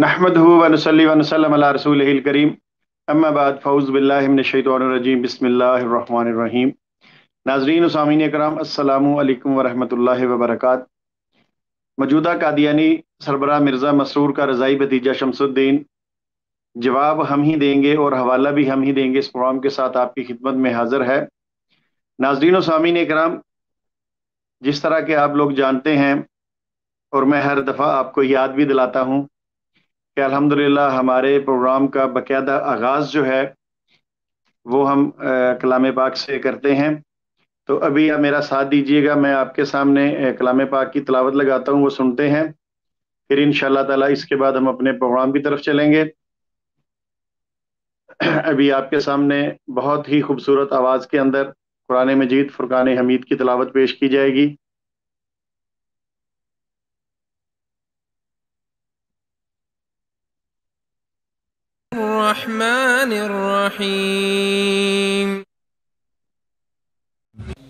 نحمده ونصلي ونسلم علی رسولہ الکریم اما بعد فاعوذ باللہ من الشیطان الرجیم بسم اللہ الرحمن الرحیم۔ ناظرین و سامعین اکرام، السلام علیکم ورحمۃ اللہ وبرکاتہ۔ موجودہ قادیانی سربراہ مرزا مسرور کا رضائی بھتیجا شمس الدین جواب ہم ہی دیں گے اور حوالہ بھی ہم ہی دیں گے، اس پروگرام کے ساتھ آپ کی خدمت میں حاضر ہے۔ ناظرین و سامعین اکرام، جس طرح کہ آپ لوگ جانتے ہیں اور میں ہر دفعہ آپ کو یاد بھی دلاتا ہوں کہ الحمدللہ ہمارے پروگرام کا باقاعدہ آغاز جو ہے وہ ہم کلام پاک سے کرتے ہیں۔ تو ابھی آپ میرا ساتھ دیجیے گا، میں آپ کے سامنے کلام پاک کی تلاوت لگاتا ہوں، وہ سنتے ہیں، پھر انشاءاللہ تعالی اس کے بعد ہم اپنے پروگرام کی طرف چلیں گے۔ ابھی آپ کے سامنے بہت ہی خوبصورت آواز کے اندر قرآن مجید فرقان حمید کی تلاوت پیش کی جائے گی۔ الرحمن الرحيم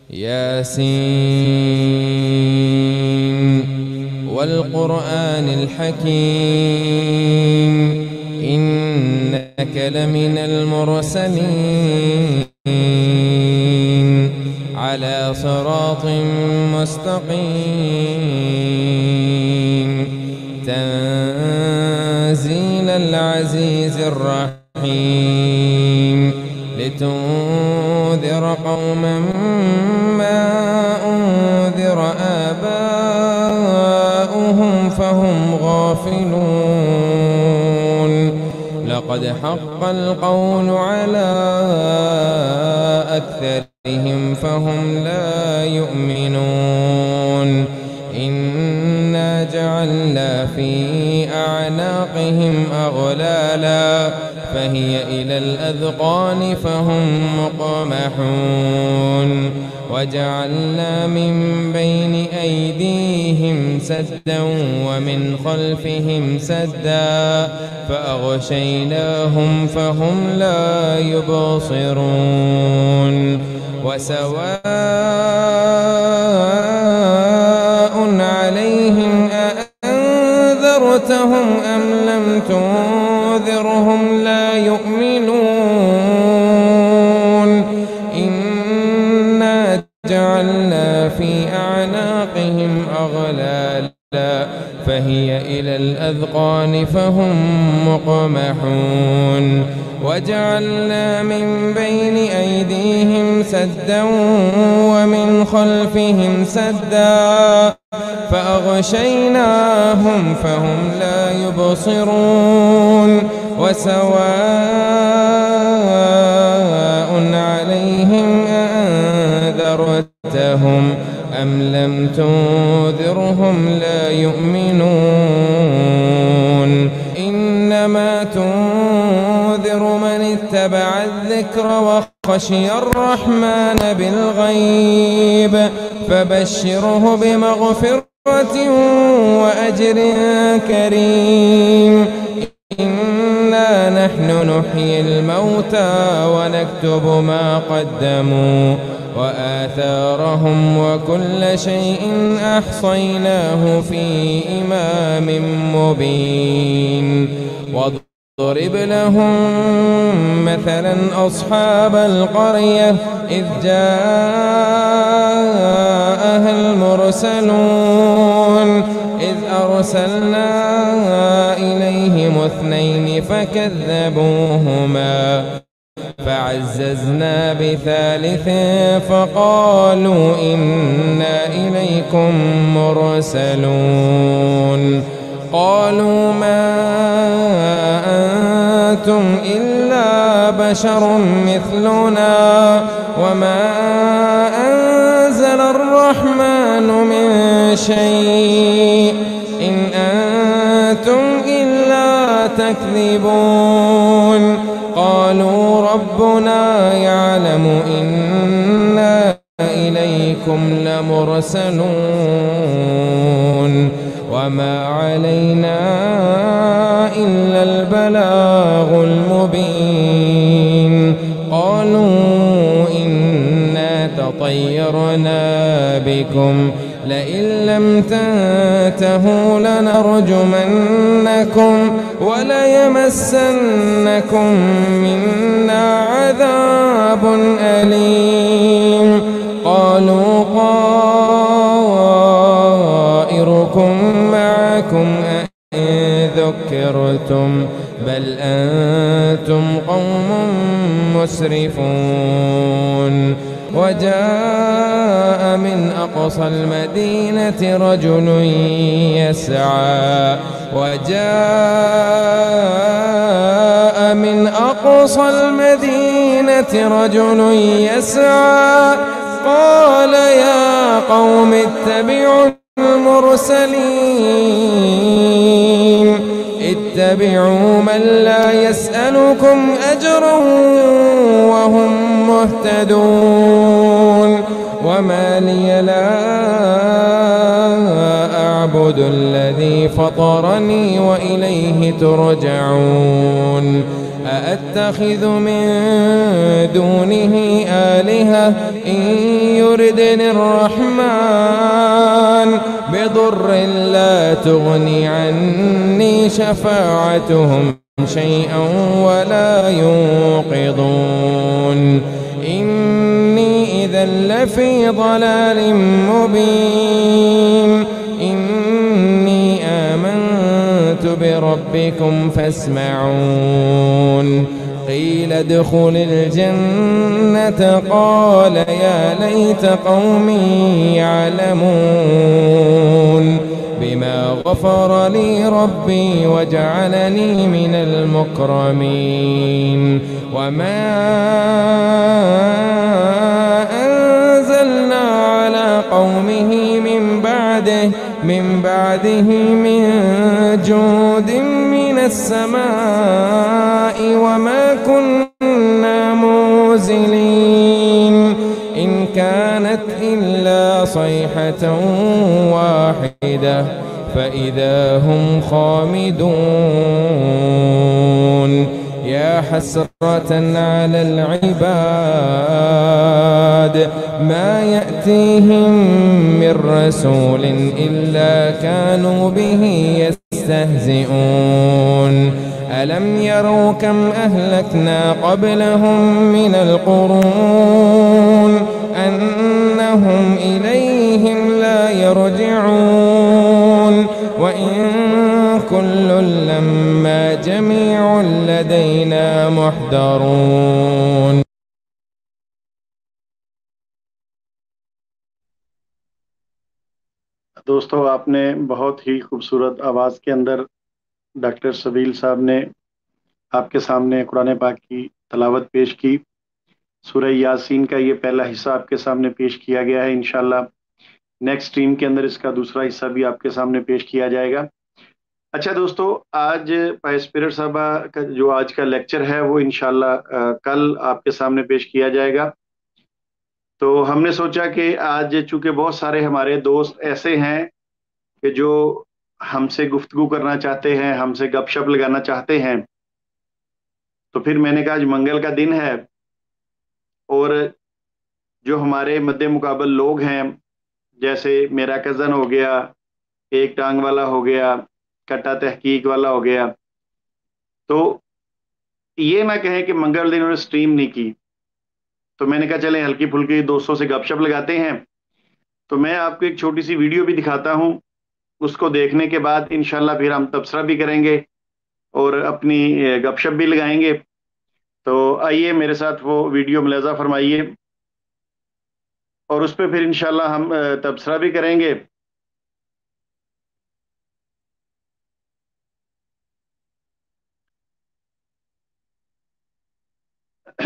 ياسين والقرآن الحكيم إنك لمن المرسلين على صراط مستقيم تنزيل العزيز الرحيم لتنذر قوما ما أنذر آباؤهم فهم غافلون لقد حق القول على أكثرهم فهم لا يؤمنون إنا جعلنا في أعناقهم أغلالا فهي إلى الأذقان فهم مقمحون وجعلنا من بين أيديهم سدا ومن خلفهم سدا فأغشيناهم فهم لا يبصرون وسواء عليهم أأنذرتهم أم لم تنذرهم لا يؤمنون إنا جعلنا في أعناقهم أغلالا فهي إلى الأذقان فهم مقمحون وجعلنا من بين أيديهم سدا ومن خلفهم سدا فأغشيناهم فهم لا يبصرون وسواء عليهم أأنذرتهم أم لم تنذرهم لا يؤمنون إنما تنذر من اتبع الذكر وخشي الرحمن بالغيب فبشره بمغفرة وأجر كريم إنا نحن نحيي الموتى ونكتب ما قدموا وآثارهم وكل شيء أحصيناه في إمام مبين واضرب لهم مثلا أصحاب القرية إذ جاءها المرسلون إذ أرسلنا إليهم اثنين فكذبوهما فعززنا بثالث فقالوا إنا إليكم مرسلون قالوا ما أنتم إلا بشر مثلنا وما أنزل الرحمن من شيء إن أنتم إلا تكذبون قالوا ربنا يعلم إنا إليكم لمرسلون وما علينا إلا البلاغ المبين قالوا إنا تطيرنا بكم لئن لم تنتهوا لنرجمنكم وليمسنكم منا عذاب أليم. قالوا طائركم معكم أئن ذكرتم بل أنتم قوم مسرفون. وجاء من أقصى المدينة رجل يسعى قال يا قوم اتبعوا المرسلين اتبعوا من لا يسألكم أجرا وهم مهتدون. وما لي لا أعبد الذي فطرني وإليه ترجعون. أأتخذ من دونه آلهة إن يردني الرحمن بضر لا تغني عني شفاعتهم شيئا ولا ينقذون. إني إذا لفي ضلال مبين. إني آمنت بربكم فاسمعون. قيل ادخل الجنة قال يا ليت قومي يعلمون بما غفر لي ربي وجعلني من المكرمين. وما أنزلنا على قومه من بعده من جود من السماء وما كنا منزلين. إن كانت إلا صيحة واحدة فإذا هم خامدون. يا حسرة على العباد ما يأتيهم من رسول إلا كانوا به يستهزئون. ألم يروا كم أهلكنا قبلهم من القرون أنهم إليهم لا يرجعون. وإن كل لما جميع لدينا محضرون. دوستو، آپ نے بہت ہی خوبصورت آواز کے اندر ڈاکٹر سبیل صاحب نے آپ کے سامنے قرآن پاک کی تلاوت پیش کی. سورہ یاسین کا یہ پہلا حصہ آپ کے سامنے پیش کیا گیا ہے. انشاءاللہ نیکسٹ ٹیم کے اندر اس کا دوسرا حصہ بھی آپ کے سامنے پیش کیا جائے گا. اچھا دوستو، آج اسپرٹ صاحبہ کا جو آج کا لیکچر ہے وہ انشاءاللہ کل آپ کے سامنے پیش کیا جائے گا. تو ہم نے سوچا کہ آج چونکہ بہت سارے ہمارے دوست ایسے ہیں کہ جو ہم سے گفتگو کرنا چاہتے ہیں، ہم سے گپ شپ لگانا چاہتے ہیں، تو پھر میں نے کہا آج منگل کا دن ہے اور جو ہمارے مد مقابل لوگ ہیں، جیسے میرا کزن ہو گیا، ایک ٹانگ والا ہو گیا، کٹا تحقیق والا ہو گیا، تو یہ نہ کہیں کہ منگل دن انہوں نے سٹریم نہیں کی. تو میں نے کہا چلیں ہلکی پھلکی دوستوں سے گپ شپ لگاتے ہیں. تو میں آپ کو ایک چھوٹی سی ویڈیو بھی دکھاتا ہوں، اس کو دیکھنے کے بعد انشاءاللہ پھر ہم تبصرہ بھی کریں گے اور اپنی گپ شپ بھی لگائیں گے. تو آئیے میرے ساتھ وہ ویڈیو ملاحظہ فرمائیے اور اس پہ پھر انشاءاللہ ہم تبصرہ بھی کریں گے.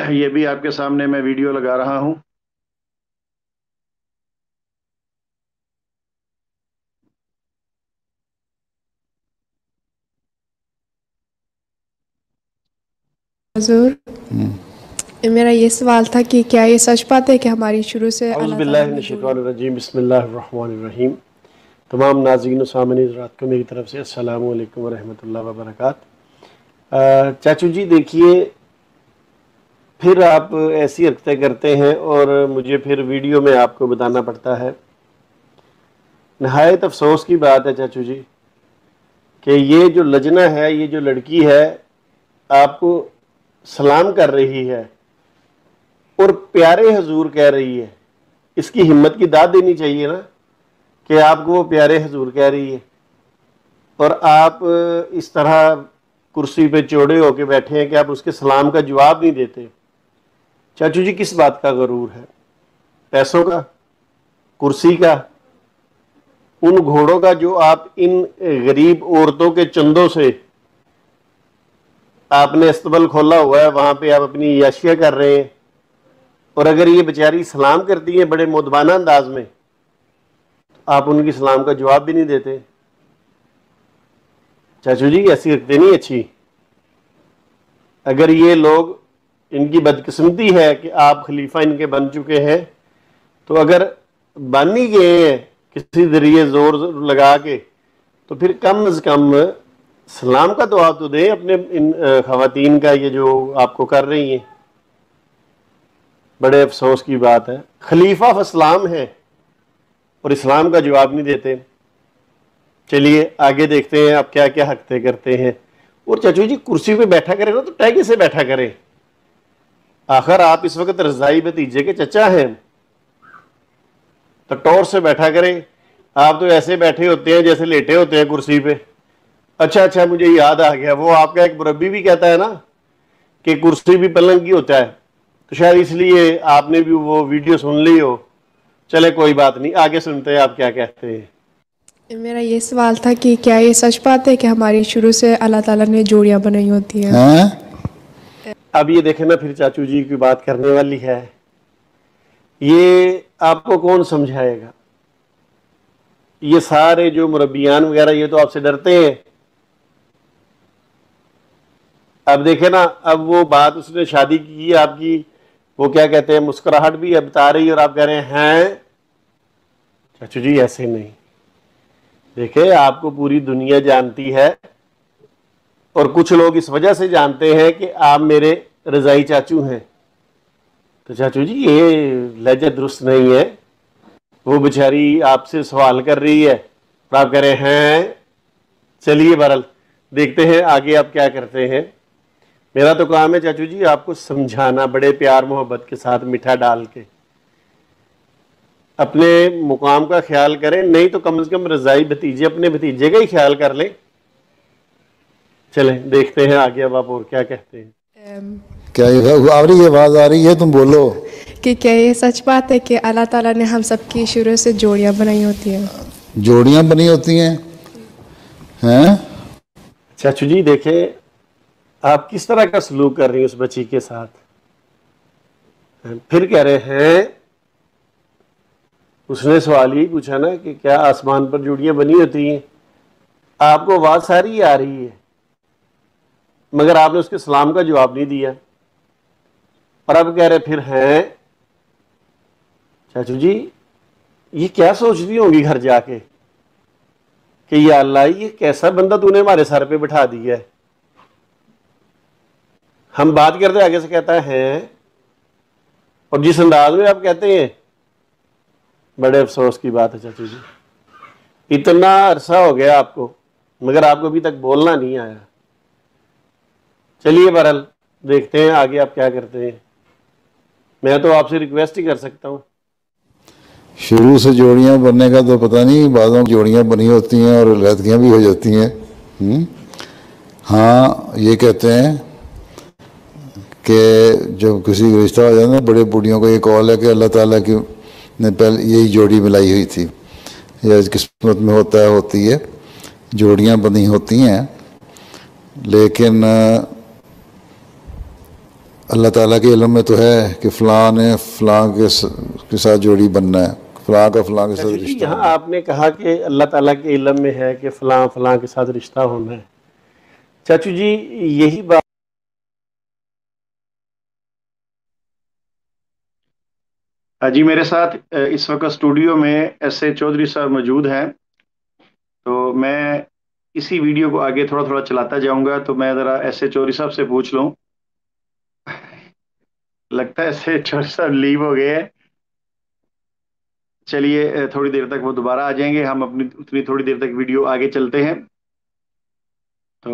یہ بھی آپ کے سامنے میں ویڈیو لگا رہا ہوں. حضور، میرا یہ سوال تھا کہ کیا یہ سچ بات ہے کہ ہماری شروع سے اعوذ باللہ من الشیطان الرجیم، بسم اللہ الرحمن الرحیم. تمام ناظرین و سامعین حضرات کو میری طرف سے السلام علیکم ورحمۃ اللہ وبرکاتہ. چاچو جی دیکھیے، پھر آپ ایسی حرکتیں کرتے ہیں اور مجھے پھر ویڈیو میں آپ کو بتانا پڑتا ہے نہایت افسوس کی بات ہے چاچو جی کہ یہ جو لجنہ ہے، یہ جو لڑکی ہے آپ کو سلام کر رہی ہے اور پیارے حضور کہہ رہی ہے، اس کی ہمت کی داد دینی چاہیے نا کہ آپ کو وہ پیارے حضور کہہ رہی ہے اور آپ اس طرح کرسی پہ چوڑے ہو کے بیٹھے ہیں کہ آپ اس کے سلام کا جواب نہیں دیتے۔ چاچو جی کس بات کا غرور ہے؟ پیسوں کا؟ کرسی کا؟ ان گھوڑوں کا جو آپ ان غریب عورتوں کے چندوں سے آپ نے استبل کھولا ہوا ہے، وہاں پہ آپ اپنی عیاشیاں کر رہے ہیں، اور اگر یہ بیچاری سلام کرتی ہیں بڑے مؤدبانہ انداز میں، آپ ان کی سلام کا جواب بھی نہیں دیتے۔ چاچو جی ایسی رکھتے نہیں اچھی۔ اگر یہ لوگ، ان کی بدقسمتی ہے کہ آپ خلیفہ ان کے بن چکے ہیں، تو اگر بن ہی گئے ہیں کسی ذریعے زور لگا کے، تو پھر کم از کم سلام کا دعا تو دیں اپنے ان خواتین کا، یہ جو آپ کو کر رہی ہیں۔ بڑے افسوس کی بات ہے، خلیفہ آف اسلام ہے اور اسلام کا جواب نہیں دیتے۔ چلیے آگے دیکھتے ہیں آپ کیا کیا حرکتیں کرتے ہیں۔ اور چاچو جی کرسی پہ بیٹھا کرے نا تو ٹیگے سے بیٹھا کرے، آخر آپ اس وقت رضائی بھتیجے کے چچا ہیں، تو ٹور سے بیٹھا کرے۔ آپ تو ایسے بیٹھے ہوتے ہیں جیسے لیٹے ہوتے ہیں کرسی پہ۔ اچھا مجھے یاد آ گیا، وہ آپ کا ایک مربی بھی کہتا ہے نا کہ کرسی بھی پلنگ کی ہوتا ہے، تو شاید اس لیے آپ نے بھی وہ ویڈیو سن لی ہو۔ چلے کوئی بات نہیں، آگے سنتے ہیں آپ کیا کہتے ہیں۔ میرا یہ سوال تھا کہ کیا یہ سچ بات ہے کہ ہماری شروع سے اللہ تعالیٰ نے جوڑیاں بنائی ہوتی ہیں؟ اب یہ دیکھیں نا، پھر چاچو جی کی بات کرنے والی ہے، یہ آپ کو کون سمجھائے گا؟ یہ سارے جو مربیان وغیرہ یہ تو آپ سے ڈرتے ہیں۔ اب دیکھیں نا، اب وہ بات اس نے شادی کی آپ کی، وہ کیا کہتے ہیں، مسکراہٹ بھی اب بتا رہی ہے اور آپ کہہ رہے ہیں چاچو جی ایسے نہیں۔ دیکھیں آپ کو پوری دنیا جانتی ہے اور کچھ لوگ اس وجہ سے جانتے ہیں کہ آپ میرے رضائی چاچو ہیں، تو چاچو جی یہ لہجہ درست نہیں ہے۔ وہ بیچاری آپ سے سوال کر رہی ہے اور آپ کہہ رہے ہیں۔ چلیے بہرحال دیکھتے ہیں آگے آپ کیا کرتے ہیں۔ میرا تو کام ہے چاچو جی آپ کو سمجھانا بڑے پیار محبت کے ساتھ، میٹھا ڈال کے۔ اپنے مقام کا خیال کریں، نہیں تو کم از کم رضائی بھتیجے اپنے بھتیجے کا ہی خیال کر لیں۔ چلیں دیکھتے ہیں آگے اب آپ اور کیا کہتے ہیں۔ کیا یہ آواز آ رہی ہے؟ تم بولو کہ کیا یہ سچ بات ہے کہ اللہ تعالیٰ نے ہم سب کی شروع سے جوڑیاں بنائی ہوتی ہیں؟ جوڑیاں بنی ہوتی ہیں؟ چاچو جی دیکھیں آپ کس طرح کا سلوک کر رہی ہیں اس بچی کے ساتھ۔ پھر کہہ رہے ہیں، اس نے سوال ہی پوچھا نا کہ کیا آسمان پر جوڑیاں بنی ہوتی ہیں؟ آپ کو آواز ساری آ رہی ہے مگر آپ نے اس کے سلام کا جواب نہیں دیا، اور اب کہہ رہے پھر ہیں۔ چاچو جی یہ کیا سوچتی ہوں گی گھر جا کے کہ یا اللہ یہ کیسا بندہ تو نے ہمارے سر پہ بٹھا دیا ہے۔ ہم بات کرتے آگے سے کہتا ہے اور جس انداز میں آپ کہتے ہیں، بڑے افسوس کی بات ہے چاچو جی، اتنا عرصہ ہو گیا آپ کو مگر آپ کو ابھی تک بولنا نہیں آیا۔ چلیے بہرحال دیکھتے ہیں آگے آپ کیا کرتے ہیں۔ میں تو آپ سے ریکویسٹ ہی کر سکتا ہوں۔ شروع سے جوڑیاں بننے کا تو پتہ نہیں، بعضوں جوڑیاں بنی ہوتی ہیں اور علیحدگیاں بھی ہو جاتی ہیں۔ ہاں یہ کہتے ہیں کہ جب کسی کا رشتہ ہو جاتا ہے نا، بڑے بوڑھیوں کو یہ قول ہے کہ اللہ تعالیٰ کی نے پہلے یہی جوڑی ملائی ہوئی تھی، یا اس قسمت میں ہوتا ہے، ہوتی ہے، جوڑیاں بنی ہوتی ہیں، لیکن اللہ تعالیٰ کے علم میں تو ہے کہ فلاں نے فلاں کے ساتھ جوڑی بننا ہے، فلاں کا فلاں کے ساتھ رشتہ یہاں ہونا ہے۔ آپ نے کہا کہ اللہ تعالیٰ کے علم میں ہے کہ فلاں فلاں کے ساتھ رشتہ ہونا ہے۔ چاچو جی یہی بات جی میرے ساتھ اس وقت اسٹوڈیو میں ایس اے چودھری صاحب موجود ہیں، تو میں اسی ویڈیو کو آگے تھوڑا تھوڑا چلاتا جاؤں گا۔ تو میں ذرا ایس اے چودھری صاحب سے پوچھ لوں، لگتا ہے ایس اے چودھری صاحب لیو ہو گئے ہیں۔ چلیے تھوڑی دیر تک وہ دوبارہ آ جائیں گے، ہم اپنی اتنی تھوڑی دیر تک ویڈیو آگے چلتے ہیں. تو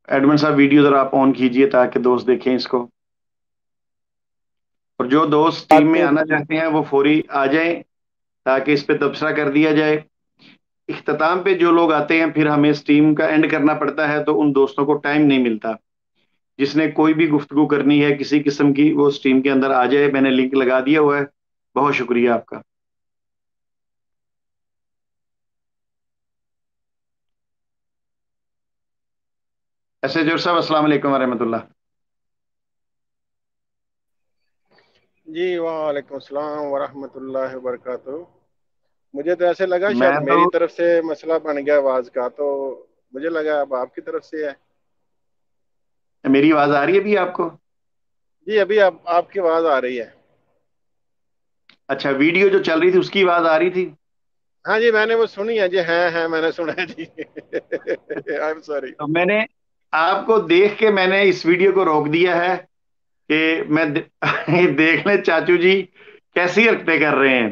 ایڈمن صاحب ویڈیو ذرا آپ آن کیجئے تاکہ دوست دیکھیں اس کو، اور جو دوست ٹیم میں آنا چاہتے ہیں وہ فوری آ جائیں تاکہ اس پہ تبصرہ کر دیا جائے. اختتام پہ جو لوگ آتے ہیں پھر ہمیں اس ٹیم کا اینڈ کرنا پڑتا ہے، تو ان دوستوں کو ٹائم نہیں ملتا. جس نے کوئی بھی گفتگو کرنی ہے کسی قسم کی، وہ اس ٹیم کے اندر آ جائے، میں نے لنک لگا دیا ہوا ہے. بہت شکریہ آپ کا. ایس ایچ صاحب السلام علیکم ورحمۃ اللہ. جی وعلیکم السلام ورحمۃ اللہ وبرکاتہ. مجھے تو ایسے لگا میں شاید تو میری طرف سے مسئلہ بن گیا آواز کا، تو مجھے لگا اب آپ کی طرف سے ہے. میری آواز آ رہی ہے بھی آپ کو؟ جی ابھی آپ کی آواز آ رہی ہے. اچھا، ویڈیو جو چل رہی تھی اس کی آواز آ رہی تھی؟ ہاں جی میں نے وہ سنی ہے جی، ہیں میں نے سنا ہے جی. I am sorry. تو میں نے آپ کو دیکھ کے میں نے اس ویڈیو کو روک دیا ہے کہ میں دیکھ لیں چاچو جی کیسی حرکتیں کر رہے ہیں.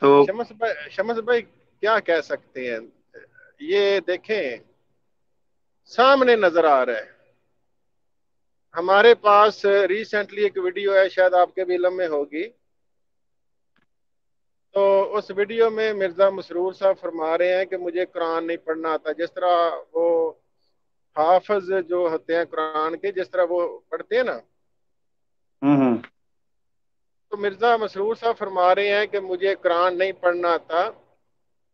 تو شمس بھائی کیا کہہ سکتے ہیں، یہ دیکھیں سامنے نظر آ رہا ہے. ہمارے پاس ریسنٹلی ایک ویڈیو ہے، شاید آپ کے بھی علم میں ہوگی. تو اس ویڈیو میں مرزا مسرور صاحب فرما رہے ہیں کہ مجھے قرآن نہیں پڑھنا آتا. جس طرح وہ حافظ جو ہوتے ہیں قرآن کے، جس طرح وہ پڑھتے ہیں نا، ہوں تو مرزا مسرور صاحب فرما رہے ہیں کہ مجھے قرآن نہیں پڑھنا آتا.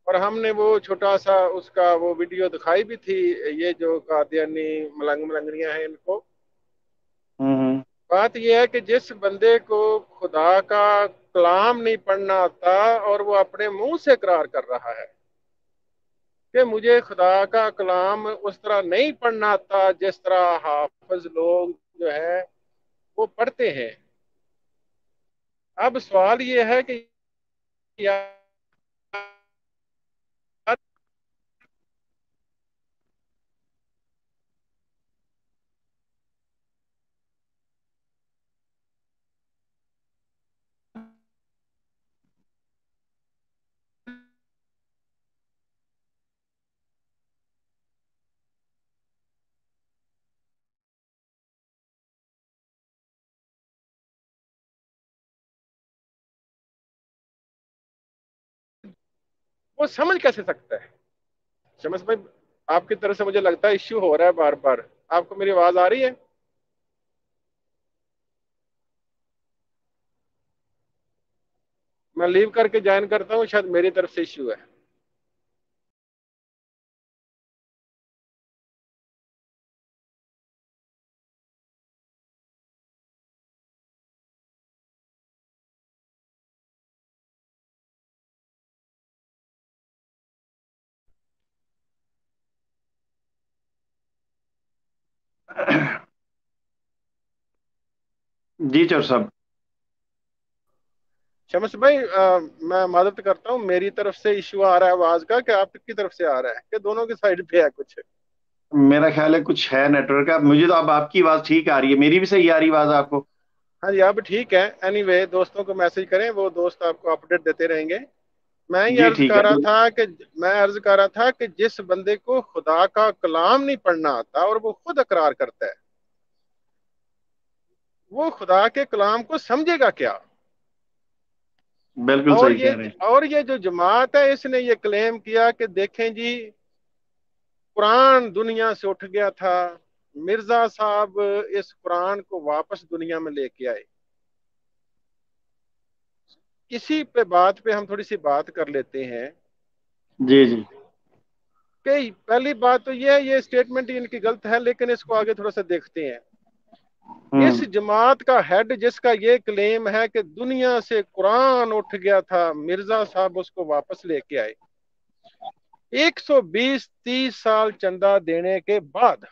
اور ہم نے وہ چھوٹا سا اس کا وہ ویڈیو دکھائی بھی تھی. یہ جو قادیانی ملنگڑیاں ہیں ان کو، ہوں بات یہ ہے کہ جس بندے کو خدا کا کلام نہیں پڑھنا آتا اور وہ اپنے منہ سے اقرار کر رہا ہے کہ مجھے خدا کا کلام اس طرح نہیں پڑھنا آتا جس طرح حافظ لوگ جو ہے وہ پڑھتے ہیں. اب سوال یہ ہے کہ یار وہ سمجھ کیسے سکتا ہے؟ شمس بھائی آپ کی طرف سے مجھے لگتا ہے ایشو ہو رہا ہے بار بار. آپ کو میری آواز آ رہی ہے؟ میں لیو کر کے جوائن کرتا ہوں، شاید میری طرف سے ایشو ہے. جی چور صاحب. شمس بھائی میں معذرت کرتا ہوں، میری طرف سے ایشو آ رہا ہے آواز کا کہ آپ کی طرف سے آ رہا ہے کہ دونوں کی سائڈ پہ ہے کچھ؟ میرا خیال ہے کچھ ہے نیٹ ورک کا. مجھے تو اب آپ کی آواز ٹھیک آ رہی ہے، میری بھی صحیح آ رہی ہے آواز آپ کو؟ ہاں جی اب ٹھیک ہے. اینی وے دوستوں کو میسج کریں، وہ دوست آپ کو اپڈیٹ دیتے رہیں گے. میں یہ جی عرض ٹھیک کر ہے. رہا تو تھا کہ جس بندے کو خدا کا کلام نہیں پڑھنا آتا اور وہ خود اقرار کرتا ہے، وہ خدا کے کلام کو سمجھے گا کیا؟ بالکل اور صحیح کہہ رہے ہیں. یہ جو جماعت ہے اس نے یہ کلیم کیا کہ دیکھیں جی قرآن دنیا سے اٹھ گیا تھا، مرزا صاحب اس قرآن کو واپس دنیا میں لے کے آئے. اسی بات پہ ہم تھوڑی سی بات کر لیتے ہیں. جی جی. کہ پہلی بات تو یہ ہے، یہ اسٹیٹمنٹ ان کی غلط ہے، لیکن اس کو آگے تھوڑا سا دیکھتے ہیں. اس ہوں جماعت کا ہیڈ جس کا یہ کلیم ہے کہ دنیا سے قرآن اٹھ گیا تھا، مرزا صاحب اس کو واپس لے کے آئے. 120-30 سال چندہ دینے کے بعد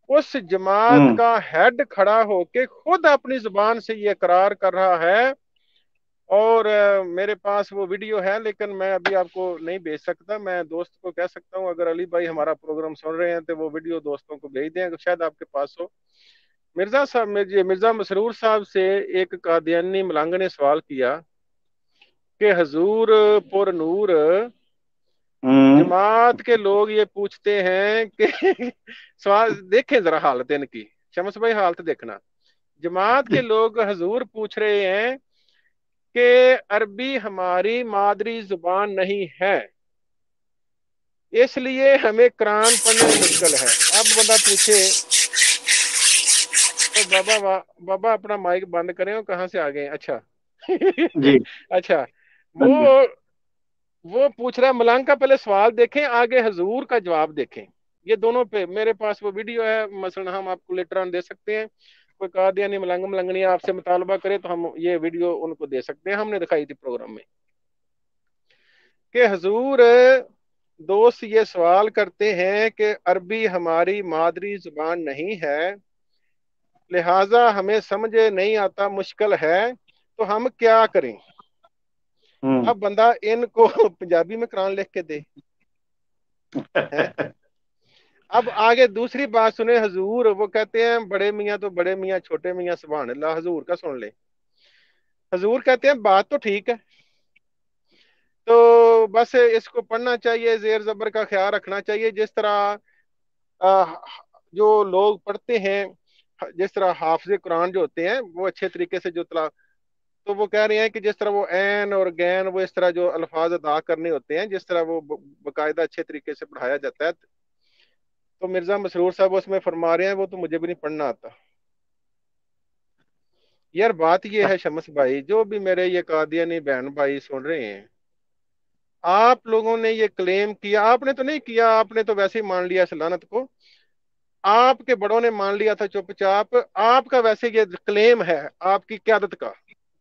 اس جماعت ہوں کا ہیڈ کھڑا ہو کے خود اپنی زبان سے یہ اقرار کر رہا ہے. اور میرے پاس وہ ویڈیو ہے لیکن میں ابھی آپ کو نہیں بھیج سکتا. میں دوست کو کہہ سکتا ہوں اگر علی بھائی ہمارا پروگرام سن رہے ہیں تو وہ ویڈیو دوستوں کو بھیج دیں، اگر شاید آپ کے پاس ہو. مرزا مسرور صاحب سے ایک قادیانی ملنگ نے سوال کیا کہ حضور پر نور جماعت کے لوگ یہ پوچھتے ہیں کہ سوال دیکھیں ذرا حالت ان کی، شمس بھائی حالت دیکھنا، جماعت کے لوگ حضور پوچھ رہے ہیں کہ عربی ہماری مادری زبان نہیں ہے، اس لیے ہمیں قرآن پڑھنے میں مشکل ہے۔ اب بندہ پوچھے تو بابا اپنا مائک بند کریں اور کہاں سے آ گئے؟ اچھا جی اچھا، وہ پوچھ رہا ہے ملنگ کا، پہلے سوال دیکھیں، آگے حضور کا جواب دیکھیں۔ یہ دونوں پہ میرے پاس وہ ویڈیو ہے، مثلا ہم آپ کو لیٹر آن دے سکتے ہیں، کوئی قادیانی ملنگنی آپ سے مطالبہ کرے تو ہم یہ ویڈیو ان کو دے سکتے ہیں، ہم نے دکھائی تھی پروگرام میں کہ حضور دوست یہ سوال کرتے ہیں کہ عربی ہماری مادری زبان نہیں ہے، لہٰذا ہمیں سمجھ نہیں آتا، مشکل ہے، تو ہم کیا کریں؟ اب بندہ ان کو پنجابی میں قرآن لکھ کے دے۔ اب آگے دوسری بات سنیں، حضور وہ کہتے ہیں بڑے میاں تو بڑے میاں، چھوٹے میاں سبحان اللہ، حضور کا سن لیں۔ حضور کہتے ہیں بات تو ٹھیک ہے، تو بس اس کو پڑھنا چاہیے، زیر زبر کا خیال رکھنا چاہیے، جس طرح جو لوگ پڑھتے ہیں، جس طرح حافظ قرآن جو ہوتے ہیں وہ اچھے طریقے سے تو وہ کہہ رہے ہیں کہ جس طرح وہ عین اور غین، وہ اس طرح جو الفاظ ادا کرنے ہوتے ہیں، جس طرح وہ باقاعدہ اچھے طریقے سے پڑھایا جاتا ہے، تو مرزا مسرور صاحب اس میں فرما رہے ہیں وہ تو مجھے بھی نہیں پڑھنا آتا۔ یار بات یہ ہے شمس بھائی، جو بھی میرے یہ قادیانی بہن بھائی سن رہے ہیں، آپ لوگوں نے یہ کلیم کیا، آپ نے تو نہیں کیا، آپ نے تو ویسے ہی مان لیا اس لعنت کو، آپ کے بڑوں نے مان لیا تھا چپ چاپ، آپ کا ویسے یہ کلیم ہے آپ کی قیادت کا،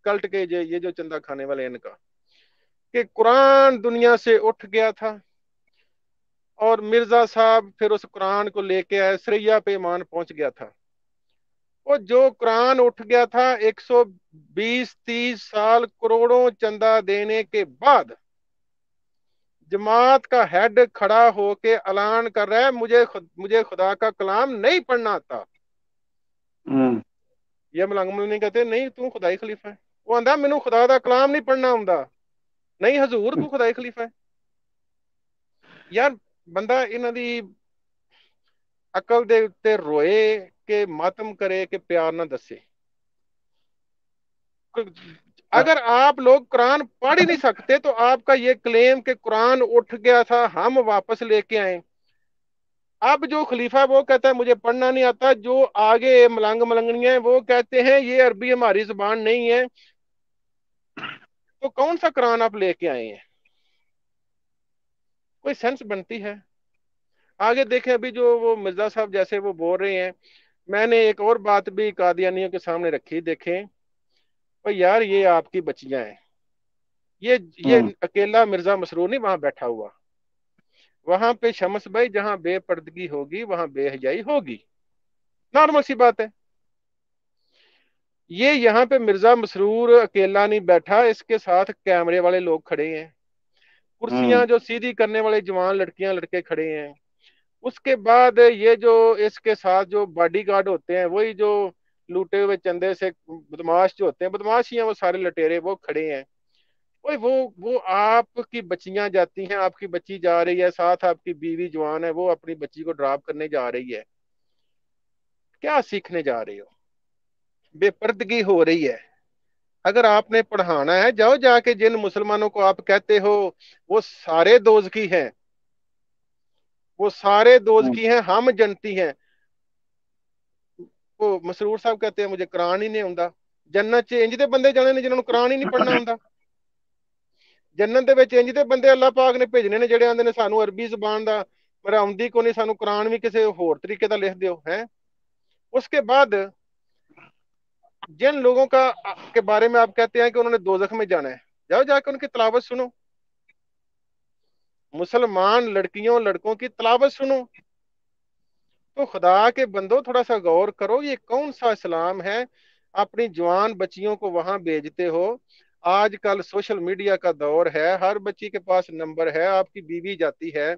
کلٹ کے یہ جو چندہ کھانے والے ان کا، کہ قرآن دنیا سے اٹھ گیا تھا اور مرزا صاحب پھر اس قرآن کو لے کے آئے، سریا پہ ایمان پہنچ گیا تھا۔ وہ جو قرآن اٹھ گیا تھا 120-30 سال کروڑوں چندہ دینے کے بعد جماعت کا ہیڈ کھڑا ہو کے اعلان کر رہا ہے مجھے خدا کا کلام نہیں پڑھنا آتا۔ یہ ملنگ نہیں کہتے نہیں تو خدائی خلیفہ ہے، وہ آندا مینوں خدا دا کلام نہیں پڑھنا آوندا، نہیں حضور تو خدائی خلیفہ ہے۔ یار بندہ انہاں دی عقل دے تے روئے کہ ماتم کرے کہ پیار نہ دسے۔ اگر آپ لوگ قرآن پڑھ ہی نہیں سکتے تو آپ کا یہ کلیم کہ قرآن اٹھ گیا تھا ہم واپس لے کے آئیں، اب جو خلیفہ وہ کہتا ہے مجھے پڑھنا نہیں آتا، جو آگے ملنگنیاں ہیں وہ کہتے ہیں یہ عربی ہماری زبان نہیں ہے، تو کون سا قرآن آپ لے کے آئے ہیں؟ کوئی سینس بنتی ہے؟ آگے دیکھیں ابھی جو وہ مرزا صاحب جیسے وہ بول رہے ہیں، میں نے ایک اور بات بھی قادیانیوں کے سامنے رکھی، دیکھیں یار یہ آپ کی بچیاں ہیں، یہ اکیلا مرزا مسرور نہیں وہاں بیٹھا ہوا، وہاں پہ شمس بھائی جہاں بے پردگی ہوگی وہاں بے حیائی ہوگی، نارمل سی بات ہے۔ یہ یہاں پہ مرزا مسرور اکیلا نہیں بیٹھا، اس کے ساتھ کیمرے والے لوگ کھڑے ہیں، کرسیاں جو سیدھی کرنے والے جوان لڑکیاں لڑکے کھڑے ہیں، اس کے بعد یہ جو اس کے ساتھ جو باڈی گارڈ ہوتے ہیں، وہی جو لوٹے ہوئے چندے سے بدماش جو ہوتے ہیں، بدماش ہی ہیں وہ سارے لٹیرے، وہ کھڑے ہیں۔ وہ آپ کی بچیاں جاتی ہیں، آپ کی بچی جا رہی ہے، ساتھ آپ کی بیوی جوان ہے، وہ اپنی بچی کو ڈراپ کرنے جا رہی ہے، کیا سیکھنے جا رہے ہو؟ بے پردگی ہو رہی ہے۔ اگر آپ نے پڑھانا ہے جاؤ جا کے جن مسلمانوں کو آپ کہتے ہو وہ سارے دوزخی ہیں، وہ سارے دوزخی ہیں، ہم جنتی ہیں، وہ مسرور صاحب کہتے ہیں مجھے قرآن ہی نہیں آتا۔ جنت چ انج دے بندے جانے نے جنہوں نے قرآن ہی نہیں پڑھنا آتا، جنت دے وچ انج دے بندے اللہ پاک نے بھیجنے نے جڑے آندے نے سانو عربی زبان دا پر آندی کو نہیں، سانو قرآن بھی کسی ہور طریقے دا لکھ دیو ہے۔ اس کے بعد جن لوگوں کے بارے میں آپ کہتے ہیں کہ انہوں نے دوزخ میں جانا ہے، جاؤ جا کے ان کی تلاوت سنو، مسلمان لڑکیوں لڑکوں کی تلاوت سنو۔ تو خدا کے بندو تھوڑا سا غور کرو، یہ کون سا اسلام ہے؟ اپنی جوان بچیوں کو وہاں بھیجتے ہو، آج کل سوشل میڈیا کا دور ہے، ہر بچی کے پاس نمبر ہے، آپ کی بیوی جاتی ہے،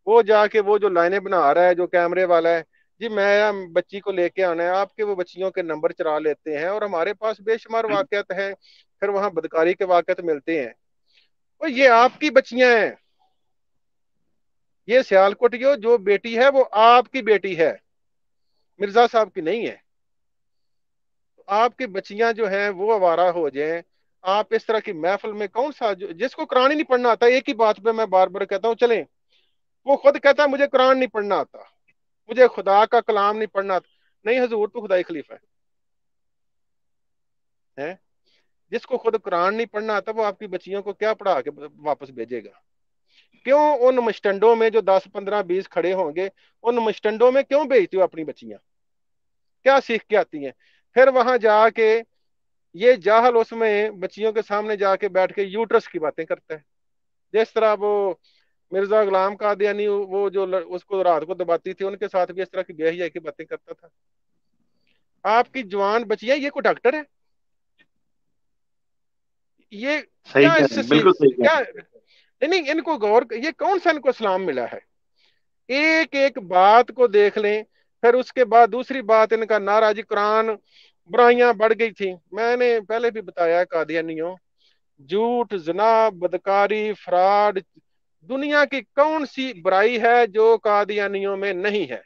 وہ جا کے وہ جو لائنیں بنا رہا ہے جو کیمرے والا ہے، جی میں بچی کو لے کے آنا ہے، آپ کے وہ بچیوں کے نمبر چرا لیتے ہیں، اور ہمارے پاس بے شمار واقعات ہیں، پھر وہاں بدکاری کے واقعات ملتے ہیں. اور یہ آپ کی بچیاں ہیں، یہ سیالکوٹیوں جو بیٹی ہے وہ آپ کی بیٹی ہے، مرزا صاحب کی نہیں ہے. آپ کی بچیاں جو ہیں وہ آوارہ ہو جائیں. آپ اس طرح کی محفل میں کون سا جس کو قرآن ہی نہیں پڑھنا آتا، ایک ہی بات پہ میں بار بار کہتا ہوں چلیں، وہ خود کہتا ہے مجھے قرآن نہیں پڑھنا آتا، مجھے خدا کا کلام نہیں پڑھنا آتا. نہیں حضور تو خدائی خلیفہ ہے. جس کو خود قرآن نہیں پڑھنا آتا وہ آپ کی بچیوں کو کیا پڑھا کے واپس بھیجے گا؟ کیوں ان مشٹنڈوں میں جو 10 15 20 کھڑے ہوں گے، ان مشٹنڈوں میں کیوں بھیجتے ہو اپنی بچیاں؟ کیا سیکھ کے آتی ہیں؟ پھر وہاں جا کے یہ جاہل اس میں بچیوں کے سامنے جا کے بیٹھ کے یوٹرس کی باتیں کرتا ہے. جس طرح وہ مرزا غلام قادیانی وہ جو اس کو رات کو دباتی تھی، ان کے ساتھ بھی اس طرح کی بے حیائی کی باتیں کرتا تھا. آپ کی جوان بچیاں یہ کوئی ڈاکٹر ہے؟ یہ صحیح کیا کہہ اس رہے سے ہیں، بالکل صحیح کہہ کیا نہیں ان کو غور، یہ کون سا ان کو اسلام ملا ہے؟ ایک ایک بات کو دیکھ لیں. پھر اس کے بعد دوسری بات ان کا نعرہ جی قرآن، برائیاں بڑھ گئی تھی. میں نے پہلے بھی بتایا قادیانیوں، جھوٹ، زنا، بدکاری، فراڈ، دنیا کی کون سی برائی ہے جو قادیانیوں میں نہیں ہے؟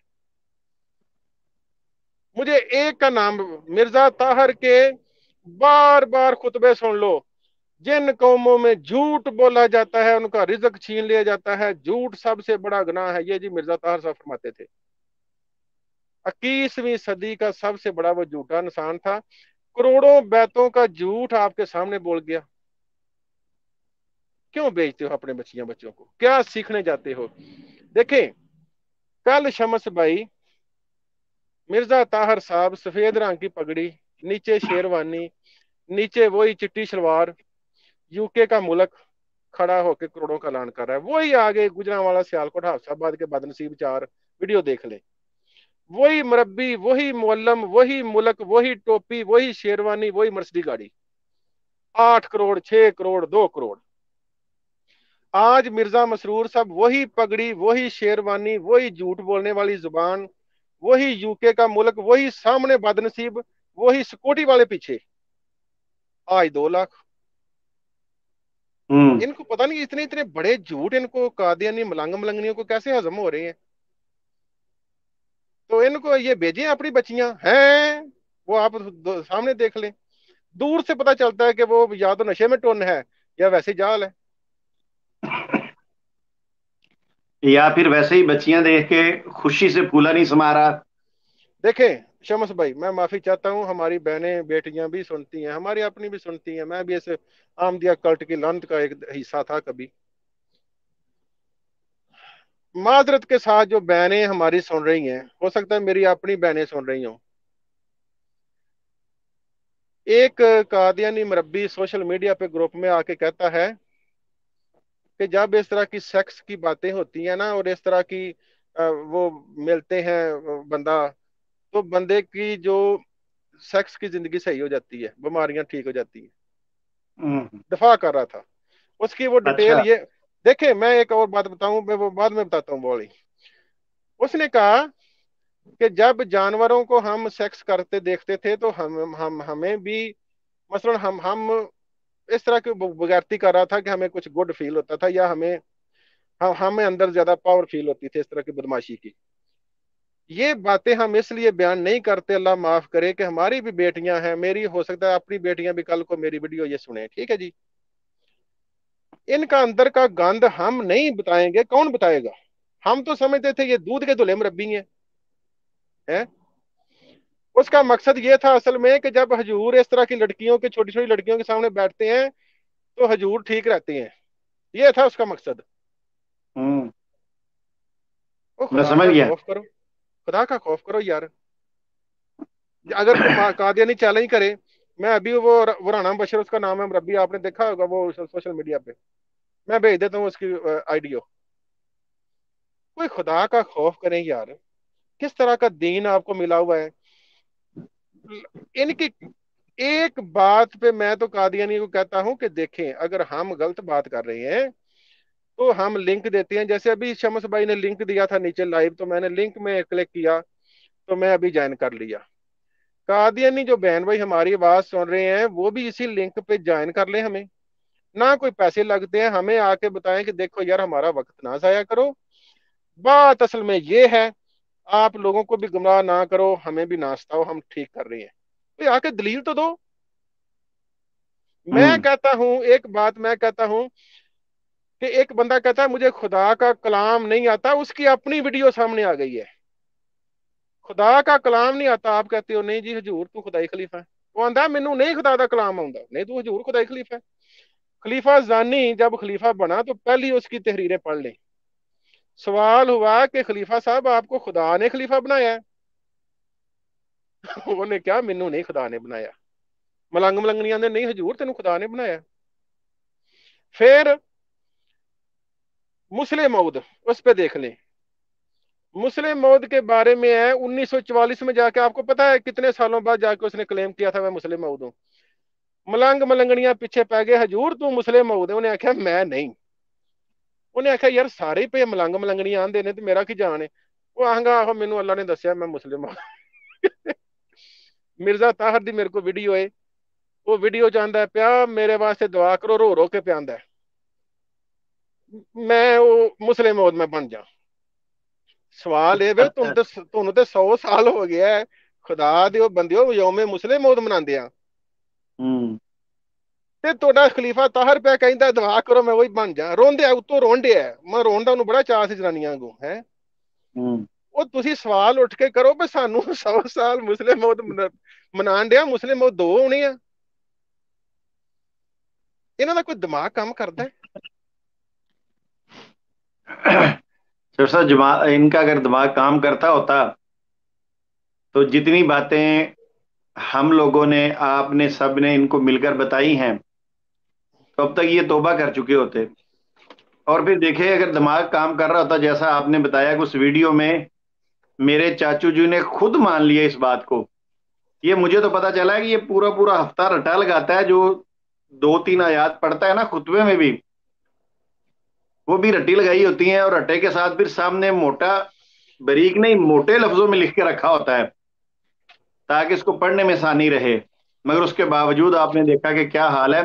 مجھے ایک کا نام، مرزا طاہر کے بار بار خطبے سن لو. جن قوموں میں جھوٹ بولا جاتا ہے ان کا رزق چھین لیا جاتا ہے، جھوٹ سب سے بڑا گناہ ہے. یہ جی مرزا طاہر صاحب فرماتے تھے. 21ویں صدی کا سب سے بڑا وہ جھوٹا انسان تھا. کروڑوں بیتوں کا جھوٹ آپ کے سامنے بول گیا. کیوں بیچتے ہو اپنے بچوں کو؟ کیا سیکھنے جاتے ہو؟ دیکھیں کل شمس بھائی، مرزا طاہر صاحب سفید رنگ کی پگڑی، نیچے شیروانی، نیچے وہی چٹی شلوار، یو کے کا ملک، کھڑا ہو کے کروڑوں کا اعلان کر رہا ہے. وہی آگے گجرانوالا سیالکوٹ حفص آباد کے بدنصیب 4 ویڈیو دیکھ لیں. وہی مربی، وہی معلم، وہی ملک، وہی ٹوپی، وہی شیروانی، وہی مرسڈی گاڑی. 8 کروڑ، 6 کروڑ، 2 کروڑ. آج مرزا مسرور صاحب وہی پگڑی، وہی شیروانی، وہی جھوٹ بولنے والی زبان، وہی یو کے کا ملک، وہی سامنے بدنصیب، وہی سکوٹی والے پیچھے. آج 2 لاکھ. ہوں ان کو پتہ نہیں اتنے بڑے جھوٹ ان کو قادیانی ملنگنیوں کو کیسے ہضم ہو رہے ہیں. تو ان کو یہ بھیجیں اپنی بچیاں ہیں، وہ آپ سامنے دیکھ لیں. دور سے پتہ چلتا ہے کہ وہ یا تو نشے میں ٹون ہے یا ویسے جال ہے. یا پھر ویسے ہی بچیاں دیکھ کے خوشی سے پھولا نہیں سما رہا. دیکھیں شمس بھائی، میں معافی چاہتا ہوں، ہماری بہنیں بیٹیاں بھی سنتی ہیں، ہماری اپنی بھی سنتی ہیں. میں بھی اس آمدیہ کلٹ کی لانت کا ایک حصہ تھا کبھی. معذرت کے ساتھ جو بہنیں ہماری سن رہی ہیں، ہو سکتا ہے میری اپنی بہنیں سن رہی ہوں. ایک قادیانی مربی سوشل میڈیا پہ گروپ میں آ کے کہتا ہے کہ جب اس طرح کی سیکس کی باتیں ہوتی ہیں نا، اور اس طرح کی وہ ملتے ہیں بندہ، تو بندے کی جو سیکس کی زندگی صحیح ہو جاتی ہے، بیماریاں ٹھیک ہو جاتی ہیں. دفاع کر رہا تھا. اس کی وہ ڈیٹیل اچھا. یہ دیکھیں. میں ایک اور بات بتاؤں، میں وہ بعد میں بتاتا ہوں. بولی اس نے کہا کہ جب جانوروں کو ہم سیکس کرتے دیکھتے تھے تو ہمیں بھی مثلا ہم اس طرح کی بغیرتی کر رہا تھا کہ ہمیں کچھ گڈ فیل ہوتا تھا، یا ہمیں اندر زیادہ پاور فیل ہوتی تھی اس طرح کی بدماشی کی. یہ باتیں ہم اس لیے بیان نہیں کرتے، اللہ معاف کرے، کہ ہماری بھی بیٹیاں ہیں، میری ہو سکتا ہے اپنی بیٹیاں بھی کل کو میری ویڈیو یہ سنیں. ٹھیک ہے جی. ان کا اندر کا گند ہم نہیں بتائیں گے، کون بتائے گا؟ ہم تو سمجھتے تھے یہ دودھ کے دھلے مربی ہیں. اس کا مقصد یہ تھا اصل میں کہ جب حضور اس طرح کی لڑکیوں کے، چھوٹی چھوٹی لڑکیوں کے سامنے بیٹھتے ہیں تو حضور ٹھیک رہتے ہیں. یہ تھا اس کا مقصد. وہ میں خدا سمجھ کا گیا. خوف کرو، خدا کا خوف کرو یار. اگر کوئی قادیانی چیلنج کرے، میں ابھی وہ رانا بشر اس کا نام ہے مربی، آپ نے دیکھا ہوگا وہ سوشل میڈیا پہ، میں بھیج دیتا ہوں اس کی آئیڈیو. کوئی خدا کا خوف کریں یار. کس طرح کا دین آپ کو ملا ہوا ہے؟ ان کی ایک بات پہ میں تو قادیانی کو کہتا ہوں کہ دیکھیں، اگر ہم غلط بات کر رہے ہیں تو ہم لنک دیتے ہیں. جیسے ابھی شمس بھائی نے لنک دیا تھا نیچے لائیو، تو میں نے لنک میں کلک کیا تو میں ابھی جوائن کر لیا. قادیانی جو بہن بھائی ہماری آواز سن رہے ہیں وہ بھی اسی لنک پہ جوائن کر لیں. ہمیں نہ کوئی پیسے لگتے ہیں, ہمیں آ کے بتائیں کہ دیکھو یار ہمارا وقت نہ ضائع کرو. بات اصل میں یہ ہے, آپ لوگوں کو بھی گمراہ نہ کرو, ہمیں بھی نہ ستاؤ, ہم ٹھیک کر رہے ہیں. آ کے دلیل تو دو. میں کہتا ہوں ایک بات میں کہتا ہوں کہ ایک بندہ کہتا ہے مجھے خدا کا کلام نہیں آتا, اس کی اپنی ویڈیو سامنے آ گئی ہے. خدا کا کلام نہیں آتا, آپ کہتے ہو نہیں جی حضور تو خدائی خلیفہ ہے. وہ آندا مینوں نہیں خدا دا کلام آؤں, نہیں تو حضور خدائی خلیفہ ہے. خلیفہ زانی جب خلیفہ بنا تو پہلی اس کی تحریریں پڑھ لیں. سوال ہوا کہ خلیفہ صاحب آپ کو خدا نے خلیفہ بنایا ہے؟ انہوں نے کیا مینوں نہیں خدا نے بنایا. ملنگ ملنگنیاں نے نہیں حضور تینوں خدا نے بنایا. پھر مسلم موعود اس پہ دیکھ لیں. مسلم موعود کے بارے میں ہے 1944 میں جا کے, آپ کو پتا ہے کتنے سالوں بعد جا کے اس نے کلیم کیا تھا میں مسلم موعود ہوں. ملنگ ملنگنیاں پیچھے پہ گئے, حضور تو مسلم موعود ہے. انہیں آخیا میں نہیں. انہیں آخیا یار سارے پہ ملنگ ملنگنیاں آندے نے تو میرا کی جان ہے. وہ آہنگا آہو مینوں اللہ نے دسیا میں مسلم ہوں. مرزا طاہر دی میرے کو ویڈیو ہے, وہ ویڈیو چاہتا ہے پیا میرے واسطے دعا کرو, رو رو کے پیا آندا ہے میں وہ مسلم موعود میں بن جا. سوال یہ تم تو 100 سال ہو گیا ہے, خدا دیو بندیو یوم مسلم موعود مناندے آ تے تہاڈا خلیفہ طاہر پہ کہندا دعا کرو میں وہی بن جا. روندے اتوں رون ڈیا ہے, میں رون دا انہوں بڑا چاہ سی جنانیاں کو ہے. وہ تسی سوال اٹھ کے کرو بھی سانو 100 سال مسلم موعود منان ڈیا, مسلم موعود 2 ہونی ہے. انہاں دا کوئی دماغ کام کردا ہے؟ ان کا اگر دماغ کام کرتا ہوتا تو جتنی باتیں ہم لوگوں نے, آپ نے, سب نے ان کو مل کر بتائی ہیں تو اب تک یہ توبہ کر چکے ہوتے. اور پھر دیکھیں اگر دماغ کام کر رہا ہوتا جیسا آپ نے بتایا کہ اس ویڈیو میں میرے چاچو جی نے خود مان لیا اس بات کو. یہ مجھے تو پتا چلا ہے کہ یہ پورا پورا ہفتہ رٹا لگاتا ہے, جو 2-3 آیات پڑھتا ہے نا خطبے میں بھی, وہ بھی رٹی لگائی ہوتی ہیں, اور رٹے کے ساتھ پھر سامنے موٹا باریک نہیں موٹے لفظوں میں لکھ کے رکھا ہوتا ہے تاکہ اس کو پڑھنے میں آسانی رہے. مگر اس کے باوجود آپ نے دیکھا کہ کیا حال ہے.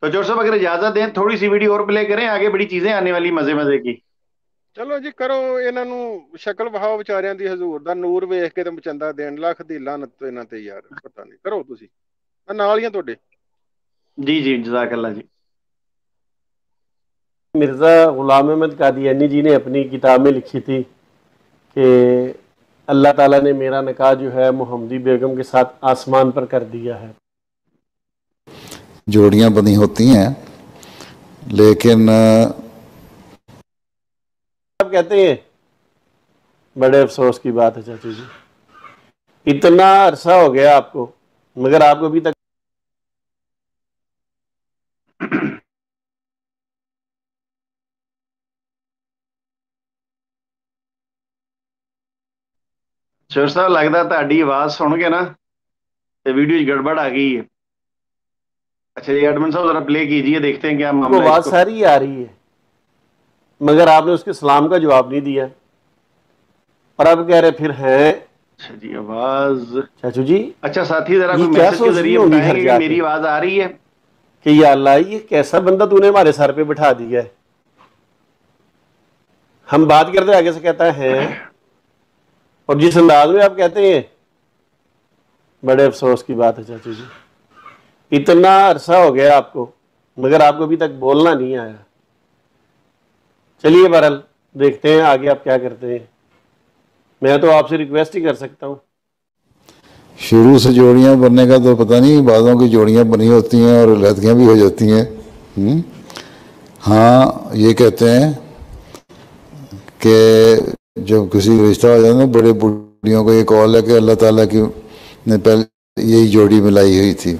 تو جوڑ صاحب اگر اجازت دیں تھوڑی سی ویڈیو اور پلے کریں, آگے بڑی چیزیں آنے والی مزے مزے کی. چلو جی کرو, انہاں نوں شکل وہاؤ ਵਿਚਾਰਿਆਂ دی حضور دا نور ویکھ کے تے مچندا دین ਲੱਖ ਦੀ ਲਾਨਤ ਇਹਨਾਂ ਤੇ ਯਾਰ. پتہ نہیں کرو ਤੁਸੀਂ, میں نال ہی ہاں ਤੁਹਾਡੇ. جی جی جزاک اللہ جی. مرزا غلام احمد قادیانی جی نے اپنی کتاب میں لکھی تھی کہ اللہ تعالیٰ نے میرا نکاح جو ہے محمدی بیگم کے ساتھ آسمان پر کر دیا ہے. جوڑیاں بنی ہوتی ہیں لیکن آپ کہتے ہیں بڑے افسوس کی بات ہے چاچو جی, اتنا عرصہ ہو گیا آپ کو مگر آپ کو ابھی تک شیر صاحب لگتا تہاڈی آواز سن کے نا تے ویڈیو گڑبڑ آ گئی ہے. اچھا جی ایڈمن صاحب ذرا پلے کیجئے, دیکھتے ہیں کیا کو معاملہ ہے اس آواز کو. ساری آ رہی ہے مگر آپ نے اس کے سلام کا جواب نہیں دیا, اور اب کہہ رہے پھر ہیں. اچھا جی آواز, چاچو جی اچھا ساتھی ذرا یہ کوئی کیا میسج کے سوچ رہی ذریعے ہوں گی بتائیں گھر گے کہ جا کے میری آواز آ رہی ہے. کہ یا اللہ یہ کیسا بندہ تو نے ہمارے سر پہ بٹھا دیا ہے. ہم بات کرتے آگے سے کہتا ہے ہیں, اور جس انداز میں آپ کہتے ہیں بڑے افسوس کی بات ہے چاچو جی, اتنا عرصہ ہو گیا آپ کو مگر آپ کو ابھی تک بولنا نہیں آیا. چلیے بہرحال دیکھتے ہیں آگے آپ کیا کرتے ہیں. میں تو آپ سے ریکویسٹ ہی کر سکتا ہوں. شروع سے جوڑیاں بننے کا تو پتہ نہیں, بعضوں کی جوڑیاں بنی ہوتی ہیں اور علیحدگیاں بھی ہو جاتی ہیں. ہاں یہ کہتے ہیں کہ جب کسی رشتہ ہو جاتا ہے نا, بڑے بوڑھیوں کو یہ قول ہے کہ اللہ تعالیٰ کی نے پہلے یہی جوڑی ملائی ہوئی تھی.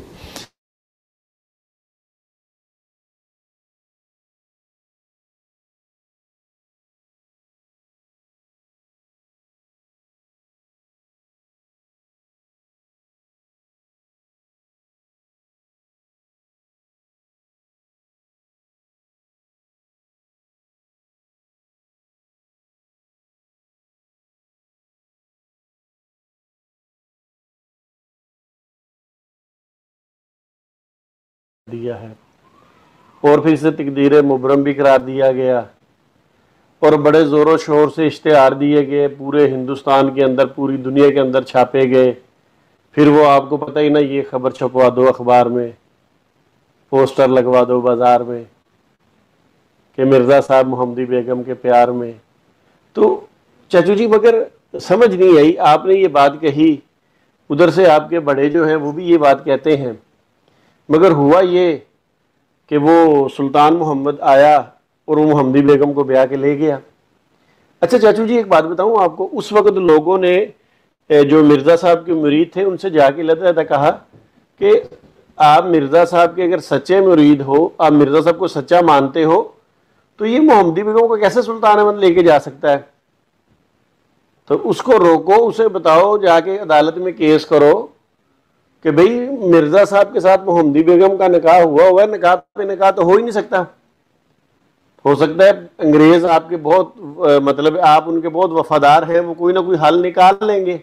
دیا ہے اور پھر اسے تقدیر مبرم بھی قرار دیا گیا اور بڑے زور و شور سے اشتہار دیے گئے، پورے ہندوستان کے اندر، پوری دنیا کے اندر چھاپے گئے. پھر وہ آپ کو پتہ ہی نا، یہ خبر چھپوا دو اخبار میں، پوسٹر لگوا دو بازار میں کہ مرزا صاحب محمدی بیگم کے پیار میں. تو چچو جی مگر سمجھ نہیں آئی، آپ نے یہ بات کہی، ادھر سے آپ کے بڑے جو ہیں وہ بھی یہ بات کہتے ہیں، مگر ہوا یہ کہ وہ سلطان محمد آیا اور وہ محمدی بیگم کو بیاہ کے لے گیا. اچھا چاچو جی ایک بات بتاؤں آپ کو، اس وقت لوگوں نے جو مرزا صاحب کے مرید تھے ان سے جا کے لتا کہا کہ آپ مرزا صاحب کے اگر سچے مرید ہو، آپ مرزا صاحب کو سچا مانتے ہو، تو یہ محمدی بیگم کو کیسے سلطان احمد لے کے جا سکتا ہے؟ تو اس کو روکو، اسے بتاؤ، جا کے عدالت میں کیس کرو کہ بھئی مرزا صاحب کے ساتھ محمدی بیگم کا نکاح ہوا ہے، نکاح پہ نکاح تو ہو ہی نہیں سکتا. ہو سکتا ہے انگریز آپ کے بہت مطلب آپ ان کے بہت وفادار ہیں، وہ کوئی نہ کوئی حل نکال لیں گے،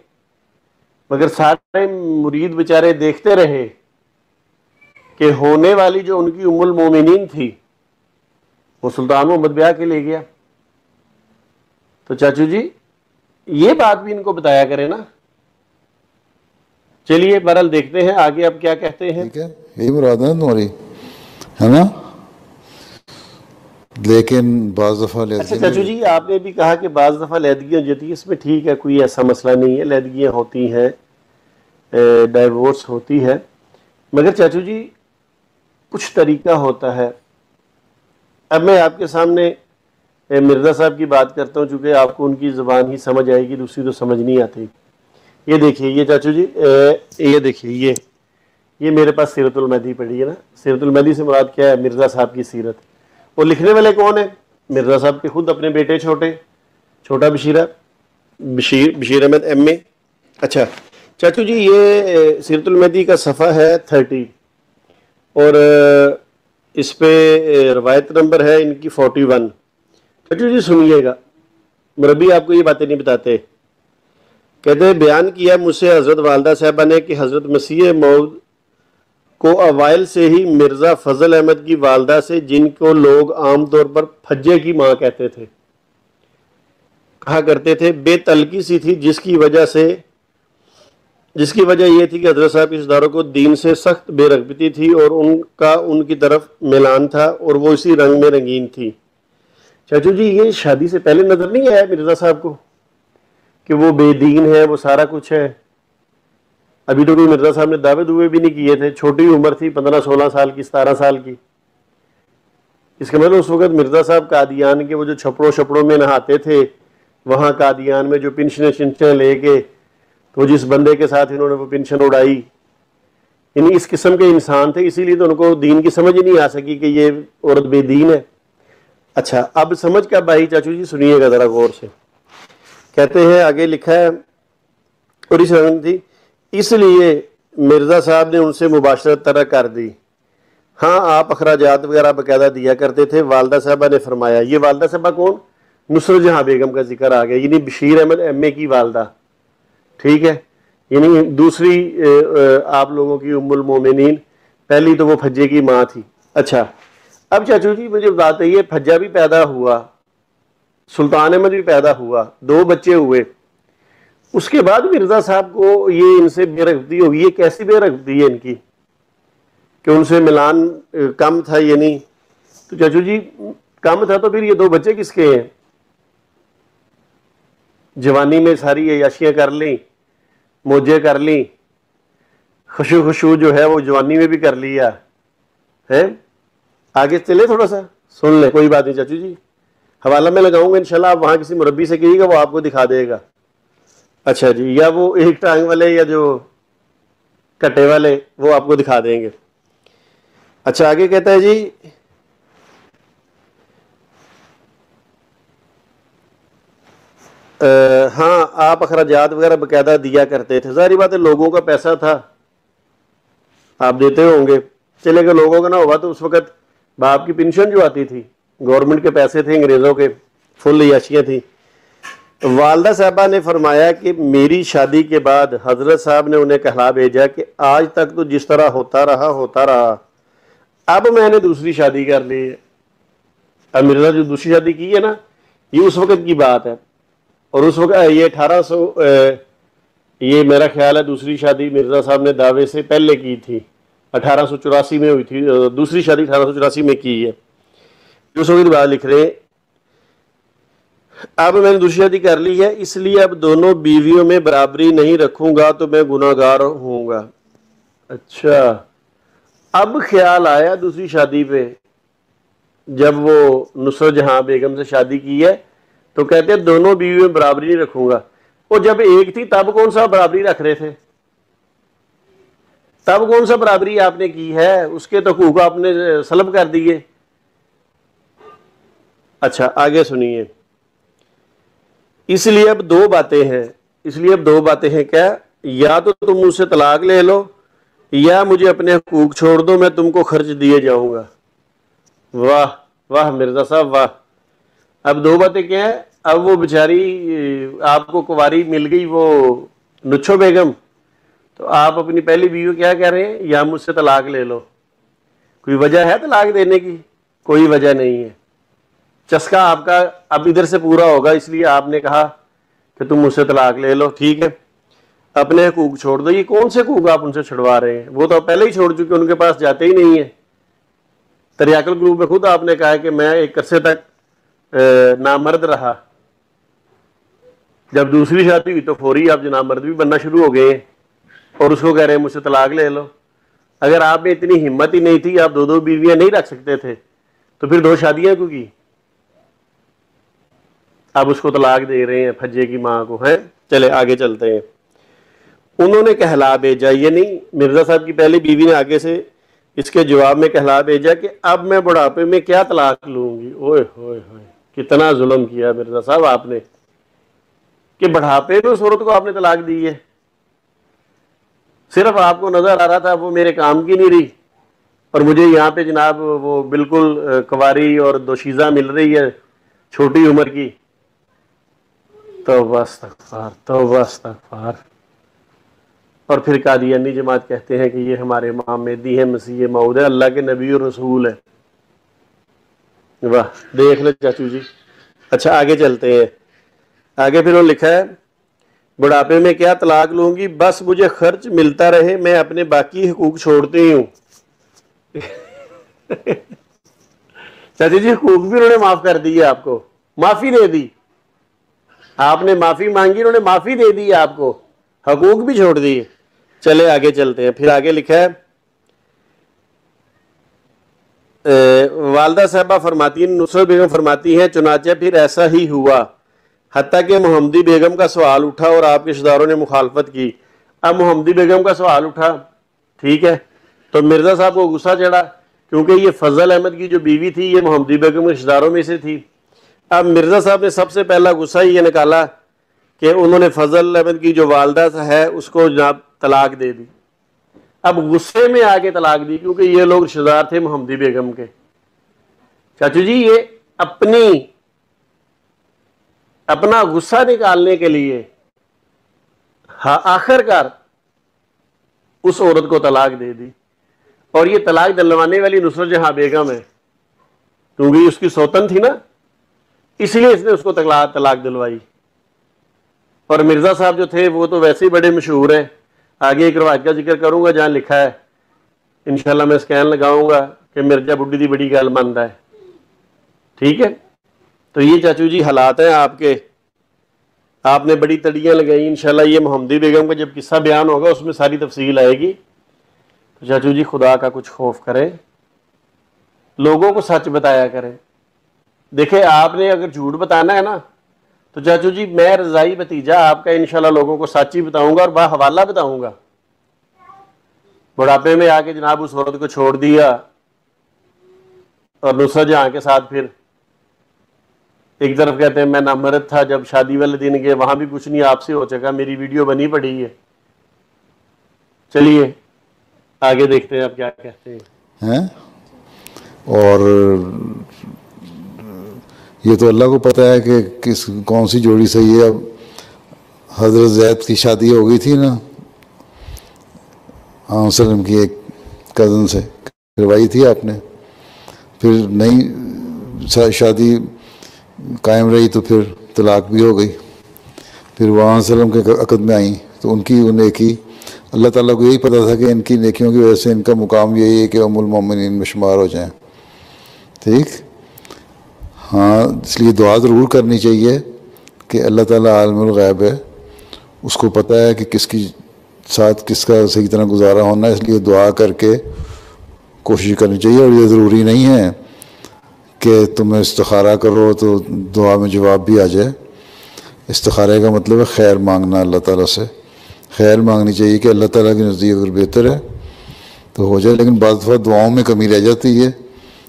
مگر سارے مرید بیچارے دیکھتے رہے کہ ہونے والی جو ان کی ام المومنین تھی وہ سلطان محمد بیاہ کے لے گیا. تو چاچو جی یہ بات بھی ان کو بتایا کرے نا. چلیے بہرحال دیکھتے ہیں آگے اب کیا کہتے ہیں. ٹھیک ہے، یہی مراد ہے تمہاری، ہے نا؟ لیکن بعض دفعہ اچھا چاچو جی آپ نے بھی کہا کہ بعض دفعہ علیحدگیاں ہو جاتی ہے، اس میں ٹھیک ہے، کوئی ایسا مسئلہ نہیں ہے، علیحدگیاں ہوتی ہیں، ڈائیورس ہوتی ہے، مگر چاچو جی کچھ طریقہ ہوتا ہے. اب میں آپ کے سامنے مرزا صاحب کی بات کرتا ہوں، چونکہ آپ کو ان کی زبان ہی سمجھ آئے گی، دوسری تو سمجھ نہیں آتی. یہ دیکھیے، یہ چاچو جی یہ دیکھیے، یہ میرے پاس سیرت المہدی پڑھی ہے نا. سیرت المہدی سے مراد کیا ہے؟ مرزا صاحب کی سیرت. اور لکھنے والے کون ہیں؟ مرزا صاحب کے خود اپنے بیٹے چھوٹا بشیر احمد ایم اے. اچھا چاچو جی یہ سیرت المہدی کا صفحہ ہے 30 اور اس پہ روایت نمبر ہے ان کی 41. چاچو جی سنیے گا، مربی آپ کو یہ باتیں نہیں بتاتے. کہتے ہیں بیان کیا مجھ سے حضرت والدہ صاحبہ نے کہ حضرت مسیح موعود کو اوائل سے ہی مرزا فضل احمد کی والدہ سے، جن کو لوگ عام طور پر پھجے کی ماں کہتے تھے، کہا کرتے تھے، بے تلقی سی تھی، جس کی وجہ یہ تھی کہ حضرت صاحب کی رشتہ داروں کو دین سے سخت بے رغبتی تھی اور ان کا ان کی طرف میلان تھا اور وہ اسی رنگ میں رنگین تھی. چاچو جی یہ شادی سے پہلے نظر نہیں آیا مرزا صاحب کو کہ وہ بے دین ہے، وہ سارا کچھ ہے؟ ابھی تو کوئی مرزا صاحب نے دعوے دوے بھی نہیں کیے تھے، چھوٹی عمر تھی، 15-16 سال کی، 17 سال کی. اس کے مطلب اس وقت مرزا صاحب قادیان کے وہ جو چھپڑوں میں نہاتے تھے، وہاں قادیان میں جو پنشنیں لے کے، تو جس بندے کے ساتھ انہوں نے وہ پنشن اڑائی، یعنی اس قسم کے انسان تھے، اسی لیے تو ان کو دین کی سمجھ ہی نہیں آ سکی کہ یہ عورت بے دین ہے. اچھا اب سمجھ کب آئی چاچو جی؟ سنیے گا ذرا غور سے. کہتے ہیں آگے لکھا ہے، اور اس رنگ تھی، اس لیے مرزا صاحب نے ان سے مباشرت طرح کر دی. ہاں آپ اخراجات وغیرہ باقاعدہ دیا کرتے تھے. والدہ صاحبہ نے فرمایا، یہ والدہ صاحبہ کون؟ نصرت جہاں بیگم کا ذکر آ گیا، یعنی بشیر احمد ایم اے کی والدہ، ٹھیک ہے، یعنی دوسری آپ لوگوں کی ام المومنین، پہلی تو وہ پھجے کی ماں تھی. اچھا اب چاچو جی مجھے بات ہے، یہ پھجا بھی پیدا ہوا، سلطان احمد بھی پیدا ہوا، 2 بچے ہوئے، اس کے بعد مرزا صاحب کو یہ ان سے بے رغبتی ہوگی. یہ کیسی بے رغبتی ہے ان کی کہ ان سے ملان کم تھا؟ یعنی تو چاچو جی کم تھا تو پھر یہ 2 بچے کس کے ہیں؟ جوانی میں ساری عیاشیاں کر لیں، موجیں کر لیں، خشوع جو ہے وہ جوانی میں بھی کر لیا ہے. آگے چلے تھوڑا سا سن لیں، کوئی بات نہیں چاچو جی، حوالہ میں لگاؤں گا انشاءاللہ، آپ وہاں کسی مربی سے کہیے گا، وہ آپ کو دکھا دے گا. اچھا جی، یا وہ ایک ٹانگ والے یا جو کٹے والے، وہ آپ کو دکھا دیں گے. اچھا آگے کہتا ہے جی، ہاں آپ اخراجات وغیرہ باقاعدہ دیا کرتے تھے. ظاہری بات ہے لوگوں کا پیسہ تھا، آپ دیتے ہوں گے. چلے گا لوگوں کا نہ ہوا تو اس وقت باپ کی پنشن جو آتی تھی، گورنمنٹ کے پیسے تھے، انگریزوں کے فل عیاشیاں تھیں. والدہ صاحبہ نے فرمایا کہ میری شادی کے بعد حضرت صاحب نے انہیں کہلا بھیجا کہ آج تک تو جس طرح ہوتا رہا اب میں نے دوسری شادی کر لی ہے. اب مرزا جو دوسری شادی کی ہے نا یہ اس وقت کی بات ہے, اور اس وقت یہ 1800 یہ میرا خیال ہے دوسری شادی مرزا صاحب نے دعوے سے پہلے کی تھی, 1884 میں ہوئی تھی, دوسری شادی 1884 میں کی ہے. اس وقت بات لکھ رہے ہیں اب میں نے دوسری شادی کر لی ہے اس لیے اب دونوں بیویوں میں برابری نہیں رکھوں گا تو میں گناہ گار ہوں گا. اچھا, اب خیال آیا دوسری شادی پہ جب وہ نصرت جہاں بیگم سے شادی کی ہے تو کہتے ہیں دونوں بیویوں میں برابری نہیں رکھوں گا. وہ جب ایک تھی تب کون سا برابری رکھ رہے تھے؟ تب کون سا برابری آپ نے کی ہے؟ اس کے تو حقوق آپ نے سلب کر دیے. اچھا آگے سنیے. اس لیے اب دو باتیں ہیں کیا؟ یا تو تم مجھ سے طلاق لے لو یا مجھے اپنے حقوق چھوڑ دو, میں تم کو خرچ دیے جاؤں گا. واہ واہ مرزا صاحب واہ. اب دو باتیں کیا ہیں؟ اب وہ بیچاری آپ کو کنواری مل گئی وہ نچھو بیگم, تو آپ اپنی پہلی بیوی کیا کہہ رہے ہیں؟ یا مجھ سے طلاق لے لو. کوئی وجہ ہے طلاق دینے کی؟ کوئی وجہ نہیں ہے. چسکا آپ کا اب ادھر سے پورا ہوگا, اس لیے آپ نے کہا کہ تم مجھ سے طلاق لے لو. ٹھیک ہے, اپنے حقوق چھوڑ دو. یہ کون سے حقوق آپ ان سے چھڑوا رہے ہیں؟ وہ تو پہلے ہی چھوڑ چکے, ان کے پاس جاتے ہی نہیں ہیں. تریاکل گروپ میں خود آپ نے کہا کہ میں ایک عرصے تک نامرد رہا. جب دوسری شادی ہوئی تو فوری آپ جناب مرد بھی بننا شروع ہو گئے اور اس کو کہہ رہے ہیں مجھ سے طلاق لے لو. اگر آپ میں اتنی ہمت ہی نہیں تھی, آپ دو بیویاں نہیں رکھ سکتے تھے, تو پھر 2 شادیاں کیوں کی؟ آپ اس کو طلاق دے رہے ہیں پھجے کی ماں کو. ہیں چلے آگے چلتے ہیں. انہوں نے کہلا بھیجا, یہ نہیں مرزا صاحب کی پہلی بیوی نے آگے سے اس کے جواب میں کہلا بھیجا کہ اب میں بڑھاپے میں کیا طلاق لوں گی. اوئے ہوئے ہوئے, کتنا ظلم کیا مرزا صاحب آپ نے کہ بڑھاپے میں اس عورت کو آپ نے طلاق دی ہے. صرف آپ کو نظر آ رہا تھا وہ میرے کام کی نہیں رہی اور مجھے یہاں پہ جناب وہ بالکل کنواری اور دوشیزہ مل رہی ہے چھوٹی عمر کی. توبہ استغفار توبہ استغفار. اور پھر قادیانی جماعت کہتے ہیں کہ یہ ہمارے امام مہدی ہیں, مسیح موعود ہے, اللہ کے نبی اور رسول ہے. واہ, دیکھ لیں چاچو جی. اچھا آگے چلتے ہیں. آگے پھر انہوں نے لکھا ہے بڑھاپے میں کیا طلاق لوں گی, بس مجھے خرچ ملتا رہے, میں اپنے باقی حقوق چھوڑتی ہوں. چاچو جی حقوق بھی انہوں نے معاف کر دیے, آپ کو معافی دے دی. آپ نے معافی مانگی, انہوں نے معافی دے دی آپ کو, حقوق بھی چھوڑ دیے. چلے آگے چلتے ہیں. پھر آگے لکھا ہے والدہ صاحبہ فرماتی ہیں, نصرت بیگم فرماتی ہیں چنانچہ پھر ایسا ہی ہوا حتیٰ کہ محمدی بیگم کا سوال اٹھا اور آپ کے رشتہ داروں نے مخالفت کی. اب محمدی بیگم کا سوال اٹھا, ٹھیک ہے, تو مرزا صاحب کو غصہ چڑھا کیونکہ یہ فضل احمد کی جو بیوی تھی یہ محمدی بیگم کے رشتہ داروں میں سے تھی. اب مرزا صاحب نے سب سے پہلا غصہ یہ نکالا کہ انہوں نے فضل احمد کی جو والدہ ہے اس کو جناب طلاق دے دی. اب غصے میں آ کے طلاق دی کیونکہ یہ لوگ رشتہ دار تھے محمدی بیگم کے. چاچو جی یہ اپنا غصہ نکالنے کے لیے آخر کار اس عورت کو طلاق دے دی. اور یہ طلاق دلوانے والی نصرت جہاں بیگم ہے کیونکہ اس کی سوتن تھی نا, اس لیے اس نے اس کو طلاق دلوائی. اور مرزا صاحب جو تھے وہ تو ویسے ہی بڑے مشہور ہیں. آگے ایک روایت کا ذکر کروں گا جہاں لکھا ہے, انشاءاللہ میں اسکین لگاؤں گا کہ مرزا بڈھی دی بڑی گل ماندا ہے. ٹھیک ہے, تو یہ چاچو جی حالات ہیں آپ کے. آپ نے بڑی تڑیاں لگائی. انشاءاللہ یہ محمدی بیگم کا جب قصہ بیان ہوگا اس میں ساری تفصیل آئے گی. تو چاچو جی خدا کا کچھ خوف کریں, لوگوں کو سچ بتایا کریں. دیکھیں آپ نے اگر جھوٹ بتانا ہے نا تو چاچو جی میں رضائی بھتیجا آپ کا انشاءاللہ لوگوں کو سچ ہی بتاؤں گا اور باحوالہ بتاؤں گا. بڑھاپے میں آ کے جناب اس عورت کو چھوڑ دیا اور نصرت جہاں کے ساتھ پھر ایک طرف کہتے ہیں میں نامرد تھا, جب شادی والے دن گئے وہاں بھی کچھ نہیں آپ سے ہو سکا, میری ویڈیو بنی پڑی ہے. چلیے آگے دیکھتے ہیں آپ کیا کہتے ہیں. اور یہ تو اللہ کو پتہ ہے کہ کون سی جوڑی صحیح ہے. اب حضرت زید کی شادی ہو گئی تھی نا وسلم کی ایک کزن سے, کروائی تھی آپ نے، پھر نئی شادی قائم رہی تو پھر طلاق بھی ہو گئی، پھر وہاں وسلم کے عقد میں آئیں تو ان کی نیکی، اللہ تعالیٰ کو یہی پتہ تھا کہ ان کی نیکیوں کی وجہ سے ان کا مقام یہی ہے کہ ام المومنین میں شمار ہو جائیں. ٹھیک. ہاں، اس لیے دعا ضرور کرنی چاہیے کہ اللہ تعالیٰ عالم الغیب ہے، اس کو پتہ ہے کہ کس کی ساتھ کس کا صحیح طرح گزارا ہونا ہے، اس لیے دعا کر کے کوشش کرنی چاہیے. اور یہ ضروری نہیں ہے کہ تم استخارہ کرو تو دعا میں جواب بھی آ جائے. استخارے کا مطلب ہے خیر مانگنا، اللہ تعالیٰ سے خیر مانگنی چاہیے کہ اللہ تعالیٰ کے نزدیک اگر بہتر ہے تو ہو جائے. لیکن بعض دفعہ دعاؤں میں کمی رہ جاتی ہے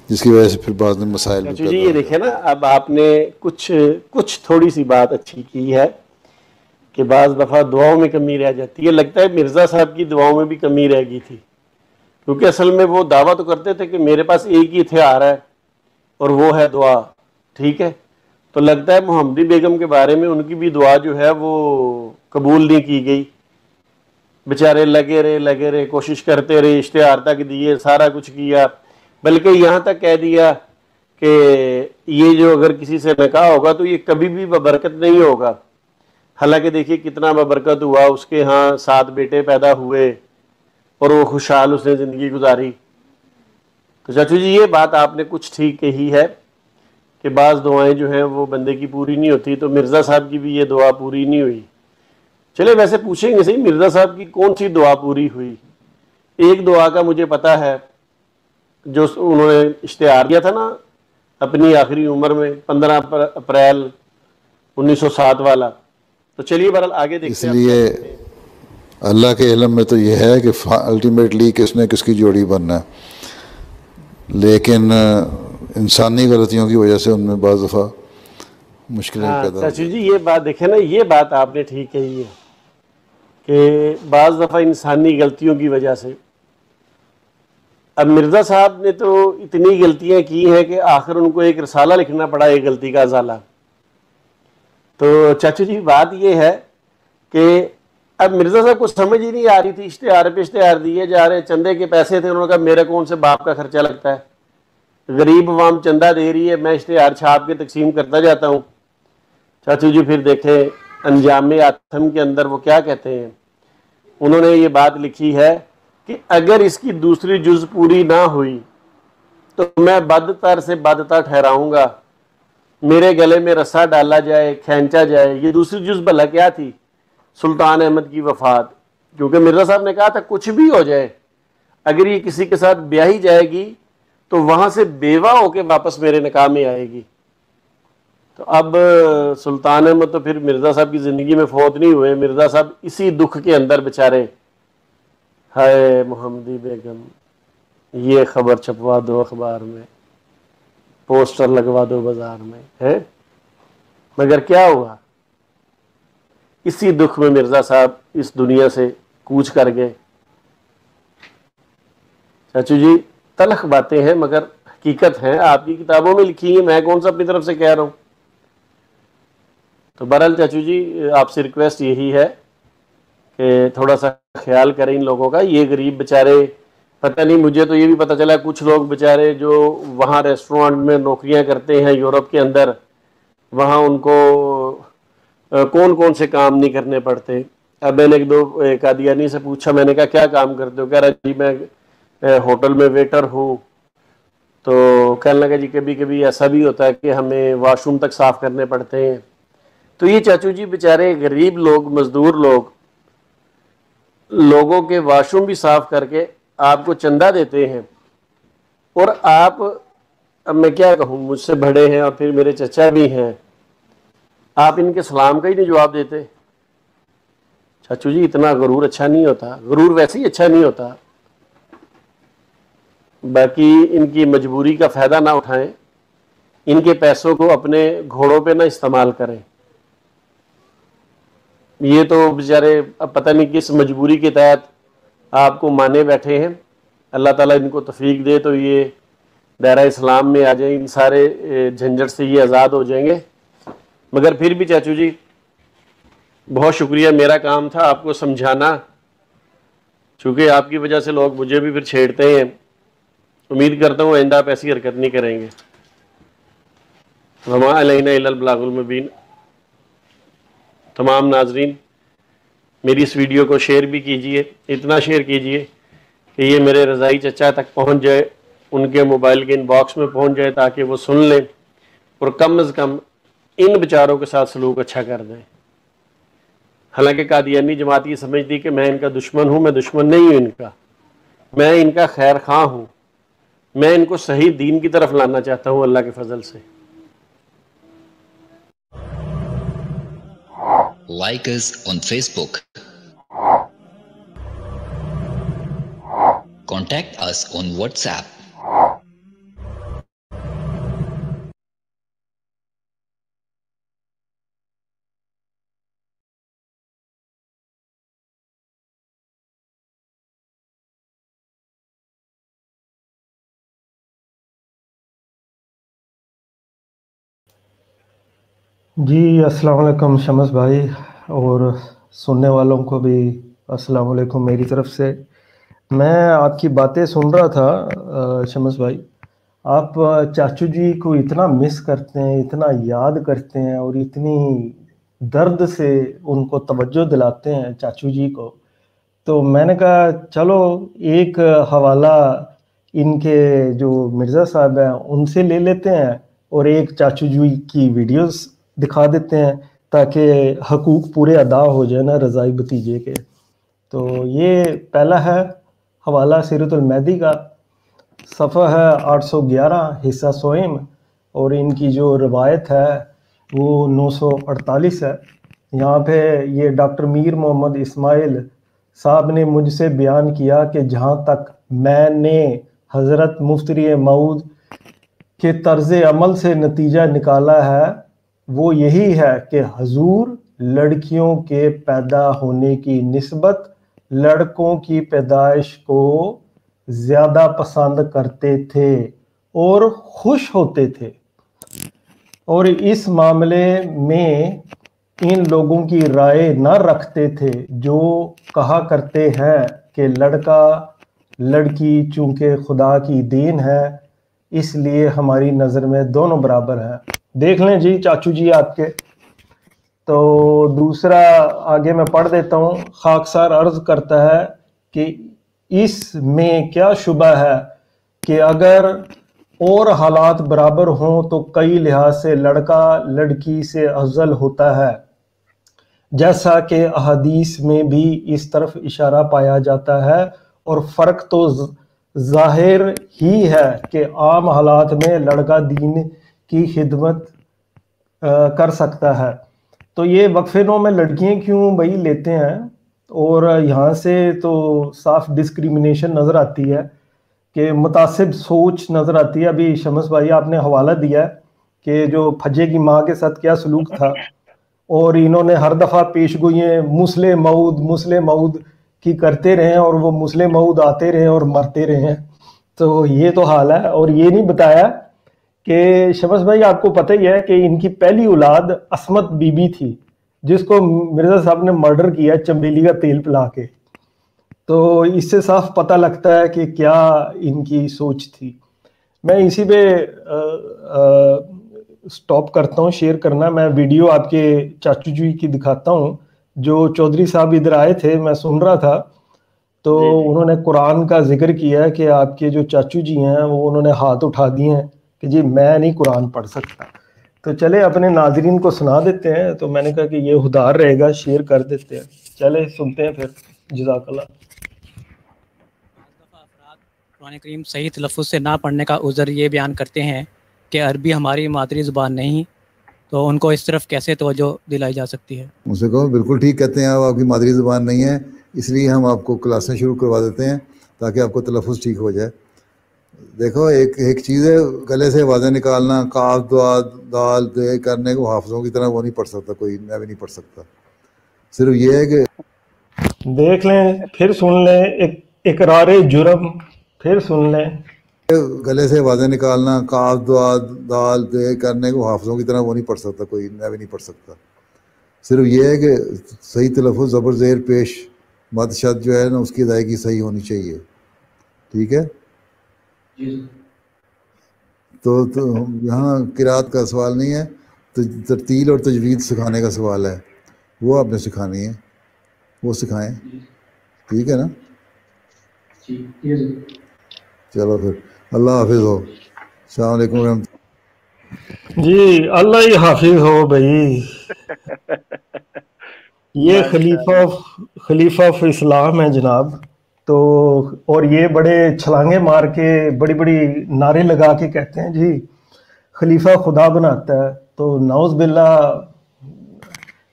جس کی وجہ سے پھر بعض میں مسائل بھی جی یہ دیکھیں نا، اب آپ نے کچھ تھوڑی سی بات اچھی کی ہے کہ بعض دفعہ دعاؤں میں کمی رہ جاتی ہے. لگتا ہے مرزا صاحب کی دعاؤں میں بھی کمی رہ گئی تھی، کیونکہ اصل میں وہ دعویٰ تو کرتے تھے کہ میرے پاس ایک ہی ہتھیار ہے اور وہ ہے دعا. ٹھیک ہے، تو لگتا ہے محمدی بیگم کے بارے میں ان کی بھی دعا جو ہے وہ قبول نہیں کی گئی. بیچارے لگے رہے کوشش کرتے رہے، اشتہار تک دیے، سارا کچھ کیا، بلکہ یہاں تک کہہ دیا کہ یہ جو اگر کسی سے نکاح ہوگا تو یہ کبھی بھی ببرکت نہیں ہوگا. حالانکہ دیکھیے کتنا ببرکت ہوا، اس کے ہاں 7 بیٹے پیدا ہوئے اور وہ خوشحال اس نے زندگی گزاری. تو چاچو جی یہ بات آپ نے کچھ ٹھیک کہی ہے کہ بعض دعائیں جو ہیں وہ بندے کی پوری نہیں ہوتی، تو مرزا صاحب کی بھی یہ دعا پوری نہیں ہوئی. چلے ویسے پوچھیں گے صحیح، مرزا صاحب کی کون سی دعا پوری ہوئی؟ ایک دعا کا مجھے پتا ہے، جو انہوں نے اشتہار دیا تھا نا اپنی آخری عمر میں 15 اپریل 1907 والا. تو چلیے بہرحال آگے دیکھتے ہیں. اس لیے اللہ کے علم میں تو یہ ہے کہ الٹیمیٹلی کس نے کس کی جوڑی بننا ہے، لیکن انسانی غلطیوں کی وجہ سے ان میں بعض دفعہ مشکلیں پیدا چاچو جی یہ بات دیکھیں نا، یہ بات آپ نے ٹھیک کہی ہے کہ بعض دفعہ انسانی غلطیوں کی وجہ سے. اب مرزا صاحب نے تو اتنی غلطیاں کی ہیں کہ آخر ان کو ایک رسالہ لکھنا پڑا ایک غلطی کا ازالہ. تو چاچو جی بات یہ ہے کہ اب مرزا صاحب کو سمجھ ہی نہیں آ رہی تھی، اشتہار پہ اشتہار دیے جا رہے، چندے کے پیسے تھے، انہوں نے کہا میرے کون سے باپ کا خرچہ لگتا ہے، غریب عوام چندہ دے رہی ہے، میں اشتہار چھاپ کے تقسیم کرتا جاتا ہوں. چاچو جی پھر دیکھیں انجام آتم کے اندر وہ کیا کہتے ہیں، انہوں نے یہ بات لکھی ہے کہ اگر اس کی دوسری جز پوری نہ ہوئی تو میں بدتر سے بدتر ٹھہراؤں گا، میرے گلے میں رسا ڈالا جائے، کھینچا جائے. یہ دوسری جز بھلا کیا تھی؟ سلطان احمد کی وفات. کیونکہ مرزا صاحب نے کہا تھا کچھ بھی ہو جائے، اگر یہ کسی کے ساتھ بیاہی جائے گی تو وہاں سے بیوہ ہو کے واپس میرے نکاح میں آئے گی. تو اب سلطان احمد تو پھر مرزا صاحب کی زندگی میں فوت نہیں ہوئے، مرزا صاحب اسی دکھ کے اندر بےچارے، ہائے محمدی بیگم یہ خبر چھپوا دو اخبار میں، پوسٹر لگوا دو بازار میں، ہے مگر کیا ہوا؟ اسی دکھ میں مرزا صاحب اس دنیا سے کوچ کر گئے. چاچو جی تلخ باتیں ہیں مگر حقیقت ہیں، آپ کی کتابوں میں لکھی ہیں، میں کون سا اپنی طرف سے کہہ رہا ہوں. تو بہرحال چاچو جی آپ سے ریکویسٹ یہی ہے کہ تھوڑا سا خیال کریں ان لوگوں کا. یہ غریب بیچارے، پتہ نہیں، مجھے تو یہ بھی پتہ چلا کچھ لوگ بیچارے جو وہاں ریسٹورانٹ میں نوکریاں کرتے ہیں یورپ کے اندر، وہاں ان کو کون سے کام نہیں کرنے پڑتے. اب میں نے ایک قادیانی سے پوچھا، میں نے کہا کیا کام کرتے ہو؟ کہہ رہا جی میں ہوٹل میں ویٹر ہوں. تو کہنے لگا جی کبھی کبھی ایسا بھی ہوتا ہے کہ ہمیں واش روم تک صاف کرنے پڑتے ہیں. تو یہ چاچو جی بیچارے غریب لوگ، مزدور لوگ، لوگوں کے واش روم بھی صاف کر کے آپ کو چندہ دیتے ہیں، اور آپ، اب میں کیا کہوں، مجھ سے بڑے ہیں اور پھر میرے چچا بھی ہیں، آپ ان کے سلام کا ہی نہیں جواب دیتے. چاچو جی اتنا غرور اچھا نہیں ہوتا، غرور ویسے ہی اچھا نہیں ہوتا. باقی ان کی مجبوری کا فائدہ نہ اٹھائیں، ان کے پیسوں کو اپنے گھوڑوں پہ نہ استعمال کریں. یہ تو بیچارے اب پتہ نہیں کس مجبوری کے تحت آپ کو مانے بیٹھے ہیں. اللہ تعالیٰ ان کو توفیق دے تو یہ دائرہ اسلام میں آ جائیں، ان سارے جھنجھٹ سے یہ آزاد ہو جائیں گے. مگر پھر بھی چاچو جی بہت شکریہ، میرا کام تھا آپ کو سمجھانا، چونکہ آپ کی وجہ سے لوگ مجھے بھی پھر چھیڑتے ہیں امید کرتا ہوں آئندہ آپ ایسی حرکت نہیں کریں گے. وما علینا الا البلاغ المبین. تمام ناظرین میری اس ویڈیو کو شیئر بھی کیجئے، اتنا شیئر کیجئے کہ یہ میرے رضائی چچا تک پہنچ جائے، ان کے موبائل کے ان باکس میں پہنچ جائے، تاکہ وہ سن لیں اور کم از کم ان بیچاروں کے ساتھ سلوک اچھا کر دیں. حالانکہ قادیانی جماعت یہ سمجھتی کہ میں ان کا دشمن ہوں، میں دشمن نہیں ہوں ان کا، میں ان کا خیر خواہ ہوں، میں ان کو صحیح دین کی طرف لانا چاہتا ہوں اللہ کے فضل سے. Like us on Facebook. Contact us on WhatsApp. جی السلام علیکم شمس بھائی، اور سننے والوں کو بھی السلام علیکم میری طرف سے. میں آپ کی باتیں سن رہا تھا شمس بھائی، آپ چاچو جی کو اتنا مس کرتے ہیں، اتنا یاد کرتے ہیں، اور اتنی درد سے ان کو توجہ دلاتے ہیں چاچو جی کو. تو میں نے کہا چلو ایک حوالہ ان کے جو مرزا صاحب ہیں ان سے لے لیتے ہیں، اور ایک چاچو جی کی ویڈیوز دکھا دیتے ہیں تاکہ حقوق پورے ادا ہو جائے نا رضائی بھتیجے کے. تو یہ پہلا ہے حوالہ سیرت المہدی کا، صفحہ ہے 811 حصہ سوئم، اور ان کی جو روایت ہے وہ 948 ہے. یہاں پہ یہ ڈاکٹر میر محمد اسماعیل صاحب نے مجھ سے بیان کیا کہ جہاں تک میں نے حضرت مفتری موعود کے طرز عمل سے نتیجہ نکالا ہے وہ یہی ہے کہ حضور لڑکیوں کے پیدا ہونے کی نسبت لڑکوں کی پیدائش کو زیادہ پسند کرتے تھے اور خوش ہوتے تھے، اور اس معاملے میں ان لوگوں کی رائے نہ رکھتے تھے جو کہا کرتے ہیں کہ لڑکا لڑکی چونکہ خدا کی دین ہے اس لیے ہماری نظر میں دونوں برابر ہیں. دیکھ لیں جی چاچو جی آپ کے. تو دوسرا آگے میں پڑھ دیتا ہوں. خاکسار عرض کرتا ہے کہ اس میں کیا شبہ ہے کہ اگر اور حالات برابر ہوں تو کئی لحاظ سے لڑکا لڑکی سے افضل ہوتا ہے، جیسا کہ احادیث میں بھی اس طرف اشارہ پایا جاتا ہے، اور فرق تو ظاہر ہی ہے کہ عام حالات میں لڑکا دین کی خدمت کر سکتا ہے. تو یہ وقفے نو میں لڑکیاں کیوں بھائی لیتے ہیں، اور یہاں سے تو صاف ڈسکریمنیشن نظر آتی ہے کہ متعصب سوچ نظر آتی ہے. ابھی شمس بھائی آپ نے حوالہ دیا ہے کہ جو پھجے کی ماں کے ساتھ کیا سلوک تھا، اور انہوں نے ہر دفعہ پیش گوئیں مسلم مود کی کرتے رہے اور وہ مسلم مود آتے رہے اور مرتے رہے. تو یہ تو حال ہے. اور یہ نہیں بتایا کہ شمس بھائی آپ کو پتہ ہی ہے کہ ان کی پہلی اولاد عصمت بی بی تھی جس کو مرزا صاحب نے مرڈر کیا چمبیلی کا تیل پلا کے. تو اس سے صاف پتہ لگتا ہے کہ کیا ان کی سوچ تھی. میں اسی پہ سٹاپ کرتا ہوں شیئر کرنا. میں ویڈیو آپ کے چاچو جی کی دکھاتا ہوں. جو چودھری صاحب ادھر آئے تھے میں سن رہا تھا، تو انہوں نے قرآن کا ذکر کیا ہے کہ آپ کے جو چاچو جی ہیں وہ انہوں نے ہاتھ اٹھا دیے ہیں کہ جی میں نہیں قرآن پڑھ سکتا. تو چلے اپنے ناظرین کو سنا دیتے ہیں. تو میں نے کہا کہ یہ ہدار رہے گا، شیئر کر دیتے ہیں. چلے سنتے ہیں پھر. جزاک اللہ. قرآن کریم صحیح تلفظ سے نہ پڑھنے کا عذر یہ بیان کرتے ہیں کہ عربی ہماری مادری زبان نہیں، تو ان کو اس طرف کیسے توجہ دلائی جا سکتی ہے؟ ان سے کہو بالکل ٹھیک کہتے ہیں، آپ کی مادری زبان نہیں ہے، اس لیے ہم آپ کو کلاسیں شروع کروا دیتے ہیں تاکہ آپ کو تلفظ ٹھیک ہو جائے. دیکھو ایک چیز ہے گلے سے آوازیں نکالنا، کاف دال دے کرنے کو حافظوں کی طرح وہ نہیں پڑھ سکتا کوئی، میں بھی نہیں پڑھ سکتا. صرف یہ ہے کہ دیکھ لیں پھر سن لیں اقرار جرم، پھر سن لیں. گلے سے آوازیں نکالنا، کاف دال دے کرنے کو حافظوں کی طرح وہ نہیں پڑھ سکتا کوئی، میں بھی نہیں پڑھ سکتا. صرف یہ ہے کہ صحیح تلفظ زبر زیر پیش مد شد جو ہے نا اس کی ادائیگی صحیح ہونی چاہیے. ٹھیک ہے. تو یہاں قرات کا سوال نہیں ہے، تو ترتیل اور تجوید سکھانے کا سوال ہے، وہ آپ نے سکھانی ہے، وہ سکھائیں، ٹھیک ہے نا؟ چلو پھر اللہ حافظ ہو، السلام علیکم ورحمۃ اللہ۔ جی اللہ ہی حافظ ہو بھائی، یہ خلیفہ آف اسلام ہے جناب، تو اور یہ بڑے چھلانگے مار کے بڑی بڑی نعرے لگا کے کہتے ہیں جی خلیفہ خدا بناتا ہے، تو نعوذ باللہ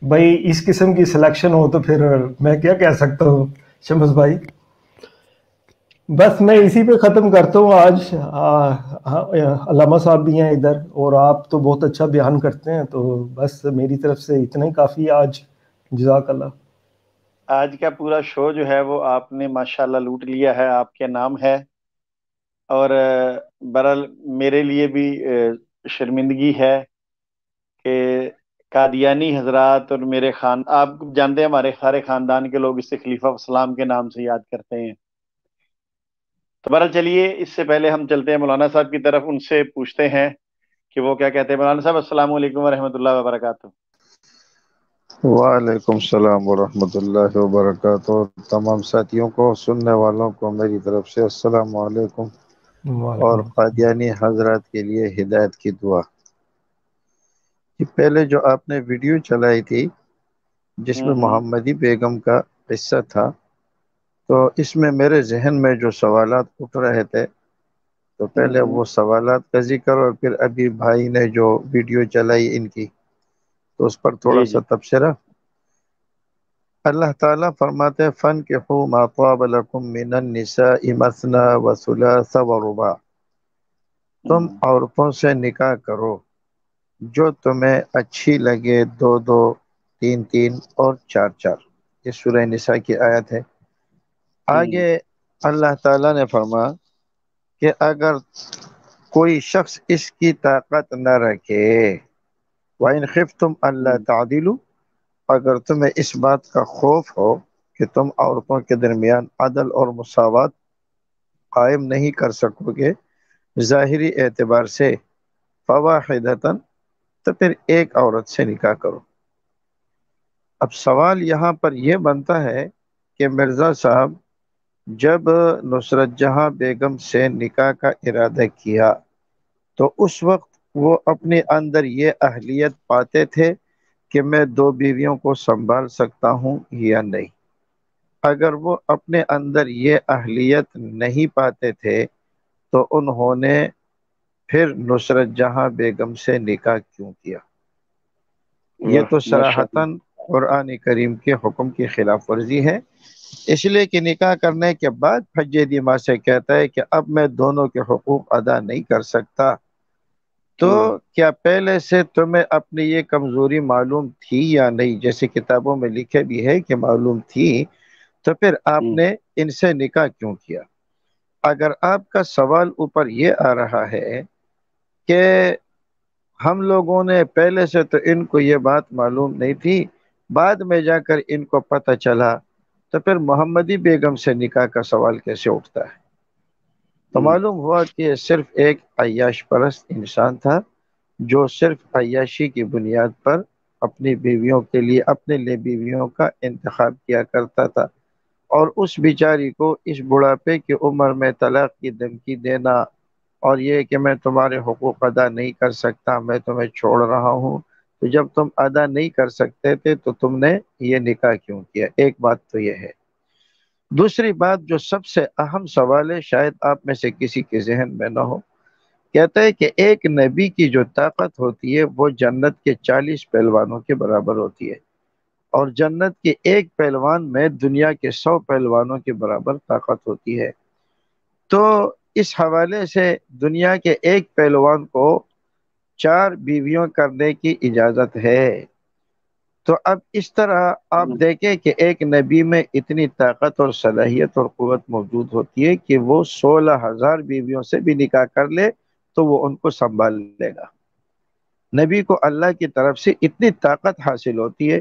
بھائی اس قسم کی سلیکشن ہو تو پھر میں کیا کہہ سکتا ہوں شمس بھائی۔ بس میں اسی پہ ختم کرتا ہوں آج۔ علامہ صاحب بھی ہیں ادھر اور آپ تو بہت اچھا بیان کرتے ہیں، تو بس میری طرف سے اتنا ہی کافی آج، جزاک اللہ۔ آج کا پورا شو جو ہے وہ آپ نے ماشاءاللہ لوٹ لیا ہے، آپ کے نام ہے، اور برحال میرے لیے بھی شرمندگی ہے کہ قادیانی حضرات اور میرے آپ جانتے ہیں ہمارے سارے خاندان کے لوگ اسے خلیفہ السلام کے نام سے یاد کرتے ہیں۔ تو برحال چلیے، اس سے پہلے ہم چلتے ہیں مولانا صاحب کی طرف، ان سے پوچھتے ہیں کہ وہ کیا کہتے ہیں۔ مولانا صاحب السلام علیکم ورحمۃ اللہ وبرکاتہ۔ وعلیکم السلام ورحمۃ اللہ وبرکاتہ۔ تمام ساتھیوں کو، سننے والوں کو میری طرف سے السلام علیکم، اور قادیانی حضرات کے لیے ہدایت کی دعا۔ کہ پہلے جو آپ نے ویڈیو چلائی تھی جس میں محمدی بیگم کا قصہ تھا، تو اس میں میرے ذہن میں جو سوالات اٹھ رہے تھے، تو پہلے وہ سوالات کا ذکر، اور پھر ابھی بھائی نے جو ویڈیو چلائی ان کی، تو اس پر تھوڑا سا تبصرہ۔ اللہ تعالیٰ فرماتے فَانْكِحُوا مَا طَابَ لَكُم مِّنَ النِّسَاءِ مَثْنَىٰ وَثُلَاثَ وَرُبَاعَ، تم عورتوں سے نکاح کرو جو تمہیں اچھی لگے، دو دو، تین تین اور چار چار۔ یہ سورہ نساء کی آیت ہے۔ آگے اللہ تعالیٰ نے فرمایا کہ اگر کوئی شخص اس کی طاقت نہ رکھے، وَإِنْ خِفْتُمْ أَلَّا تَعْدِلُوا، اگر تمہیں اس بات کا خوف ہو کہ تم عورتوں کے درمیان عدل اور مساوات قائم نہیں کر سکو گے ظاہری اعتبار سے، فَوَاحِدَةً، تو پھر ایک عورت سے نکاح کرو۔ اب سوال یہاں پر یہ بنتا ہے کہ مرزا صاحب جب نصرت جہاں بیگم سے نکاح کا ارادہ کیا تو اس وقت وہ اپنے اندر یہ اہلیت پاتے تھے کہ میں دو بیویوں کو سنبھال سکتا ہوں یا نہیں؟ اگر وہ اپنے اندر یہ اہلیت نہیں پاتے تھے تو انہوں نے پھر نصرت جہاں بیگم سے نکاح کیوں کیا؟ یہ تو صراحتاً قرآن کریم کے حکم کی خلاف ورزی ہے، اس لیے کہ نکاح کرنے کے بعد حج دیما سے کہتا ہے کہ اب میں دونوں کے حقوق ادا نہیں کر سکتا۔ تو کیا پہلے سے تمہیں اپنی یہ کمزوری معلوم تھی یا نہیں؟ جیسے کتابوں میں لکھے بھی ہے کہ معلوم تھی، تو پھر آپ نے ان سے نکاح کیوں کیا؟ اگر آپ کا سوال اوپر یہ آ رہا ہے کہ ہم لوگوں نے پہلے سے تو ان کو یہ بات معلوم نہیں تھی، بعد میں جا کر ان کو پتہ چلا، تو پھر محمدی بیگم سے نکاح کا سوال کیسے اٹھتا ہے؟ تو معلوم ہوا کہ یہ صرف ایک عیاش پرست انسان تھا جو صرف عیاشی کی بنیاد پر اپنی بیویوں کے لیے، اپنے لیے بیویوں کا انتخاب کیا کرتا تھا، اور اس بیچاری کو اس بڑھاپے کی عمر میں طلاق کی دھمکی دینا، اور یہ کہ میں تمہارے حقوق ادا نہیں کر سکتا، میں تمہیں چھوڑ رہا ہوں۔ تو جب تم ادا نہیں کر سکتے تھے تو تم نے یہ نکاح کیوں کیا؟ ایک بات تو یہ ہے۔ دوسری بات جو سب سے اہم سوال ہے، شاید آپ میں سے کسی کے ذہن میں نہ ہو، کہتا ہے کہ ایک نبی کی جو طاقت ہوتی ہے وہ جنت کے 40 پہلوانوں کے برابر ہوتی ہے، اور جنت کے ایک پہلوان میں دنیا کے 100 پہلوانوں کے برابر طاقت ہوتی ہے۔ تو اس حوالے سے دنیا کے ایک پہلوان کو 4 بیویوں کرنے کی اجازت ہے۔ تو اب اس طرح آپ دیکھیں کہ ایک نبی میں اتنی طاقت اور صلاحیت اور قوت موجود ہوتی ہے کہ وہ 16,000 بیویوں سے بھی نکاح کر لے تو وہ ان کو سنبھال لے گا۔ نبی کو اللہ کی طرف سے اتنی طاقت حاصل ہوتی ہے۔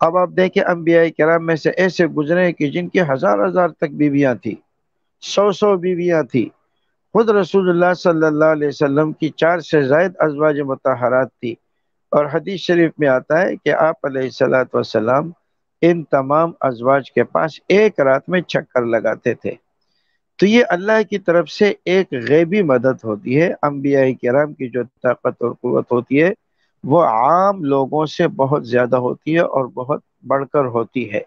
اب آپ دیکھیں انبیاء کرام میں سے ایسے گزرے کہ جن کی 1000 تک بیویاں تھیں، 100 بیویاں تھیں۔ خود رسول اللہ صلی اللہ علیہ وسلم کی 4 سے زائد ازواج مطہرات تھی، اور حدیث شریف میں آتا ہے کہ آپ علیہ الصلوۃ والسلام ان تمام ازواج کے پاس ایک رات میں چکر لگاتے تھے۔ تو یہ اللہ کی طرف سے ایک غیبی مدد ہوتی ہے۔ انبیاء کرام کی جو طاقت اور قوت ہوتی ہے وہ عام لوگوں سے بہت زیادہ ہوتی ہے اور بہت بڑھ کر ہوتی ہے۔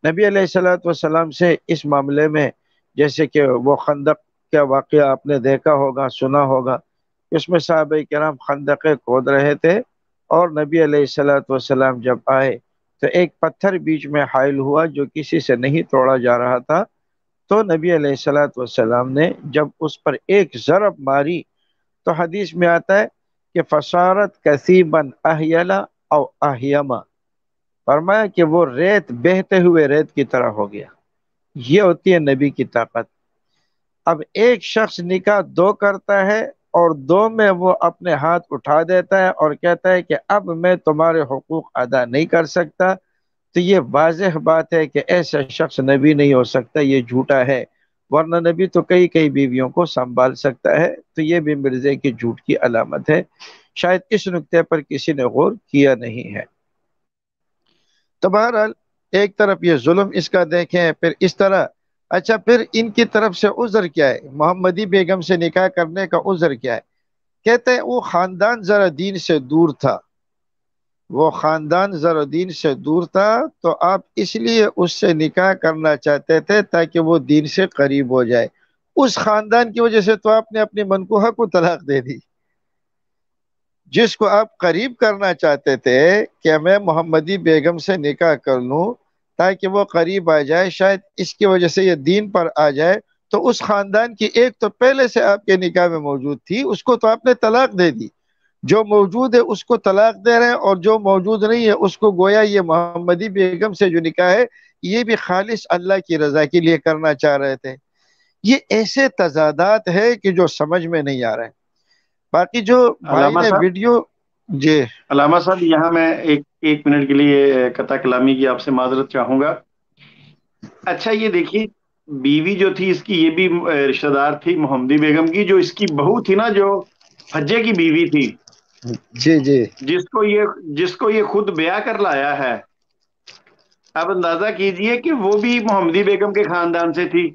نبی علیہ الصلوۃ والسلام سے اس معاملے میں، جیسے کہ وہ خندق کا واقعہ آپ نے دیکھا ہوگا، سنا ہوگا، اس میں صحابہ کرام خندقیں کھود رہے تھے، اور نبی علیہ الصلوۃ والسلام جب آئے تو ایک پتھر بیچ میں حائل ہوا جو کسی سے نہیں توڑا جا رہا تھا، تو نبی علیہ الصلوۃ والسلام نے جب اس پر ایک ضرب ماری تو حدیث میں آتا ہے کہ فصارت کثیبا احیلا او احیما، فرمایا کہ وہ ریت بہتے ہوئے ریت کی طرح ہو گیا۔ یہ ہوتی ہے نبی کی طاقت۔ اب ایک شخص نکاح 2 کرتا ہے اور 2 میں وہ اپنے ہاتھ اٹھا دیتا ہے اور کہتا ہے کہ اب میں تمہارے حقوق ادا نہیں کر سکتا، تو یہ واضح بات ہے کہ ایسا شخص نبی نہیں ہو سکتا، یہ جھوٹا ہے، ورنہ نبی تو کئی بیویوں کو سنبھال سکتا ہے۔ تو یہ بھی مرزے کی جھوٹ کی علامت ہے، شاید اس نقطے پر کسی نے غور کیا نہیں ہے۔ تو بہرحال ایک طرف یہ ظلم اس کا دیکھیں، پھر اس طرح، اچھا پھر ان کی طرف سے عذر کیا ہے؟ محمدی بیگم سے نکاح کرنے کا عذر کیا ہے؟ کہتے ہیں وہ خاندان ذرا دین سے دور تھا، وہ خاندان ذرا دین سے دور تھا، تو آپ اس لیے اس سے نکاح کرنا چاہتے تھے تاکہ وہ دین سے قریب ہو جائے۔ اس خاندان کی وجہ سے تو آپ نے اپنی منکوحہ کو طلاق دے دی۔ جس کو آپ قریب کرنا چاہتے تھے کہ میں محمدی بیگم سے نکاح کر لوں تاکہ وہ قریب آ جائے، شاید اس کی وجہ سے یہ دین پر آ جائے، تو اس خاندان کی ایک تو پہلے سے آپ کے نکاح میں موجود تھی، اس کو تو آپ نے طلاق دے دی۔ جو موجود ہے اس کو طلاق دے رہے ہیں، اور جو موجود نہیں ہے اس کو گویا یہ محمدی بیگم سے جو نکاح ہے یہ بھی خالص اللہ کی رضا کے لیے کرنا چاہ رہے تھے۔ یہ ایسے تضادات ہے کہ جو سمجھ میں نہیں آ رہے ہیں۔ باقی جو بھائی نے ویڈیو، جی علامہ صاحب یہاں میں ایک منٹ کے لیے قطع کلامی کی آپ سے معذرت چاہوں گا۔ اچھا یہ دیکھیے، بیوی جو تھی اس کی یہ بھی رشتہ دار تھی محمدی بیگم کی، جو اس کی بہو تھی نا، جو حجے کی بیوی تھی، جی جی، جس کو یہ خود بیاہ کر لایا ہے۔ اب اندازہ کیجئے کہ وہ بھی محمدی بیگم کے خاندان سے تھی،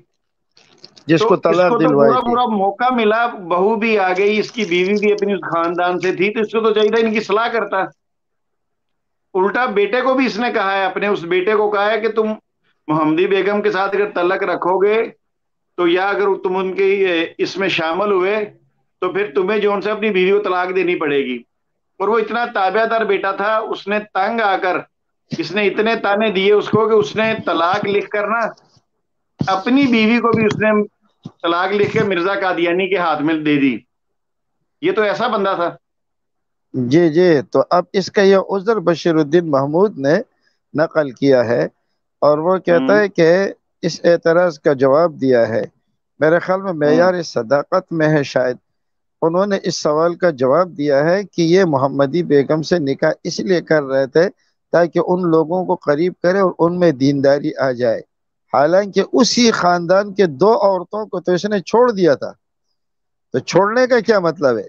جس تو کو اس طلاق کو تو دلوائی تھی۔ پورا موقع ملا، بہو بھی آ گئی، اس کی بیوی بھی اپنی اس خاندان سے تھی، تو اس کو تو چاہیے تھا ان کی صلاح کرتا۔ الٹا بیٹے کو بھی اس نے کہا ہے، اپنے اس بیٹے کو کہا ہے کہ تم محمدی بیگم کے ساتھ اگر تعلق رکھو گے تو، یا اگر تم ان کے اس میں شامل ہوئے تو پھر تمہیں جو ان سے اپنی بیوی کو طلاق دینی پڑے گی۔ اور وہ اتنا تابع دار بیٹا تھا، اس نے تنگ آ کر، اس نے اتنے تانے دیے اس کو کہ اس نے طلاق لکھ کر نا اپنی بیوی کو بھی اس نے طلاق لکھ کے مرزا قادیانی کے ہاتھ میں دے دی۔ یہ تو ایسا بندہ تھا۔ جی جی، تو اب اس کا یہ عذر بشیر الدین محمود نے نقل کیا ہے، اور وہ کہتا ہے کہ اس اعتراض کا جواب دیا ہے، میرے خیال میں معیار صداقت میں ہے، شاید انہوں نے اس سوال کا جواب دیا ہے کہ یہ محمدی بیگم سے نکاح اس لیے کر رہے تھے تاکہ ان لوگوں کو قریب کرے اور ان میں دینداری آ جائے، حالانکہ اسی خاندان کے 2 عورتوں کو تو اس نے چھوڑ دیا تھا۔ تو چھوڑنے کا کیا مطلب ہے؟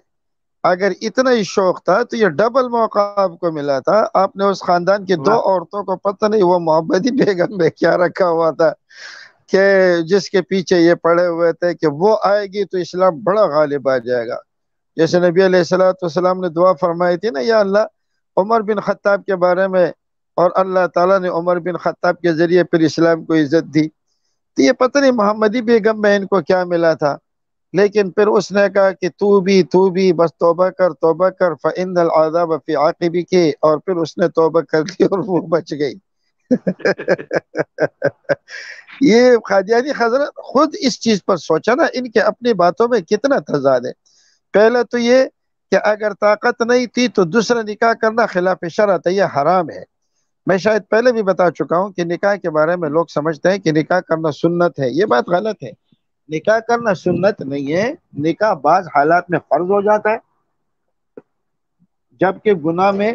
اگر اتنا ہی شوق تھا تو یہ ڈبل موقع آپ کو ملا تھا۔ آپ نے اس خاندان کی 2 عورتوں کو، پتہ نہیں وہ محمدی بیگم میں کیا رکھا ہوا تھا کہ جس کے پیچھے یہ پڑے ہوئے تھے کہ وہ آئے گی تو اسلام بڑا غالب آ جائے گا۔ جیسے نبی علیہ السلام نے دعا فرمائی تھی نا، یا اللہ عمر بن خطاب کے بارے میں، اور اللہ تعالیٰ نے عمر بن خطاب کے ذریعے پھر اسلام کو عزت دی۔ تو یہ پتہ نہیں محمدی بیگم میں ان کو کیا ملا تھا، لیکن پھر اس نے کہا کہ تو بھی بس توبہ کر فإن العذاب فی عاقبک، اور پھر اس نے توبہ کر لی اور وہ بچ گئی۔ یہ قادیانی حضرت خود اس چیز پر سوچا نا، ان کے اپنی باتوں میں کتنا تضاد ہے۔ پہلے تو یہ کہ اگر طاقت نہیں تھی تو دوسرا نکاح کرنا خلاف شرع ہے، یہ حرام ہے۔ میں شاید پہلے بھی بتا چکا ہوں کہ نکاح کے بارے میں لوگ سمجھتے ہیں کہ نکاح کرنا سنت ہے، یہ بات غلط ہے۔ نکاح کرنا سنت نہیں ہے، نکاح بعض حالات میں فرض ہو جاتا ہے جبکہ گناہ میں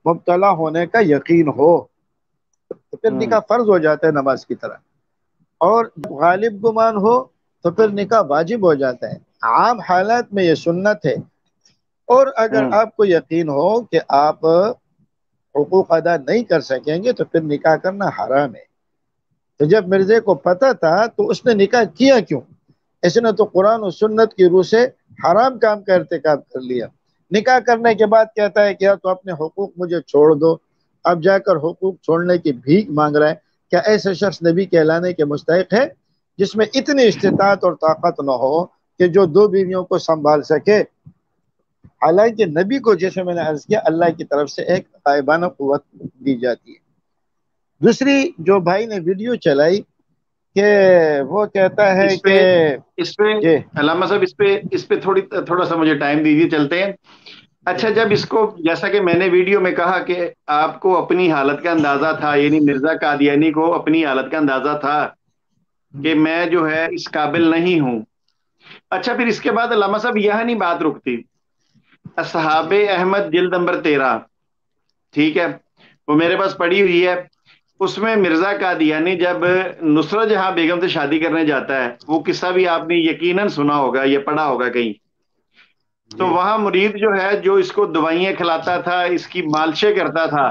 مبتلا ہونے کا یقین ہو، تو پھر نکاح فرض ہو جاتا ہے نماز کی طرح، اور غالب گمان ہو تو پھر نکاح واجب ہو جاتا ہے۔ عام حالات میں یہ سنت ہے، اور اگر آپ کو یقین ہو کہ آپ حقوق ادا نہیں کر سکیں گے تو پھر نکاح کرنا حرام ہے۔ تو جب مرزے کو پتہ تھا تو اس نے نکاح کیا کیوں؟ اس نے تو قرآن و سنت کی روح سے حرام کام کا ارتکاب کر لیا۔ نکاح کرنے کے بعد کہتا ہے کہ تو اپنے حقوق مجھے چھوڑ دو، اب جا کر حقوق چھوڑنے کی بھیک مانگ رہا ہے۔ کیا ایسے شخص نبی کہلانے کے مستحق ہے جس میں اتنی استطاعت اور طاقت نہ ہو کہ جو 2 بیویوں کو سنبھال سکے؟ حالانکہ نبی کو، جیسے میں نے عرض کیا، اللہ کی طرف سے ایک غائبانہ قوت دی جاتی ہے۔ دوسری جو بھائی نے ویڈیو چلائی کہ وہ کہتا ہے کہ اس پہ علامہ صاحب اس پہ تھوڑا سا مجھے ٹائم دیجیے، چلتے ہیں۔ اچھا، جب اس کو، جیسا کہ میں نے ویڈیو میں کہا کہ آپ کو اپنی حالت کا اندازہ تھا، یعنی مرزا قادیانی کو اپنی حالت کا اندازہ تھا کہ میں جو ہے اس قابل نہیں ہوں۔ اچھا، پھر اس کے بعد علامہ صاحب یہاں نہیں بات رکتی۔ اصحاب احمد جلد نمبر 13، ٹھیک ہے، وہ میرے پاس پڑی ہوئی ہے۔ اس میں مرزا قادیانی جب نصرت جہاں بیگم سے شادی کرنے جاتا ہے، وہ قصہ بھی آپ نے یقیناً سنا ہوگا یا پڑھا ہوگا کہیں، تو وہاں مرید جو ہے، جو اس کو دوائیاں کھلاتا تھا، اس کی مالشیں کرتا تھا،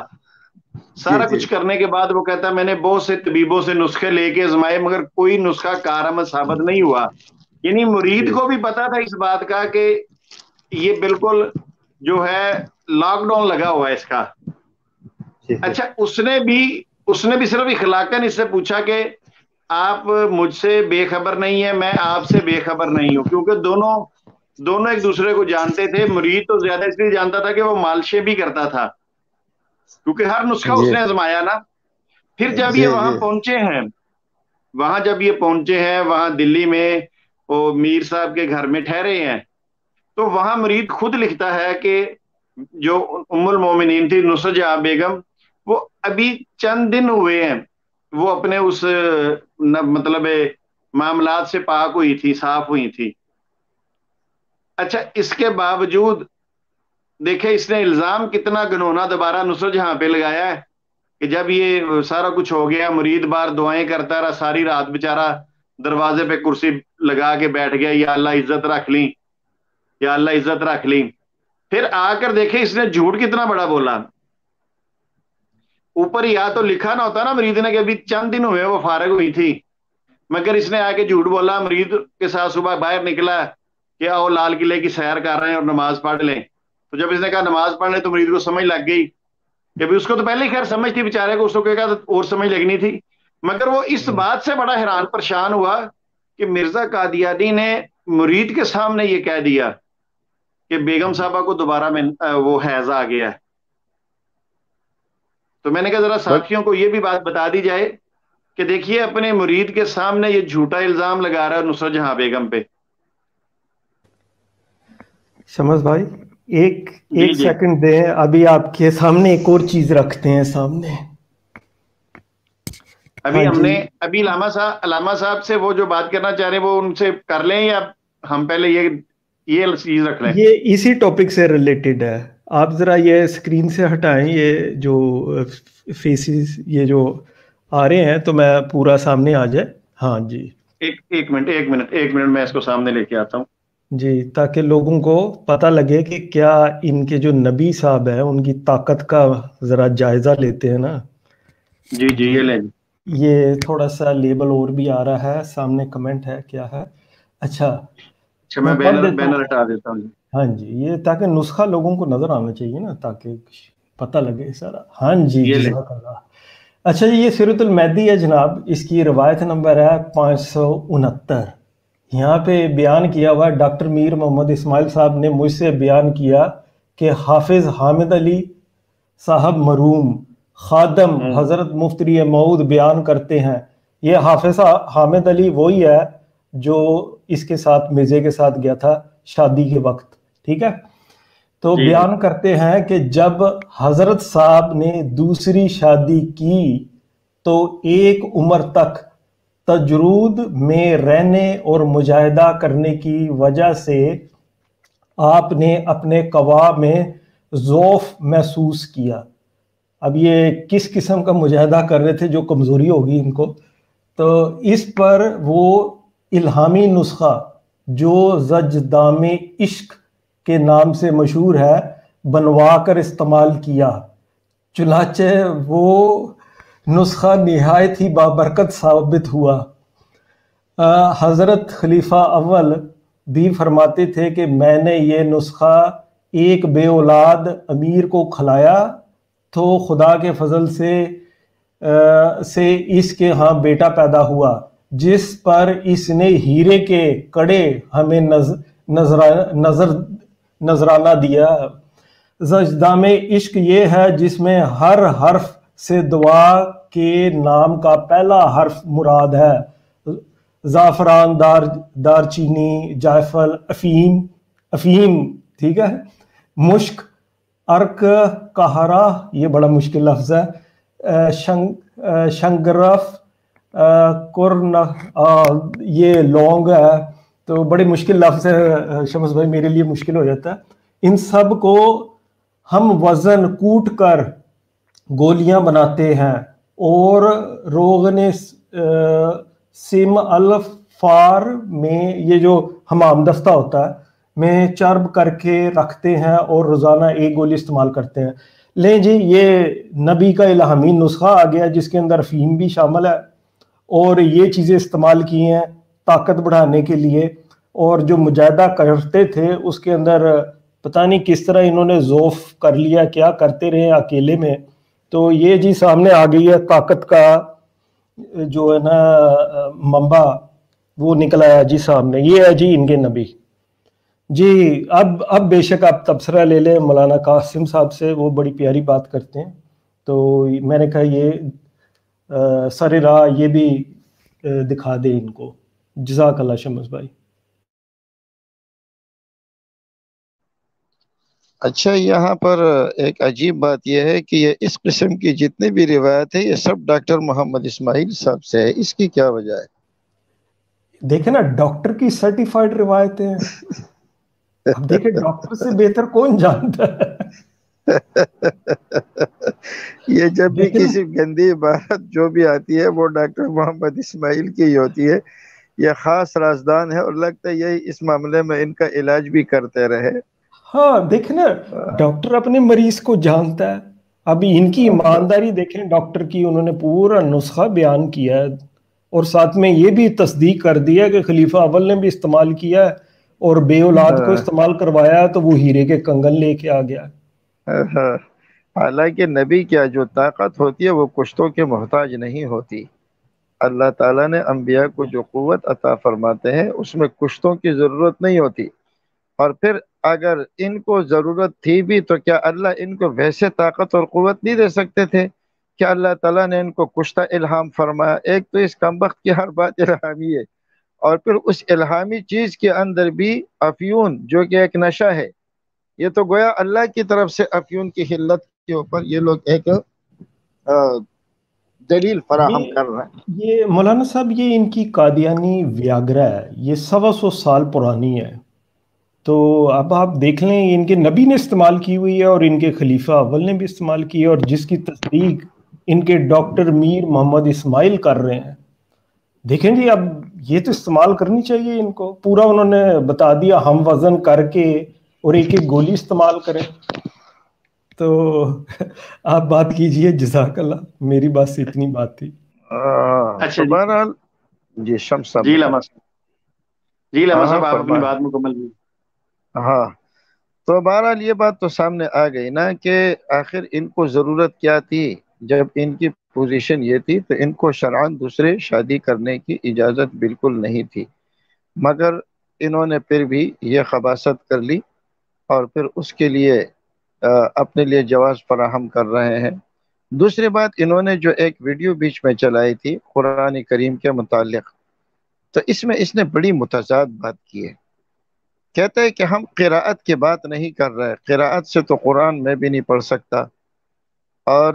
سارا کچھ کرنے کے بعد وہ کہتا ہے میں نے بہت سے طبیبوں سے نسخے لے کے آزمائے مگر کوئی نسخہ کارآمد ثابت نہیں ہوا۔ یعنی مرید کو بھی پتا تھا اس بات کا کہ یہ بالکل جو ہے لاک ڈاؤن لگا ہوا ہے اس کا۔ اچھا، اس نے بھی صرف اخلاقاً اس سے پوچھا کہ آپ مجھ سے بے خبر نہیں ہیں، میں آپ سے بے خبر نہیں ہوں، کیونکہ دونوں ایک دوسرے کو جانتے تھے۔ مرید تو زیادہ اس لیے جانتا تھا کہ وہ مالشے بھی کرتا تھا، کیونکہ ہر نسخہ اس نے آزمایا نا۔ پھر جب یہ وہاں پہنچے ہیں، وہاں دلی میں وہ میر صاحب کے گھر میں ٹھہرے ہیں، تو وہاں مرید خود لکھتا ہے کہ جو ام المومنین تھی نصرت جہاں بیگم، وہ ابھی چند دن ہوئے ہیں وہ اپنے اس مطلب معاملات سے پاک ہوئی تھی، صاف ہوئی تھی۔ اچھا، اس کے باوجود دیکھیں اس نے الزام کتنا گنونا دوبارہ نصرت جہاں پہ لگایا ہے کہ جب یہ سارا کچھ ہو گیا، مرید بار دعائیں کرتا رہا ساری رات، بیچارہ دروازے پہ کرسی لگا کے بیٹھ گیا، یا اللہ عزت رکھ لی، یا اللہ عزت رکھ لی۔ پھر آ کر دیکھیں اس نے جھوٹ کتنا بڑا بولا۔ اوپر یا تو لکھا نہ ہوتا نا مرید نے کہ ابھی چند دن ہوئے وہ فارغ ہوئی تھی، مگر اس نے آ کے جھوٹ بولا۔ مرید کے ساتھ صبح باہر نکلا کہ آؤ لال قلعے کی سیر کر رہے ہیں اور نماز پڑھ لیں، تو جب اس نے کہا نماز پڑھ لیں تو مرید کو سمجھ لگ گئی کہ اس کو تو پہلے ہی خیر سمجھ تھی، بیچارے کو اس کو کہا اور سمجھ لگنی تھی، مگر وہ اس بات سے بڑا حیران پریشان ہوا کہ مرزا قادیانی نے مرید کے سامنے یہ کہہ دیا کہ بیگم صاحبہ کو دوبارہ میں وہ حیض آ گیا ہے۔ تو میں نے کہا ذرا ساتھیوں کو یہ بھی بات بتا دی جائے کہ دیکھیے اپنے مرید کے سامنے یہ جھوٹا الزام لگا رہا ہے نصرت جہاں بیگم پہ۔ شمس بھائی ایک سیکنڈ دیں، ابھی آپ کے سامنے ایک اور چیز رکھتے ہیں سامنے۔ ابھی ہم نے علامہ صاحب سے وہ جو بات کرنا چاہ رہے ہیں وہ ان سے کر لیں، یا ہم پہلے یہ چیز رکھ لیں؟ یہ اسی ٹاپک سے ریلیٹڈ ہے، آپ ذرا یہ اسکرین سے ہٹائیں، یہ جو فیسز یہ جو آ رہے ہیں تو میں پورا سامنے آ جائے۔ ہاں جی، ایک منٹ میں اس کو سامنے لے کے آتا ہوں جی، تاکہ لوگوں کو پتہ لگے کہ کیا ان کے جو نبی صاحب ہیں ان کی طاقت کا ذرا جائزہ لیتے ہیں نا۔ جی یہ لیں، یہ تھوڑا سا لیبل اور بھی آ رہا ہے سامنے، کمنٹ ہے کیا ہے؟ اچھا میں بینر ہٹا دیتا ہوں۔ ہاں جی، یہ تاکہ نسخہ لوگوں کو نظر آنا چاہیے نا، تاکہ پتہ لگے سارا۔ ہاں جی، جزاک اللہ۔ اچھا جی، یہ سیرۃ المہدی ہے جناب، اس کی روایت نمبر ہے 569۔ یہاں پہ بیان کیا ہوا ڈاکٹر میر محمد اسماعیل صاحب نے مجھ سے بیان کیا کہ حافظ حامد علی صاحب مرحوم خادم حضرت مفتی موعود بیان کرتے ہیں، یہ حافظ حامد علی وہی ہے جو اس کے ساتھ مرزے کے ساتھ گیا تھا شادی کے وقت، ٹھیک ہے؟ تو بیان کرتے ہیں کہ جب حضرت صاحب نے دوسری شادی کی تو ایک عمر تک تجرود میں رہنے اور مجاہدہ کرنے کی وجہ سے آپ نے اپنے قوا میں ضعف محسوس کیا۔ اب یہ کس قسم کا مجاہدہ کر رہے تھے جو کمزوری ہوگی ان کو، تو اس پر وہ الہامی نسخہ جو زجدام عشق کے نام سے مشہور ہے بنوا کر استعمال کیا، چنانچہ وہ نسخہ نہایت ہی بابرکت ثابت ہوا۔ حضرت خلیفہ اول بھی فرماتے تھے کہ میں نے یہ نسخہ ایک بے اولاد امیر کو کھلایا تو خدا کے فضل سے اس کے ہاں بیٹا پیدا ہوا، جس پر اس نے ہیرے کے کڑے ہمیں نذرانہ دیا۔ زجدام عشق یہ ہے جس میں ہر حرف سے دعا کے نام کا پہلا حرف مراد ہے۔ زعفران، دار چینی، جائفل، افیم، ٹھیک ہے، مشک، ارک، کہرا، یہ بڑا مشکل لفظ ہے، شنگرف، کرن، یہ لونگ ہے، تو بڑے مشکل لفظ ہے شمس بھائی، میرے لیے مشکل ہو جاتا ہے۔ ان سب کو ہم وزن کوٹ کر گولیاں بناتے ہیں اور روغن سم الفار میں، یہ جو حمام دستہ ہوتا ہے، میں چرب کر کے رکھتے ہیں اور روزانہ ایک گولی استعمال کرتے ہیں۔ لیں جی، یہ نبی کا الہامی نسخہ آ گیا جس کے اندر افیم بھی شامل ہے، اور یہ چیزیں استعمال کی ہیں طاقت بڑھانے کے لیے، اور جو مجاہدہ کرتے تھے اس کے اندر پتہ نہیں کس طرح انہوں نے ذوف کر لیا، کیا کرتے رہے اکیلے میں، تو یہ جی سامنے آ گئی ہے طاقت کا جو ہے نا منبع، وہ نکل آیا جی سامنے، یہ ہے جی ان کے نبی جی۔ اب بے شک آپ تبصرہ لے لیں مولانا قاسم صاحب سے، وہ بڑی پیاری بات کرتے ہیں، تو میں نے کہا یہ سر راہ یہ بھی دکھا دے ان کو۔ جزاک اللہ شمس بھائی۔ اچھا، یہاں پر ایک عجیب بات یہ ہے کہ یہ اس قسم کی جتنی بھی روایت ہے یہ سب ڈاکٹر محمد اسماعیل صاحب سے ہے، اس کی کیا وجہ ہے؟ دیکھیں نا، ڈاکٹر کی سرٹیفائیڈ روایتیں ہیں، اب دیکھیں ڈاکٹر سے بہتر کون جانتا ہے؟ یہ جب بھی کسی گندی بات جو بھی آتی ہے وہ ڈاکٹر محمد اسماعیل کی ہی ہوتی ہے، یہ خاص رازدان ہے، اور لگتا ہے یہی اس معاملے میں ان کا علاج بھی کرتے رہے۔ ہاں دیکھیں نا، ڈاکٹر اپنے مریض کو جانتا ہے۔ ابھی ان کی ایمانداری دیکھیں ڈاکٹر کی، انہوں نے پورا نسخہ بیان کیا ہے اور ساتھ میں یہ بھی تصدیق کر دیا کہ خلیفہ اول نے بھی استعمال کیا ہے اور بے اولاد کو استعمال کروایا تو وہ ہیرے کے کنگن لے کے آ گیا۔ حالانکہ نبی کیا جو طاقت ہوتی ہے وہ کشتوں کے محتاج نہیں ہوتی۔ اللہ تعالیٰ نے انبیاء کو جو قوت عطا فرماتے ہیں اس میں کشتوں کی ضرورت نہیں ہوتی، اور پھر اگر ان کو ضرورت تھی بھی تو کیا اللہ ان کو ویسے طاقت اور قوت نہیں دے سکتے تھے؟ کیا اللہ تعالیٰ نے ان کو کشتہ الہام فرمایا؟ ایک تو اس کمبخت کی ہر بات الہامی ہے، اور پھر اس الہامی چیز کے اندر بھی افیون جو کہ ایک نشہ ہے، یہ تو گویا اللہ کی طرف سے افیون کی حلت کے اوپر یہ لوگ ایک دلیل فراہم کر رہے ہیں۔ یہ مولانا صاحب، یہ ان کی قادیانی ویاگرا ہے، یہ 125 سال پرانی ہے، تو اب آپ دیکھ لیں ان کے نبی نے استعمال کی ہوئی ہے اور ان کے خلیفہ اول نے بھی استعمال کی ہے، اور جس کی تصدیق ان کے ڈاکٹر میر محمد اسماعیل کر رہے ہیں۔ دیکھیں جی، اب یہ تو استعمال کرنی چاہیے ان کو، پورا انہوں نے بتا دیا، ہم وزن کر کے اور ایک ایک گولی استعمال کریں۔ تو آپ بات کیجئے، جزاک اللہ، میری بات سے اتنی بات تھی۔ اچھا بہرحال جی شمس صاحب، جی لمحہ صاحب آپ اپنی بات مکمل کی۔ ہاں، تو بہرحال یہ بات تو سامنے آ گئی نا کہ آخر ان کو ضرورت کیا تھی۔ جب ان کی پوزیشن یہ تھی تو ان کو شرعاً دوسرے شادی کرنے کی اجازت بالکل نہیں تھی، مگر انہوں نے پھر بھی یہ خباثت کر لی اور پھر اس کے لیے اپنے لیے جواز فراہم کر رہے ہیں۔ دوسری بات، انہوں نے جو ایک ویڈیو بیچ میں چلائی تھی قرآن کریم کے متعلق، تو اس میں اس نے بڑی متضاد بات کی ہے۔ کہتا ہے کہ ہم قراءت کی بات نہیں کر رہے، قراءت سے تو قرآن میں بھی نہیں پڑھ سکتا، اور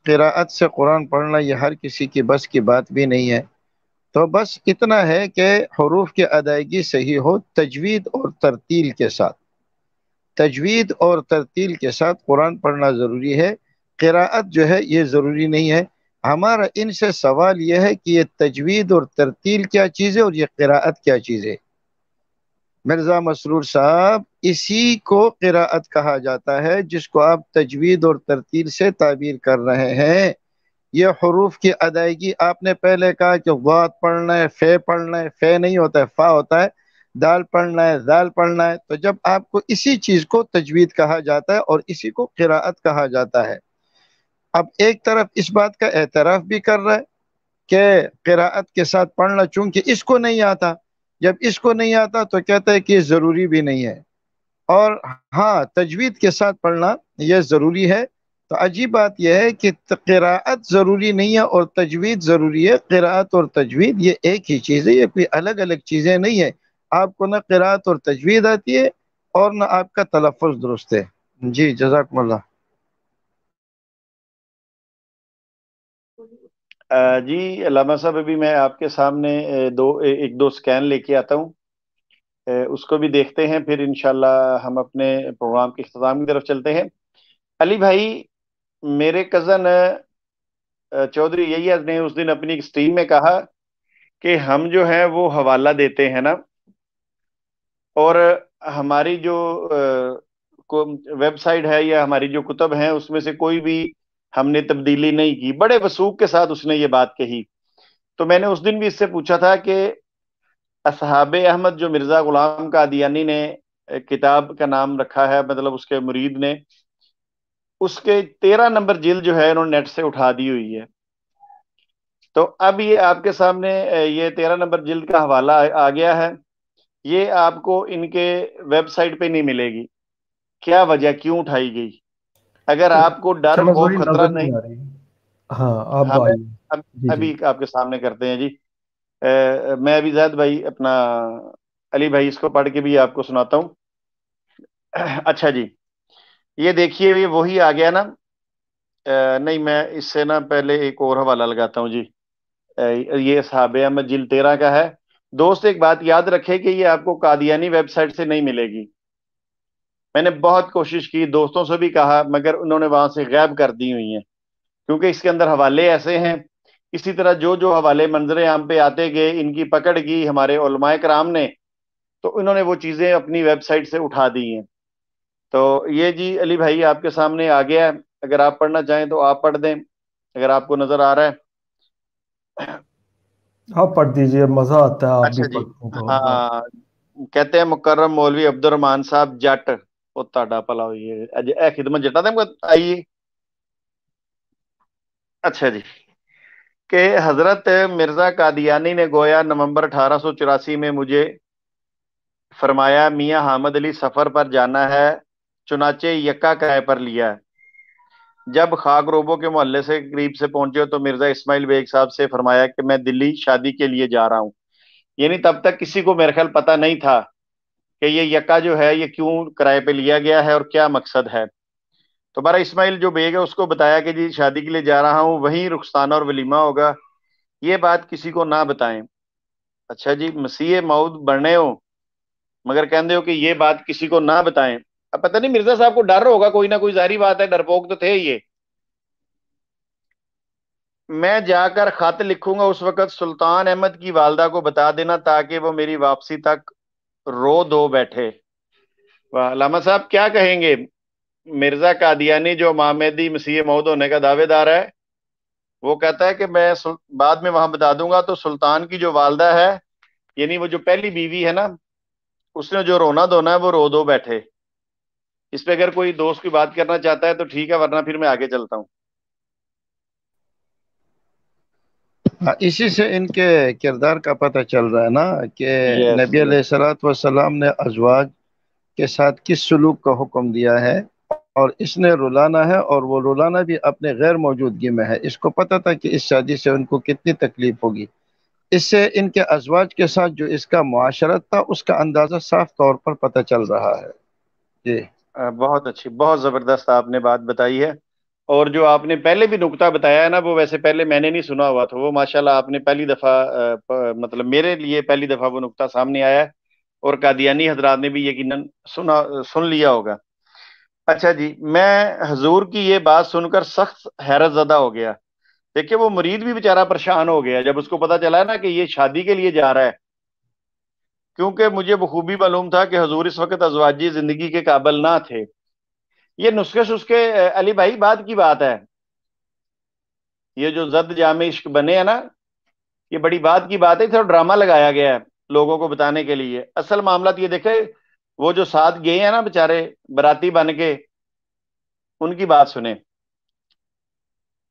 قراءت سے قرآن پڑھنا یہ ہر کسی کی بس کی بات بھی نہیں ہے، تو بس اتنا ہے کہ حروف کی ادائیگی صحیح ہو، تجوید اور ترتیل کے ساتھ، تجوید اور ترتیل کے ساتھ قرآن پڑھنا ضروری ہے، قراءت جو ہے یہ ضروری نہیں ہے۔ ہمارا ان سے سوال یہ ہے کہ یہ تجوید اور ترتیل کیا چیز ہے اور یہ قراءت کیا چیز ہے؟ مرزا مسرور صاحب، اسی کو قراءت کہا جاتا ہے جس کو آپ تجوید اور ترتیل سے تعبیر کر رہے ہیں۔ یہ حروف کی ادائیگی، آپ نے پہلے کہا کہ ضاد پڑھنا ہے، فے پڑھنا ہے، فے نہیں ہوتا ہے، فا ہوتا ہے، دال پڑھنا ہے، دال پڑھنا ہے، تو جب آپ کو اسی چیز کو تجوید کہا جاتا ہے اور اسی کو قراءت کہا جاتا ہے۔ اب ایک طرف اس بات کا اعتراف بھی کر رہا ہے کہ قراءت کے ساتھ پڑھنا چونکہ اس کو نہیں آتا، جب اس کو نہیں آتا تو کہتا ہے کہ یہ ضروری بھی نہیں ہے، اور ہاں تجوید کے ساتھ پڑھنا یہ ضروری ہے۔ تو عجیب بات یہ ہے کہ قراءت ضروری نہیں ہے اور تجوید ضروری ہے۔ قراءت اور تجوید یہ ایک ہی چیز ہے، یہ کوئی الگ الگ چیزیں نہیں ہے۔ آپ کو نہ قراءت اور تجوید آتی ہے اور نہ آپ کا تلفظ درست ہے۔ جی جزاکم اللہ۔ جی علامہ صاحب، ابھی میں آپ کے سامنے ایک دو سکین لے کے آتا ہوں، اس کو بھی دیکھتے ہیں، پھر انشاءاللہ ہم اپنے پروگرام کے اختتام کی طرف چلتے ہیں۔ علی بھائی، میرے کزن چودھری یحییٰ نے اس دن اپنی اسٹریم میں کہا کہ ہم جو ہیں وہ حوالہ دیتے ہیں نا، اور ہماری جو ویب سائٹ ہے یا ہماری جو کتب ہیں اس میں سے کوئی بھی ہم نے تبدیلی نہیں کی۔ بڑے وثوق کے ساتھ اس نے یہ بات کہی۔ تو میں نے اس دن بھی اس سے پوچھا تھا کہ اصحاب احمد جو مرزا غلام قادیانی نے کتاب کا نام رکھا ہے، مطلب اس کے مرید نے، اس کے 13 نمبر جلد جو ہے انہوں نے نیٹ سے اٹھا دی ہوئی ہے۔ تو اب یہ آپ کے سامنے یہ 13 نمبر جلد کا حوالہ آ گیا ہے، یہ آپ کو ان کے ویب سائٹ پہ نہیں ملے گی۔ کیا وجہ، کیوں اٹھائی گئی؟ اگر آپ کو ڈر شمس خوف بھائی خطرہ نظر نہیں، نہیں آ رہی۔ ہاں آپ ہمیں آئیے۔ جی ابھی جی آپ کے سامنے کرتے ہیں جی۔ میں ابھی زید بھائی اپنا علی بھائی اس کو پڑھ کے بھی آپ کو سناتا ہوں۔ اچھا جی، یہ دیکھیے یہ وہی آ گیا نا۔ نہیں، میں اس سے نا پہلے ایک اور حوالہ لگاتا ہوں جی۔ یہ اصحاب احمد جلد 13 کا ہے۔ دوست ایک بات یاد رکھے کہ یہ آپ کو قادیانی ویب سائٹ سے نہیں ملے گی۔ میں نے بہت کوشش کی، دوستوں سے بھی کہا، مگر انہوں نے وہاں سے غائب کر دی ہوئی ہیں، کیونکہ اس کے اندر حوالے ایسے ہیں۔ اسی طرح جو جو حوالے منظر عام پہ آتے گئے، ان کی پکڑ کی ہمارے علماء کرام نے، تو انہوں نے وہ چیزیں اپنی ویب سائٹ سے اٹھا دی ہیں۔ تو یہ جی علی بھائی آپ کے سامنے آ گیا ہے، اگر آپ پڑھنا چاہیں تو آپ پڑھ دیں، اگر آپ کو نظر آ رہا ہے۔ آپ پڑھ دیجئے، مزہ آتا ہے آپ بھی اچھا جی، پڑھتے ہیں تو۔ ہاں ہاں، کہتے ہیں مکرم مولوی عبد الرحمان صاحب جٹ، وہ تاڈا پلا ہوئی ہے اے خدمت جٹا دے آئیے۔ اچھا جی، کہ حضرت مرزا قادیانی نے گویا نومبر 1884 میں مجھے فرمایا میاں حامد علی سفر پر جانا ہے، چنانچہ یکا کرائے پر لیا۔ جب خاک روبوں کے محلے سے قریب سے پہنچے تو مرزا اسماعیل بیگ صاحب سے فرمایا کہ میں دلی شادی کے لیے جا رہا ہوں۔ یعنی تب تک کسی کو میرے خیال پتہ نہیں تھا کہ یہ یکا جو ہے یہ کیوں کرائے پہ لیا گیا ہے اور کیا مقصد ہے۔ تو بارہ اسماعیل جو بیگ ہے اس کو بتایا کہ جی شادی کے لیے جا رہا ہوں، وہیں رخصانہ اور ولیمہ ہوگا، یہ بات کسی کو نہ بتائیں۔ اچھا جی، مسیح موعود بڑھنے ہو مگر کہندے ہو کہ یہ بات کسی کو نہ بتائیں۔ اب پتہ نہیں مرزا صاحب کو ڈر ہوگا کوئی نہ کوئی، ظاہری بات ہے، ڈرپوک تو تھے یہ۔ میں جا کر خط لکھوں گا، اس وقت سلطان احمد کی والدہ کو بتا دینا تاکہ وہ میری واپسی تک رو دو بیٹھے۔ واہ، علامہ صاحب کیا کہیں گے؟ مرزا قادیانی جو امام مہدی مسیح موعود ہونے کا دعوے دار ہے، وہ کہتا ہے کہ میں بعد میں وہاں بتا دوں گا، تو سلطان کی جو والدہ ہے، یعنی وہ جو پہلی بیوی ہے نا، اس نے جو رونا دھونا ہے وہ رو دو بیٹھے۔ اس پہ اگر کوئی دوست کی بات کرنا چاہتا ہے تو ٹھیک ہے، ورنہ پھر میں آگے چلتا ہوں۔ اسی سے ان کے کردار کا پتہ چل رہا ہے نا کہ یس نبی علیہ الصلوۃ والسلام نے ازواج کے ساتھ کس سلوک کا حکم دیا ہے، اور اس نے رلانا ہے، اور وہ رلانا بھی اپنے غیر موجودگی میں ہے۔ اس کو پتہ تھا کہ اس شادی سے ان کو کتنی تکلیف ہوگی۔ اس سے ان کے ازواج کے ساتھ جو اس کا معاشرت تھا اس کا اندازہ صاف طور پر پتہ چل رہا ہے۔ جی بہت اچھی، بہت زبردست آپ نے بات بتائی ہے، اور جو آپ نے پہلے بھی نقطہ بتایا ہے نا، وہ ویسے پہلے میں نے نہیں سنا ہوا تھا، وہ ماشاءاللہ آپ نے پہلی دفعہ مطلب میرے لیے پہلی دفعہ وہ نقطہ سامنے آیا ہے، اور قادیانی حضرات نے بھی یقیناً سن لیا ہوگا۔ اچھا جی، میں حضور کی یہ بات سن کر سخت حیرت زدہ ہو گیا۔ دیکھیں وہ مرید بھی بیچارہ پریشان ہو گیا جب اس کو پتا چلا نا کہ یہ شادی کے لیے جا رہا ہے، کیونکہ مجھے بخوبی معلوم تھا کہ حضور اس وقت ازواجی زندگی کے قابل نہ تھے. یہ نسخے سسخے علی بھائی بعد کی بات ہے. یہ جو زد جامع عشق بنے ہیں نا، یہ بڑی بات کی بات ہے. تھوڑا ڈرامہ لگایا گیا ہے لوگوں کو بتانے کے لیے. اصل معاملات یہ دیکھے، وہ جو ساتھ گئے ہیں نا بےچارے براتی بن کے، ان کی بات سنیں.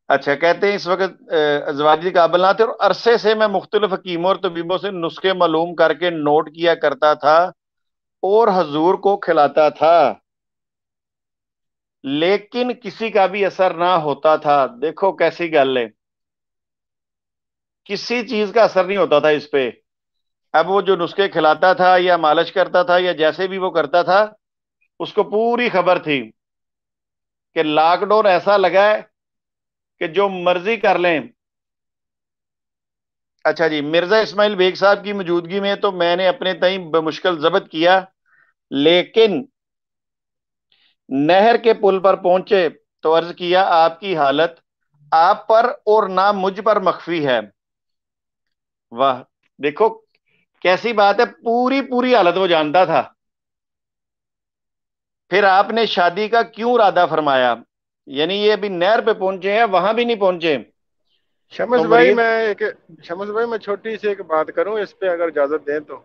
اچھا، کہتے ہیں اس وقت ازواجی قابل نہ تھے اور عرصے سے میں مختلف حکیموں اور طبیبوں سے نسخے معلوم کر کے نوٹ کیا کرتا تھا اور حضور کو کھلاتا تھا، لیکن کسی کا بھی اثر نہ ہوتا تھا. دیکھو کیسی گل ہے، کسی چیز کا اثر نہیں ہوتا تھا اس پہ. اب وہ جو نسخے کھلاتا تھا یا مالش کرتا تھا یا جیسے بھی وہ کرتا تھا، اس کو پوری خبر تھی کہ لاک ڈاؤن ایسا لگا ہے کہ جو مرضی کر لیں. اچھا جی، مرزا اسماعیل بیگ صاحب کی موجودگی میں تو میں نے اپنے تئیں بمشکل ضبط کیا، لیکن نہر کے پل پر پہنچے تو عرض کیا آپ کی حالت آپ پر اور نہ مجھ پر مخفی ہے. واہ، دیکھو کیسی بات ہے، پوری پوری حالت وہ جانتا تھا. پھر آپ نے شادی کا کیوں ارادہ فرمایا؟ یعنی یہ ابھی نہر پہ پہنچے ہیں، وہاں بھی نہیں پہنچے. شمس بھائی میں چھوٹی سی ایک بات کروں اس پہ، اگر اجازت دیں تو.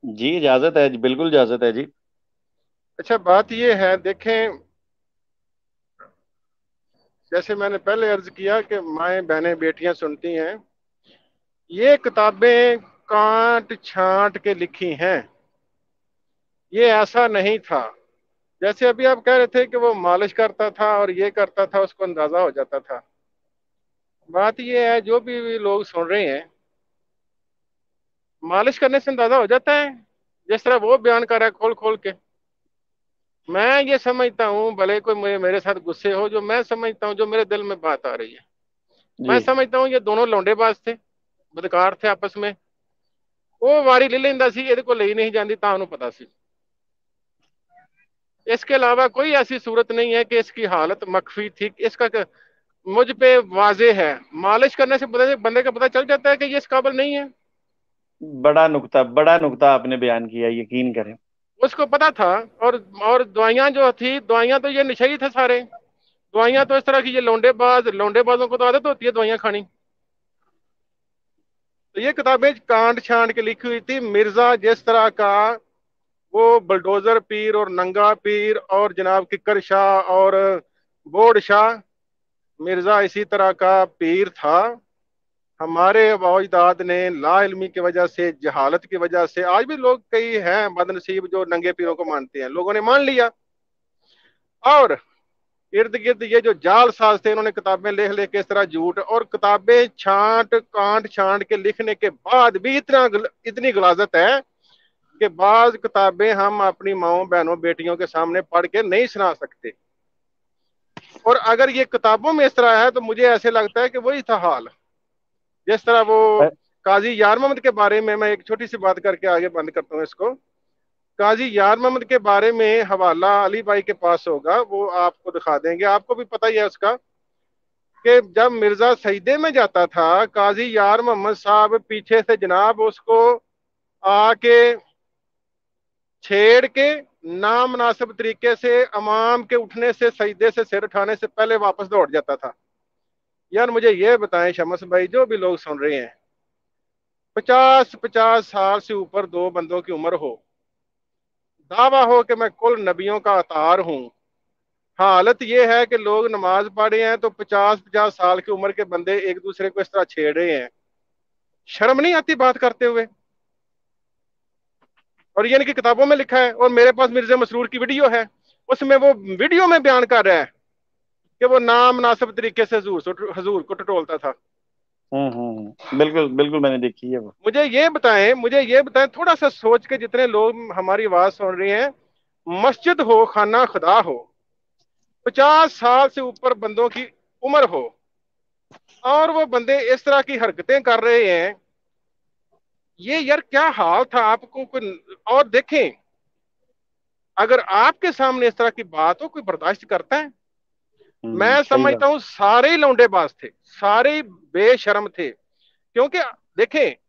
جی اجازت ہے جی، بالکل اجازت ہے جی. اچھا، بات یہ ہے، دیکھیں جیسے میں نے پہلے عرض کیا کہ مائیں بہنیں بیٹیاں سنتی ہیں، یہ کتابیں کانٹ چھانٹ کے لکھی ہیں. یہ ایسا نہیں تھا جیسے ابھی آپ کہہ رہے تھے کہ وہ مالش کرتا تھا اور یہ کرتا تھا، اس کو اندازہ ہو جاتا تھا. بات یہ ہے، جو بھی لوگ سن رہے ہیں، مالش کرنے سے اندازہ ہو جاتا ہے جس طرح وہ بیان کر رہا ہے کھول کھول کے. میں یہ سمجھتا ہوں، بھلے کوئی میرے ساتھ غصے ہو، جو میں سمجھتا ہوں، جو میرے دل میں بات آ رہی ہے، میں سمجھتا ہوں یہ دونوں لونڈے باز تھے، بدکار تھے آپس میں. وہ واری لے لیندا سی، یہ کو لئی نہیں جاندی، تاں انہوں پتا سی. اس کے علاوہ کوئی ایسی صورت نہیں ہے کہ اس کی حالت مخفی تھی. اس کا مجھ پہ واضح ہے، مالش کرنے سے بندے کا پتہ چل جاتا ہے کہ یہ اس قابل نہیں ہے. بڑا نقطہ آپ نے بیان کیا، یقین کریں. اس کو پتا تھا. اور دوائیاں جو تھی، دوائیاں تو یہ نشئی تھے سارے. دوائیاں تو اس طرح کی، یہ لونڈے بازوں کو تو عادت ہوتی ہے دوائیاں کھانی. تو یہ کتابیں کانٹ چھانٹ کے لکھی ہوئی تھی. مرزا جس طرح کا وہ بلڈوزر پیر اور ننگا پیر اور جناب ککر شاہ اور بوڑ شاہ، مرزا اسی طرح کا پیر تھا. ہمارے اجداد نے لا علمی کی وجہ سے، جہالت کی وجہ سے، آج بھی لوگ کئی ہیں بد نصیب جو ننگے پیروں کو مانتے ہیں، لوگوں نے مان لیا. اور ارد گرد یہ جو جال ساز تھے، انہوں نے کتابیں لکھ لے کے اس طرح جھوٹ، اور کتابیں کانٹ چھانٹ کے لکھنے کے بعد بھی اتنی غلاظت ہے کہ بعض کتابیں ہم اپنی ماؤں بہنوں بیٹیوں کے سامنے پڑھ کے نہیں سنا سکتے. اور اگر یہ کتابوں میں اس طرح ہے تو مجھے ایسے لگتا ہے کہ وہی تھا حال. جس طرح وہ قاضی یار محمد کے بارے میں ایک چھوٹی سی بات کر کے آگے بند کرتا ہوں اس کو. قاضی یار محمد کے بارے میں حوالہ علی بھائی کے پاس ہوگا، وہ آپ کو دکھا دیں گے. آپ کو بھی پتہ ہی ہے اس کا کہ جب مرزا سجدے میں جاتا تھا، قاضی یار محمد صاحب پیچھے سے جناب اس کو آ کے چھیڑ کے نامناسب طریقے سے امام کے اٹھنے سے، سجدے سے سر اٹھانے سے پہلے واپس دوڑ جاتا تھا. یار مجھے یہ بتائیں شمس بھائی، جو بھی لوگ سن رہے ہیں، 50 سال سے اوپر دو بندوں کی عمر ہو، دعویٰ ہو کہ میں کل نبیوں کا اطہار ہوں، حالت یہ ہے کہ لوگ نماز پڑھے ہیں تو 50 سال کی عمر کے بندے ایک دوسرے کو اس طرح چھیڑ رہے ہیں. شرم نہیں آتی بات کرتے ہوئے؟ اور یہ ان کی کتابوں میں لکھا ہے، اور میرے پاس مرزا مسرور کی ویڈیو ہے، اس میں وہ ویڈیو میں بیان کر رہا ہے کہ وہ نامناسب طریقے سے حضور کو ٹٹولتا تھا. بالکل میں نے دیکھی ہے. وہ مجھے یہ بتائیں تھوڑا سا سوچ کے، جتنے لوگ ہماری آواز سن رہے ہیں، مسجد ہو، خانہ خدا ہو، 50 سال سے اوپر بندوں کی عمر ہو، اور وہ بندے اس طرح کی حرکتیں کر رہے ہیں، یہ یار کیا حال تھا آپ کو؟ اور دیکھیں، اگر آپ کے سامنے اس طرح کی بات ہو، کوئی برداشت کرتا ہے؟ میں سمجھتا ہوں سارے لونڈے باز تھے، سارے بے شرم تھے. کیونکہ دیکھیں،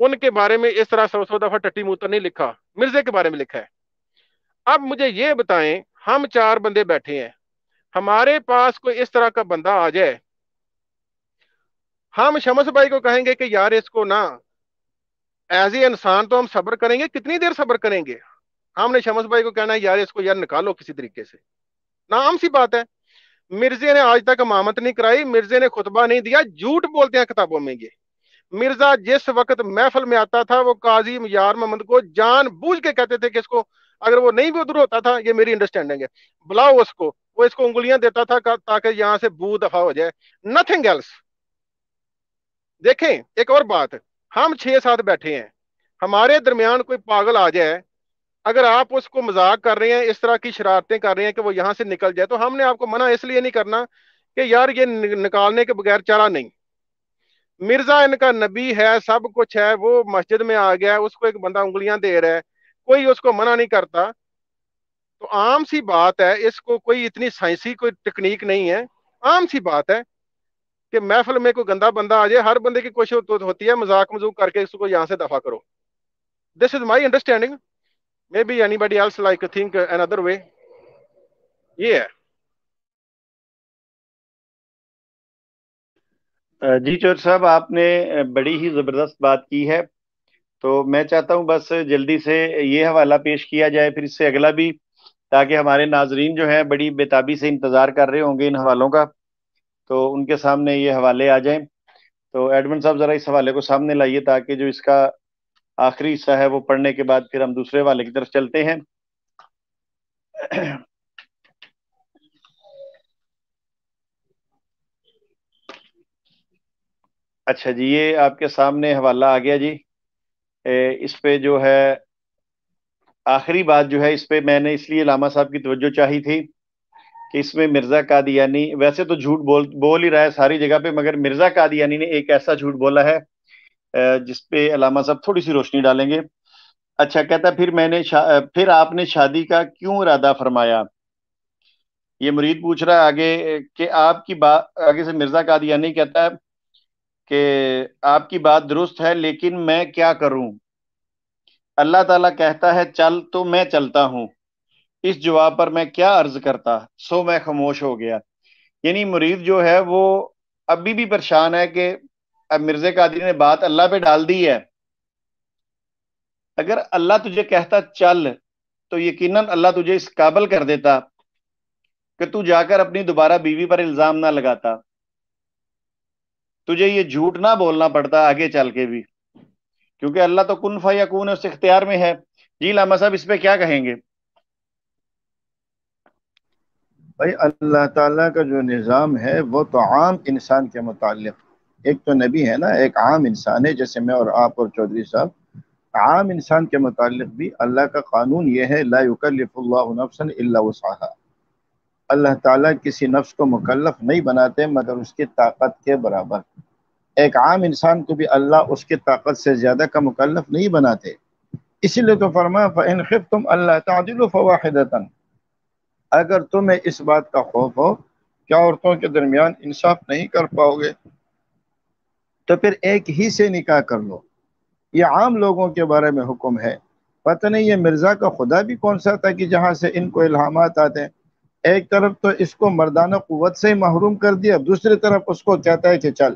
ان کے بارے میں اس طرح 100 دفعہ ٹٹی موتر نہیں لکھا، مرزے کے بارے میں لکھا ہے۔ اب مجھے یہ بتائیں، ہم 4 بندے بیٹھے ہیں، ہمارے پاس کوئی اس طرح کا بندہ آ جائے، ہم شمس بھائی کو کہیں گے کہ یار اس کو نا ایز اے انسان تو ہم صبر کریں گے، کتنی دیر صبر کریں گے؟ ہم نے شمس بھائی کو کہنا ہے یار اس کو یار نکالو کسی طریقے سے، عام سی بات ہے۔ مرزے نے آج تک امامت نہیں کرائی، مرزے نے خطبہ نہیں دیا، جھوٹ بولتے ہیں کتابوں میں یہ۔ مرزا جس وقت محفل میں آتا تھا وہ قاضی یار محمد کو جان بوجھ کے کہتے تھے کہ اس کو، اگر وہ نہیں بھی ادھر ہوتا تھا، یہ میری انڈرسٹینڈنگ ہے، بلاؤ اس کو، وہ اس کو انگلیاں دیتا تھا تاکہ یہاں سے بو دفع ہو جائے، نتھنگ ایلس۔ دیکھیں ایک اور بات، ہم 6-7 بیٹھے ہیں، ہمارے درمیان کوئی پاگل آ جائے، اگر آپ اس کو مذاق کر رہے ہیں، اس طرح کی شرارتیں کر رہے ہیں کہ وہ یہاں سے نکل جائے، تو ہم نے آپ کو منع اس لیے نہیں کرنا کہ یار یہ نکالنے کے بغیر چارہ نہیں۔ مرزا ان کا نبی ہے، سب کچھ ہے، وہ مسجد میں آ گیا ہے، اس کو ایک بندہ انگلیاں دے رہا ہے، کوئی اس کو منع نہیں کرتا، تو عام سی بات ہے، اس کو کوئی اتنی سائنسی کوئی ٹیکنیک نہیں ہے، عام سی بات ہے کہ محفل میں کوئی گندا بندہ آ جائے، ہر بندے کی کوشش ہوتی ہے مذاق مذوق کر کے اس کو یہاں سے دفع کرو۔ This is my understanding, maybe anybody else like think another way, یہ ہے۔ جی چور صاحب، آپ نے بڑی ہی زبردست بات کی ہے، تو میں چاہتا ہوں بس جلدی سے یہ حوالہ پیش کیا جائے، پھر اس سے اگلا بھی، تاکہ ہمارے ناظرین جو ہیں بڑی بےتابی سے انتظار کر رہے ہوں گے ان حوالوں کا، تو ان کے سامنے یہ حوالے آ جائیں۔ تو ایڈمن صاحب ذرا اس حوالے کو سامنے لائیے، تاکہ جو اس کا آخری حصہ ہے وہ پڑھنے کے بعد پھر ہم دوسرے حوالے کی طرف چلتے ہیں۔ اچھا جی، یہ آپ کے سامنے حوالہ آ گیا جی۔ اس پہ جو ہے آخری بات جو ہے، اس پہ میں نے اس لیے علامہ صاحب کی توجہ چاہی تھی کہ اس میں مرزا قادیانی ویسے تو جھوٹ بول ہی رہا ہے ساری جگہ پہ، مگر مرزا قادیانی نے ایک ایسا جھوٹ بولا ہے جس پہ علامہ صاحب تھوڑی سی روشنی ڈالیں گے۔ اچھا، کہتا ہے پھر آپ نے شادی کا کیوں ارادہ فرمایا؟ یہ مرید پوچھ رہا ہے آگے کہ آپ کی بات، آگے سے مرزا قادیانی کہتا ہے کہ آپ کی بات درست ہے، لیکن میں کیا کروں؟ اللہ تعالیٰ کہتا ہے چل، تو میں چلتا ہوں، اس جواب پر میں کیا عرض کرتا، سو میں خاموش ہو گیا۔ یعنی مرید جو ہے وہ ابھی بھی پریشان ہے کہ اب مرزا قادری نے بات اللہ پہ ڈال دی ہے۔ اگر اللہ تجھے کہتا چل، تو یقیناً اللہ تجھے اس قابل کر دیتا کہ تو جا کر اپنی دوبارہ بیوی پر الزام نہ لگاتا، تجھے یہ جھوٹ نہ بولنا پڑتا آگے چل کے بھی، کیونکہ اللہ تو کن فیکون اس اختیار میں ہے۔ جی علامہ صاحب اس پہ کیا کہیں گے؟ بھائی اللہ تعالیٰ کا جو نظام ہے وہ تو عام انسان کے متعلق، ایک تو نبی ہے نا، ایک عام انسان ہے جیسے میں اور آپ اور چودھری صاحب، عام انسان کے متعلق بھی اللہ کا قانون یہ ہے لا یکلف اللہ نفسا الا وسعها، اللہ تعالیٰ کسی نفس کو مکلف نہیں بناتے مگر اس کی طاقت کے برابر۔ ایک عام انسان کو بھی اللہ اس کی طاقت سے زیادہ کا مکلف نہیں بناتے، اسی لیے تو فرمایا فَإِنْ خِفْتُمْ أَلَّا تَعْدِلُوا فَوَاحِدَةً، اگر تمہیں اس بات کا خوف ہو کہ عورتوں کے درمیان انصاف نہیں کر پاؤ گے تو پھر ایک ہی سے نکاح کر لو۔ یہ عام لوگوں کے بارے میں حکم ہے، پتہ نہیں یہ مرزا کا خدا بھی کون سا تھا کہ جہاں سے ان کو الہامات آتے ہیں۔ ایک طرف تو اس کو مردانہ قوت سے محروم کر دیا، دوسری طرف اس کو کہتا ہے کہ چل۔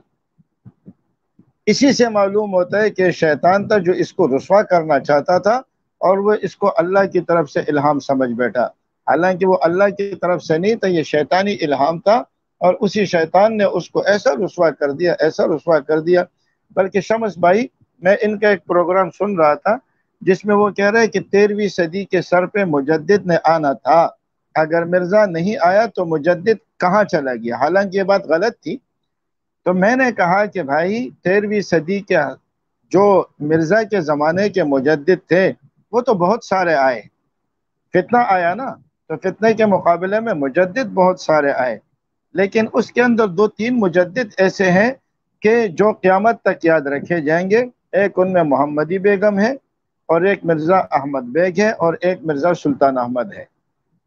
اسی سے معلوم ہوتا ہے کہ شیطان تھا جو اس کو رسوا کرنا چاہتا تھا، اور وہ اس کو اللہ کی طرف سے الہام سمجھ بیٹھا، حالانکہ وہ اللہ کی طرف سے نہیں تھا، یہ شیطانی الہام تھا، اور اسی شیطان نے اس کو ایسا رسوا کر دیا، ایسا رسوا کر دیا۔ بلکہ شمس بھائی، میں ان کا ایک پروگرام سن رہا تھا جس میں وہ کہہ رہے کہ 13ویں صدی کے سر پہ مجدد نے آنا تھا، اگر مرزا نہیں آیا تو مجدد کہاں چلا گیا، حالانکہ یہ بات غلط تھی۔ تو میں نے کہا کہ بھائی 13ویں صدی کے جو مرزا کے زمانے کے مجدد تھے وہ تو بہت سارے آئے، فتنہ آیا نا، تو فتنے کے مقابلے میں مجدد بہت سارے آئے، لیکن اس کے اندر 2-3 مجدد ایسے ہیں کہ جو قیامت تک یاد رکھے جائیں گے۔ ایک ان میں محمدی بیگم ہے، اور ایک مرزا احمد بیگ ہے، اور ایک مرزا سلطان احمد ہے۔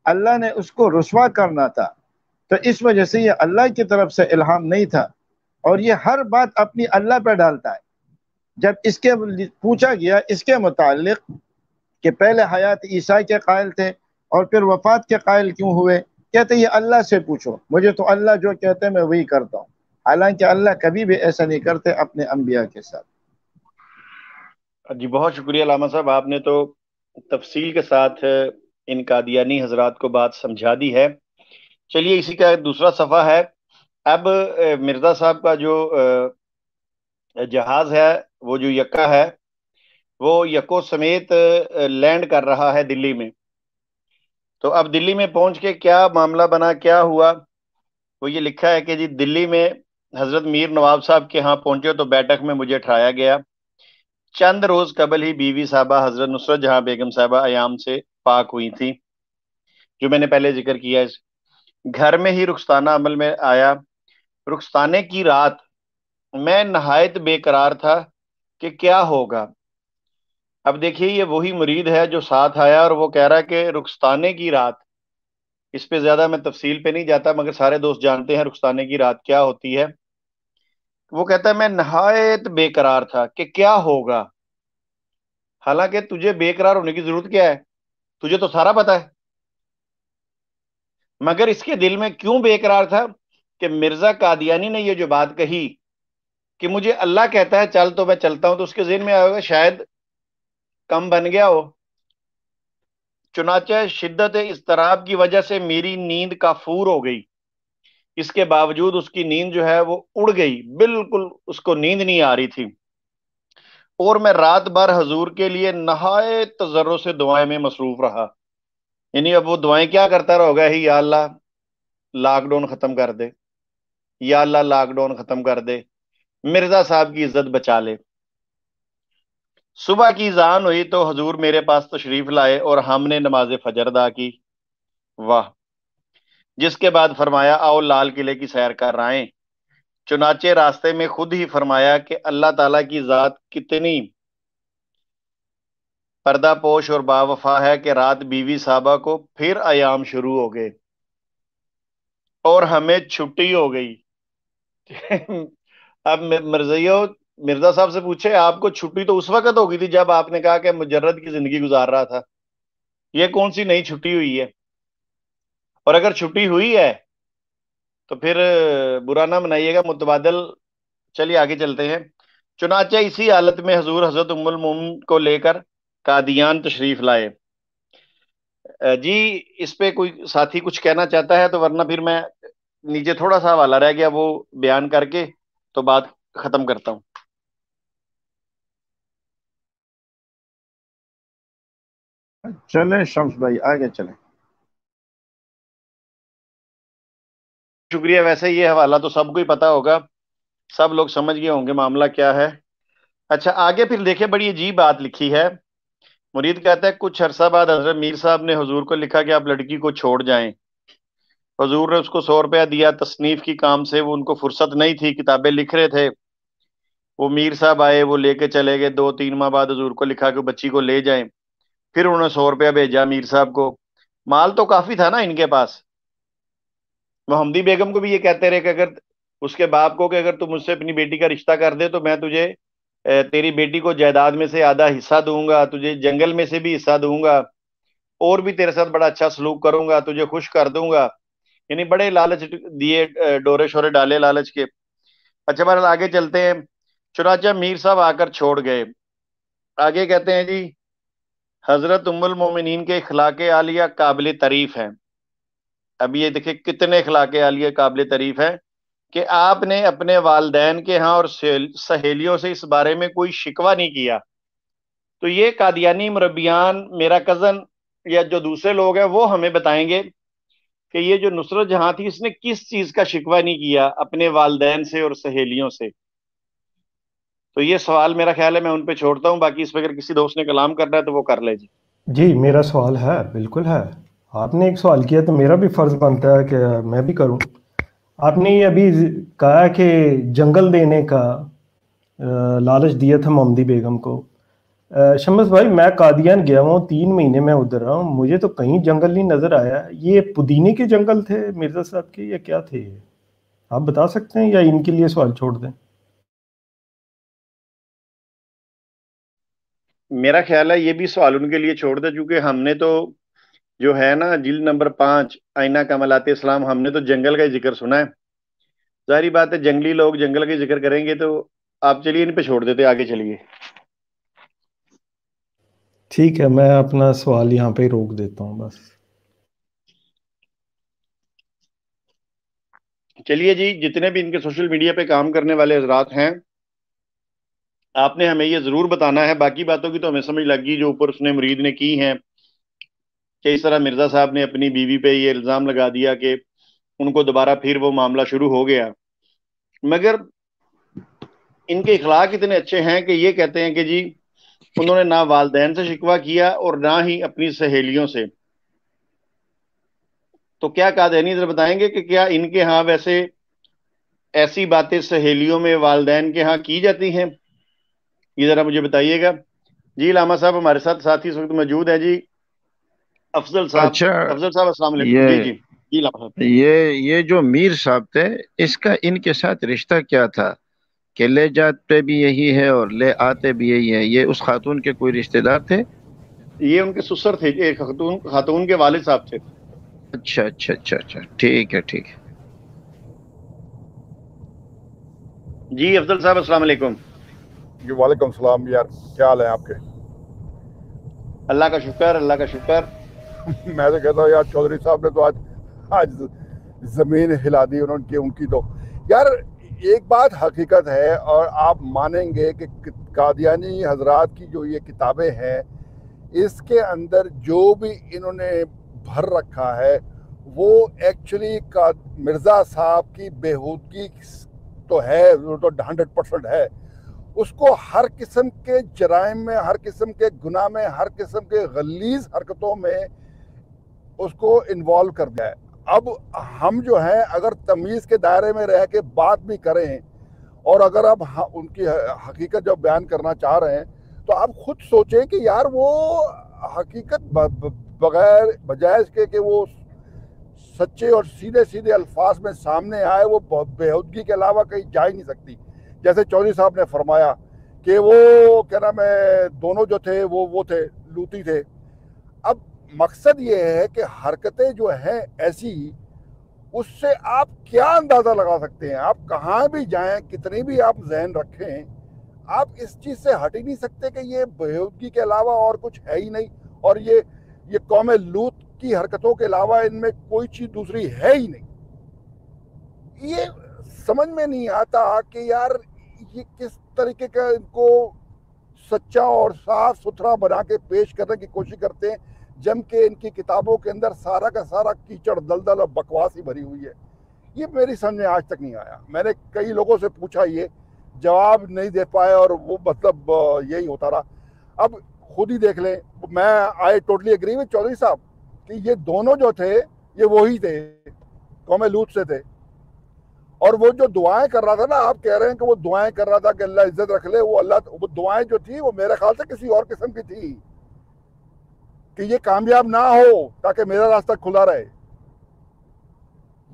اللہ نے اس کو رسوا کرنا تھا، تو اس وجہ سے یہ اللہ کی طرف سے الہام نہیں تھا، اور یہ ہر بات اپنی اللہ پہ ڈالتا ہے۔ جب اس کے پوچھا گیا اس کے متعلق کہ پہلے حیات عیسیٰ کے قائل تھے اور پھر وفات کے قائل کیوں ہوئے، کہتے یہ اللہ سے پوچھو، مجھے تو اللہ جو کہتے ہیں میں وہی کرتا ہوں، حالانکہ اللہ کبھی بھی ایسا نہیں کرتے اپنے انبیاء کے ساتھ۔ جی بہت شکریہ علامہ صاحب، آپ نے تو تفصیل کے ساتھ ان قادیانی حضرات کو بات سمجھا دی ہے۔ چلیے اسی کا دوسرا صفحہ ہے۔ اب مرزا صاحب کا جو جہاز ہے، وہ جو یکا ہے، وہ یکو سمیت لینڈ کر رہا ہے دلی میں۔ تو اب دلی میں پہنچ کے کیا معاملہ بنا، کیا ہوا، وہ یہ لکھا ہے کہ جی دلی میں حضرت میر نواب صاحب کے ہاں پہنچے تو بیٹھک میں مجھے ٹھہرایا گیا۔ چند روز قبل ہی بیوی صاحبہ حضرت نصرت جہاں بیگم صاحبہ ایام سے پاک ہوئی تھی، جو میں نے پہلے ذکر کیا۔ اس گھر میں ہی رخصتانہ عمل میں آیا۔ رخصتانے کی رات میں نہایت بے قرار تھا کہ کیا ہوگا۔ اب دیکھیے یہ وہی مرید ہے جو ساتھ آیا اور وہ کہہ رہا ہے کہ رخصتانے کی رات، اس پہ زیادہ میں تفصیل پہ نہیں جاتا مگر سارے دوست جانتے ہیں رخصتانے کی رات کیا ہوتی ہے۔ وہ کہتا ہے میں نہایت بے قرار تھا کہ کیا ہوگا، حالانکہ تجھے بے قرار ہونے کی ضرورت کیا ہے، تجھے تو سارا پتا ہے۔ مگر اس کے دل میں کیوں بے قرار تھا کہ مرزا قادیانی نے یہ جو بات کہی کہ مجھے اللہ کہتا ہے چل تو میں چلتا ہوں، تو اس کے ذہن میں آیا ہوگا شاید کم بن گیا ہو۔ چنانچہ شدت اضطراب کی وجہ سے میری نیند کافور ہو گئی، اس کے باوجود اس کی نیند جو ہے وہ اڑ گئی، بالکل اس کو نیند نہیں آ رہی تھی، اور میں رات بھر حضور کے لیے نہایت تضرع سے دعائیں میں مصروف رہا۔ یعنی اب وہ دعائیں کیا کرتا رہے گا، ہی یا اللہ لاک ڈاؤن ختم کر دے، یا اللہ لاک ڈاؤن ختم کر دے، مرزا صاحب کی عزت بچا لے۔ صبح کی اذان ہوئی تو حضور میرے پاس تشریف لائے اور ہم نے نماز فجر ادا کی۔ واہ! جس کے بعد فرمایا آؤ لال قلعے کی سیر کر آئیں۔ چنانچہ راستے میں خود ہی فرمایا کہ اللہ تعالیٰ کی ذات کتنی پردہ پوش اور باوفا ہے کہ رات بیوی صاحبہ کو پھر ایام شروع ہو گئے اور ہمیں چھٹی ہو گئی۔ اب مرزا صاحب سے پوچھے آپ کو چھٹی تو اس وقت ہو گئی تھی جب آپ نے کہا کہ مجرد کی زندگی گزار رہا تھا، یہ کون سی نئی چھٹی ہوئی ہے؟ اور اگر چھٹی ہوئی ہے تو پھر برا نہ منائیے گا، متبادل۔ چلیے آگے چلتے ہیں۔ چنانچہ اسی حالت میں حضور حضرت ام المومن کو لے کر قادیان تشریف لائے۔ جی اس پہ کوئی ساتھی کچھ کہنا چاہتا ہے تو، ورنہ پھر میں نیچے تھوڑا سا حوالہ رہ گیا وہ بیان کر کے تو بات ختم کرتا ہوں۔ چلیں شمس بھائی آگے چلیں۔ شکریہ۔ ویسے یہ حوالہ تو سب کو ہی پتا ہوگا، سب لوگ سمجھ گئے ہوں گے معاملہ کیا ہے۔ اچھا آگے پھر دیکھیں، بڑی عجیب بات لکھی ہے۔ مرید کہتا ہے کچھ عرصہ بعد حضرت میر صاحب نے حضور کو لکھا کہ آپ لڑکی کو چھوڑ جائیں۔ حضور نے اس کو 100 روپیہ دیا، تصنیف کی کام سے وہ ان کو فرصت نہیں تھی، کتابیں لکھ رہے تھے۔ وہ میر صاحب آئے، وہ لے کے چلے گئے۔ 2-3 ماہ بعد حضور کو لکھا کہ بچی کو لے جائیں، پھر انہوں نے 100 روپیہ بھیجا میر صاحب کو۔ مال تو کافی تھا نا ان کے پاس۔ محمدی بیگم کو بھی یہ کہتے رہے کہ اگر اس کے باپ کو کہ اگر تم مجھ سے اپنی بیٹی کا رشتہ کر دے تو میں تجھے تیری بیٹی کو جائیداد میں سے آدھا حصہ دوں گا، تجھے جنگل میں سے بھی حصہ دوں گا، اور بھی تیرے ساتھ بڑا اچھا سلوک کروں گا، تجھے خوش کر دوں گا۔ یعنی بڑے لالچ دیے، ڈورے شورے ڈالے لالچ کے۔ اچھا بہرحال آگے چلتے ہیں۔ چنانچہ میر صاحب آ کر چھوڑ گئے۔ آگے کہتے ہیں جی حضرت ام المومنین کے اخلاق عالیہ قابل تعریف ہیں۔ اب یہ دیکھیں کتنے اخلاق عالیہ قابل تعریف ہیں کہ آپ نے اپنے والدین کے ہاں اور سہیلیوں سے اس بارے میں کوئی شکوہ نہیں کیا۔ تو یہ قادیانی مربیان، میرا کزن یا جو دوسرے لوگ ہیں وہ ہمیں بتائیں گے کہ یہ جو نصرت جہاں تھی اس نے کس چیز کا شکوہ نہیں کیا اپنے والدین سے اور سہیلیوں سے۔ تو یہ سوال میرا خیال ہے میں ان پہ چھوڑتا ہوں، باقی اس پہ اگر کسی دوست نے کلام کرنا ہے تو وہ کر لے جی۔ جی میرا سوال ہے، بالکل ہے۔ آپ نے ایک سوال کیا تو میرا بھی فرض بنتا ہے کہ میں بھی کروں۔ آپ نے یہ ابھی کہا کہ جنگل دینے کا لالچ دیا تھا محمدی بیگم کو۔ شمس بھائی میں قادیان گیا ہوں، 3 مہینے میں ادھر رہا ہوں، مجھے تو کہیں جنگل نہیں نظر آیا۔ یہ پودینے کے جنگل تھے مرزا صاحب کے یا کیا تھے؟ آپ بتا سکتے ہیں یا ان کے لیے سوال چھوڑ دیں؟ میرا خیال ہے یہ بھی سوال ان کے لیے چھوڑ دے، چونکہ ہم نے تو جو ہے نا جلد نمبر 5 آئینہ کمالات اسلام، ہم نے تو جنگل کا ہی ذکر سنا ہے. ظاہری بات ہے جنگلی لوگ جنگل کا ذکر کریں گے، تو آپ چلیے ان پہ چھوڑ دیتے، آگے چلیے. ٹھیک ہے، میں اپنا سوال یہاں پہ روک دیتا ہوں بس. چلیے جی، جتنے بھی ان کے سوشل میڈیا پہ کام کرنے والے حضرات ہیں، آپ نے ہمیں یہ ضرور بتانا ہے. باقی باتوں کی تو ہمیں سمجھ لگ گئی جو اوپر اس نے مرید نے کی ہیں، کہ اس طرح مرزا صاحب نے اپنی بیوی پہ یہ الزام لگا دیا کہ ان کو دوبارہ پھر وہ معاملہ شروع ہو گیا. مگر ان کے اخلاق اتنے اچھے ہیں کہ یہ کہتے ہیں کہ جی انہوں نے نہ والدین سے شکوہ کیا اور نہ ہی اپنی سہیلیوں سے. تو کیا قادیانی ذرا بتائیں گے کہ کیا ان کے ہاں ویسے ایسی باتیں سہیلیوں میں والدین کے ہاں کی جاتی ہیں؟ یہ ذرا مجھے بتائیے گا. جی علامہ صاحب ہمارے ساتھ ساتھی اس وقت موجود ہیں. جی افضل صاحب. اچھا، افضل صاحب السلام علیکم. جی جی جی علامہ صاحب. یہ جو میر صاحب تھے، اس کا ان کے ساتھ رشتہ کیا تھا کہ لے جاتے بھی یہی ہے اور لے آتے بھی یہی ہے؟ یہ اس خاتون کے کوئی رشتہ دار تھے؟ یہ ان کے سسر تھے، ایک خاتون کے والد صاحب تھے. اچھا اچھا اچھا اچھا، ٹھیک ہے ٹھیک ہے. جی افضل صاحب السلام علیکم. جی وعلیکم السلام. یار کیا حال ہے آپ کے؟ اللہ کا شکر، اللہ کا شکر. میں تو کہتا ہوں یار چودھری صاحب نے تو آج زمین ہلا دی ان کی تو. یار ایک بات حقیقت ہے، اور آپ مانیں گے کہ قادیانی حضرات کی جو یہ کتابیں ہیں، اس کے اندر جو بھی انہوں نے بھر رکھا ہے وہ ایکچولی مرزا صاحب کی بےہودگی تو ہے، وہ تو 100% ہے. اس کو ہر قسم کے جرائم میں، ہر قسم کے گناہ میں، ہر قسم کے غلیظ حرکتوں میں اس کو انوالو کر دیا ہے. اب ہم جو ہیں اگر تمیز کے دائرے میں رہ کے بات بھی کریں، اور اگر اب ان کی حقیقت جب بیان کرنا چاہ رہے ہیں، تو آپ خود سوچیں کہ یار وہ حقیقت بجائے اس کے کہ وہ سچے اور سیدھے سیدھے الفاظ میں سامنے آئے، وہ بےہودگی کے علاوہ کہیں جا ہی نہیں سکتی. جیسے چودھری صاحب نے فرمایا کہ وہ کیا نام ہے، دونوں جو تھے وہ تھے لوتی تھے. اب مقصد یہ ہے کہ حرکتیں جو ہیں ایسی، اس سے آپ کیا اندازہ لگا سکتے ہیں؟ آپ کہاں بھی جائیں، کتنی بھی آپ ذہن رکھیں، آپ اس چیز سے ہٹ ہی نہیں سکتے کہ یہ بےہودگی کے علاوہ اور کچھ ہے ہی نہیں. اور یہ قوم لوط کی حرکتوں کے علاوہ ان میں کوئی چیز دوسری ہے ہی نہیں. یہ سمجھ میں نہیں آتا کہ یار یہ کس طریقے کا ان کو سچا اور صاف ستھرا بنا کے پیش کرنے کی کوشش کرتے ہیں، جم کے ان کی کتابوں کے اندر سارا کا سارا کیچڑ دلدل اور بکواس ہی بھری ہوئی ہے. یہ میری سمجھ میں آج تک نہیں آیا. میں نے کئی لوگوں سے پوچھا، یہ جواب نہیں دے پائے، اور وہ مطلب یہی ہوتا رہا. اب خود ہی دیکھ لیں. میں I totally agree with Chaudhary صاحب کہ یہ دونوں جو تھے یہ وہی تھے، قوم لوط سے تھے. اور وہ جو دعائیں کر رہا تھا نا، آپ کہہ رہے ہیں کہ وہ دعائیں کر رہا تھا کہ اللہ عزت رکھ لے، وہ دعائیں جو تھی وہ میرے خیال سے کسی اور قسم کی تھی کہ یہ کامیاب نہ ہو تاکہ میرا راستہ کھلا رہے.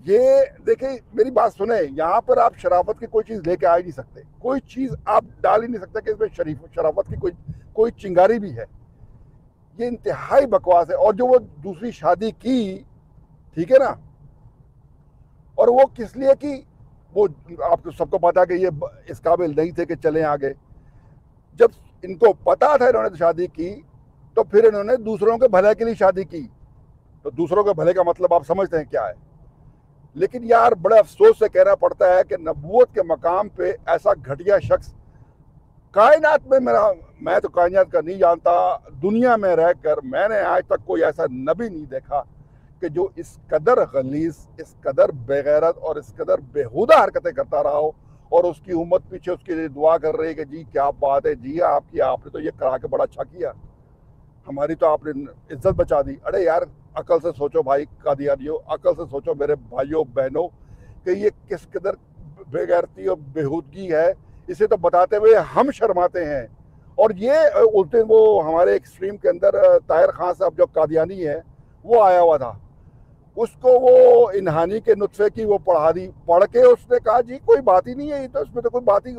یہ دیکھیں میری بات سنیں، یہاں پر آپ شرافت کی کوئی چیز لے کے آ ہی نہیں سکتے، کوئی چیز آپ ڈال ہی نہیں سکتے کہ اس میں شرافت کی کوئی چنگاری بھی ہے. یہ انتہائی بکواس ہے. اور جو وہ دوسری شادی کی، ٹھیک ہے نا، اور وہ کس لیے کی، وہ آپ کو سب کو پتا کہ یہ اس قابل نہیں تھے کہ چلیں آگے. جب ان کو پتا تھا انہوں نے شادی کی، تو پھر انہوں نے دوسروں کے بھلے کے لیے شادی کی. تو دوسروں کے بھلے کا مطلب آپ سمجھتے ہیں کیا ہے. لیکن یار بڑے افسوس سے کہنا پڑتا ہے کہ نبوت کے مقام پہ ایسا گھٹیا شخص کائنات میں، میں تو کائنات کا نہیں جانتا، دنیا میں رہ کر میں نے آج تک کوئی ایسا نبی نہیں دیکھا کہ جو اس قدر غلیظ، اس قدر بے غیرت اور اس قدر بےہودہ حرکتیں کرتا رہا ہو، اور اس کی امت پیچھے اس کے لیے دعا کر رہی ہے کہ جی کیا بات ہے، جی آپ نے تو یہ کرا کے بڑا اچھا کیا، ہماری تو آپ نے عزت بچا دی. ارے یار عقل سے سوچو بھائی قادیانیوں، عقل سے سوچو میرے بھائیوں بہنوں کہ یہ کس قدر بے غیرتی اور بےہودگی ہے. اسے تو بتاتے ہوئے ہم شرماتے ہیں. اور یہ الٹے وہ ہمارے ایک اسٹریم کے اندر طاہر خان صاحب جو قادیانی ہے وہ آیا ہوا تھا، اس کو وہ انہانی کے نطفے کی وہ پڑھا دی، پڑھ کے اس نے کہا جی کوئی بات ہی نہیں ہے، یہ تو اس میں تو کوئی بات ہی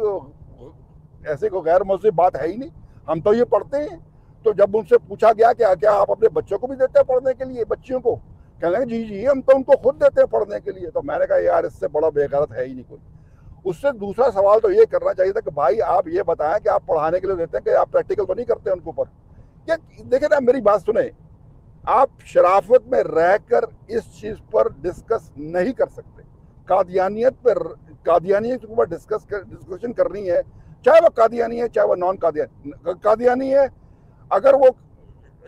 ایسے کوئی غیر مذہب بات ہے ہی نہیں. ہم تو یہ پڑھتے ہیں. تو جب ان سے پوچھا گیا کہ کیا آپ اپنے بچوں کو بھی دیتے ہیں پڑھنے کے لیے, بچیوں کو, کہنے لگے جی ہم تو ان کو خود دیتے ہیں پڑھنے کے لیے. تو میں نے کہا یار اس سے بڑا بے غیرت ہے ہی نہیں کوئی. اس سے دوسرا سوال تو یہ کرنا چاہیے تھا کہ بھائی آپ یہ بتائیں کہ آپ پڑھانے کے لیے دیتے ہیں کہ آپ پریکٹیکل تو نہیں کرتے ان کے اوپر. دیکھیں نا, میری بات سنیں, آپ شرافت میں رہ کر اس چیز پر ڈسکس نہیں کر سکتے. قادیانیت کے اوپر ڈسکشن کرنی ہے, چاہے وہ قادیانی ہے چاہے وہ نان قادیانی ہے. اگر وہ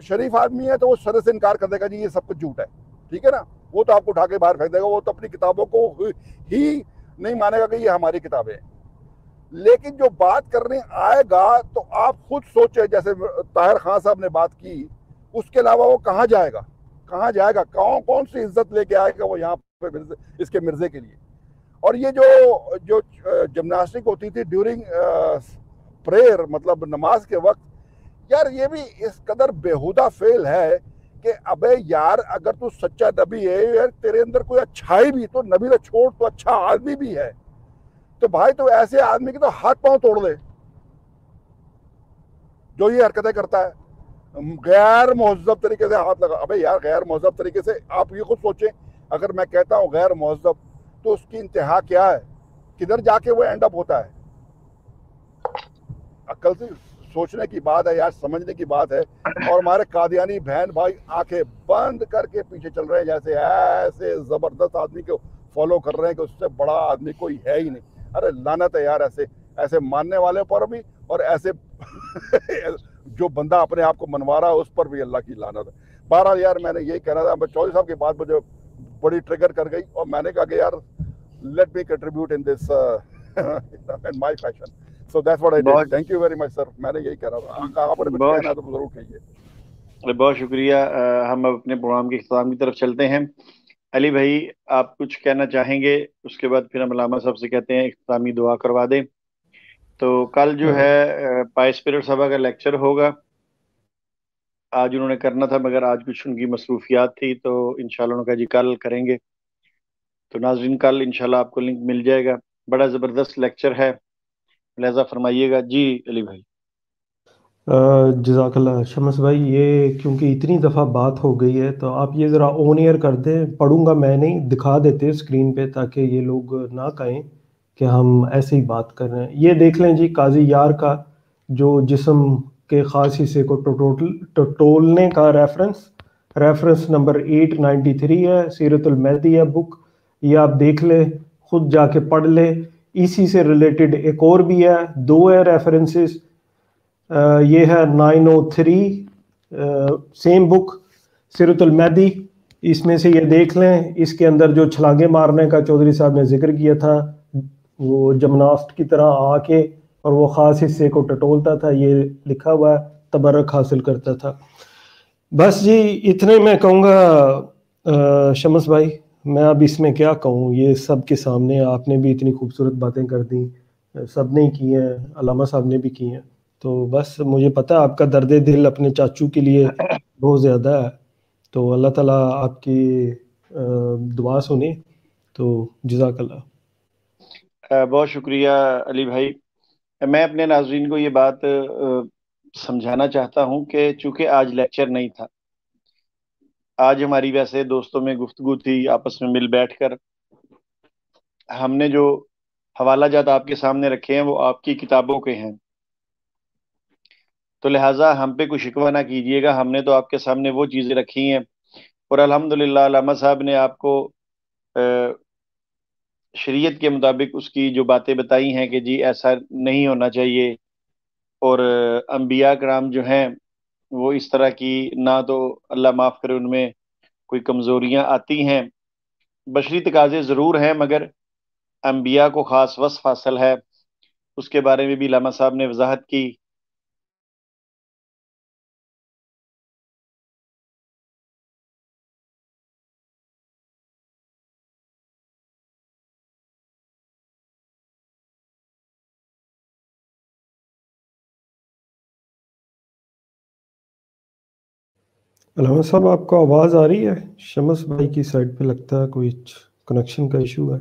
شریف آدمی ہے تو وہ سر سے انکار کر دے گا جی یہ سب کچھ جھوٹ ہے, ٹھیک ہے نا, وہ تو آپ کو اٹھا کے باہر پھینک دے گا, وہ تو اپنی کتابوں کو ہی نہیں مانے گا کہ یہ ہماری کتابیں ہیں. لیکن جو بات کرنے آئے گا تو آپ خود سوچیں, جیسے طاہر خان صاحب نے بات کی, اس کے علاوہ وہ کہاں جائے گا, کون سی عزت لے کے آئے گا وہ یہاں پہ اس کے مرزے کے لیے. اور یہ جو جمناسٹک ہوتی تھی ڈیورنگ پریئر, مطلب نماز کے وقت, یار یہ بھی اس قدر بےہودہ فعل ہے کہ ابے یار اگر تو سچا نبی ہے یار, تیرے اندر کوئی اچھائی بھی تو نبی نے چھوڑ, تو اچھا آدمی بھی ہے, تو بھائی تو ایسے آدمی کے تو ہاتھ پاؤں توڑ دے جو یہ حرکتیں کرتا ہے. غیر مہذب طریقے سے ہاتھ لگا, ابے یار غیر مہذب طریقے سے, آپ یہ خود سوچیں, اگر میں کہتا ہوں غیر مہذب تو اس کی انتہا کیا ہے, کدھر جا کے وہ اینڈ اپ ہوتا ہے. عقل سے سوچنے کی بات ہے یار, سمجھنے کی بات ہے. اور ہمارے قادیانی بہن بھائی آنکھیں بند کر کے پیچھے چل رہے ہیں, جیسے ایسے زبردست آدمی کو فالو کر رہے ہیں کہ اس سے بڑا آدمی کوئی ہے ہی نہیں. ارے لعنت ہے یار ایسے ماننے والے پر بھی, اور ایسے جو بندہ اپنے آپ کو منوا رہا ہے اس پر بھی اللہ کی لعنت ہے. بہرحال یار میں نے یہی کہنا تھا, چودھری صاحب کی بات مجھے بڑی ٹریگر کر گئی, اور میں نے کہا کہ یار let me contribute in this in my fashion. So that's what I did. Thank you very much sir. میں نے یہی کہہ رہا تھا, آپ نے کچھ کہنا تو ضرور کہیے. بہت شکریہ. ہم اب اپنے پروگرام کے اختتام کی طرف چلتے ہیں. علی بھائی آپ کچھ کہنا چاہیں گے, اس کے بعد پھر ہم علامہ صاحب سے کہتے ہیں اختتامی دعا کروا دیں. تو کل جو ہے پائے اسپرٹ سبھا کا لیکچر ہوگا, آج انہوں نے کرنا تھا مگر آج کچھ ان کی مصروفیات تھی, تو انشاءاللہ انہوں نے کہا جی کل کریں گے. تو ناظرین کل انشاءاللہ آپ کو لنک مل جائے گا, بڑا زبردست لیکچر ہے, لہذا فرمائیے گا. جی علی بھائی. جزاک اللہ شمس بھائی, یہ کیونکہ اتنی دفعہ بات ہو گئی ہے تو آپ یہ ذرا آن ایئر کر دیں, پڑھوں گا میں نہیں, دکھا دیتے اسکرین پہ تاکہ یہ لوگ نہ کہیں کہ ہم ایسے ہی بات کر رہے ہیں. یہ دیکھ لیں جی, قاضی یار کا جو جسم کے خاص حصے کو ٹٹولنے کا ریفرنس نمبر 893 ہے, سیرت المہدی ہے بک, یہ آپ دیکھ لیں, خود جا کے پڑھ لیں. اسی سے ریلیٹڈ ایک اور بھی ہے, 2 ہے ریفرنسز, یہ ہے 903 سیم بک سیرت المہدی, اس میں سے یہ دیکھ لیں. اس کے اندر جو چھلانگے مارنے کا چودھری صاحب نے ذکر کیا تھا, وہ جمناسٹ کی طرح آ کے اور وہ خاص حصے کو ٹٹولتا تھا, یہ لکھا ہوا ہے, تبرک حاصل کرتا تھا. بس جی اتنے میں کہوں گا شمس بھائی, میں اب اس میں کیا کہوں, یہ سب کے سامنے آپ نے بھی اتنی خوبصورت باتیں کر دیں, سب نے کی ہیں, علامہ صاحب نے بھی کی ہیں. تو بس مجھے پتہ ہے آپ کا درد دل اپنے چاچو کے لیے بہت زیادہ ہے, تو اللہ تعالیٰ آپ کی دعا سنیں. تو جزاک اللہ. بہت شکریہ علی بھائی. میں اپنے ناظرین کو یہ بات سمجھانا چاہتا ہوں کہ چونکہ آج لیکچر نہیں تھا, آج ہماری ویسے دوستوں میں گفتگو تھی, آپس میں مل بیٹھ کر ہم نے جو حوالہ جات آپ کے سامنے رکھے ہیں وہ آپ کی کتابوں کے ہیں, تو لہٰذا ہم پہ کوئی شکوہ نہ کیجیے گا. ہم نے تو آپ کے سامنے وہ چیزیں رکھی ہیں, اور الحمدللہ علامہ صاحب نے آپ کو شریعت کے مطابق اس کی جو باتیں بتائی ہیں کہ جی ایسا نہیں ہونا چاہیے, اور انبیاء کرام جو ہیں وہ اس طرح کی, نہ تو اللہ معاف کرے ان میں کوئی کمزوریاں آتی ہیں, بشری تقاضے ضرور ہیں مگر انبیاء کو خاص وصف حاصل ہے, اس کے بارے میں بھی علامہ صاحب نے وضاحت کی. علامہ صاحب آپ کو آواز آ رہی ہے؟ شمس بھائی کی سائڈ پہ لگتا ہے کوئی کنیکشن کا ایشو ہے.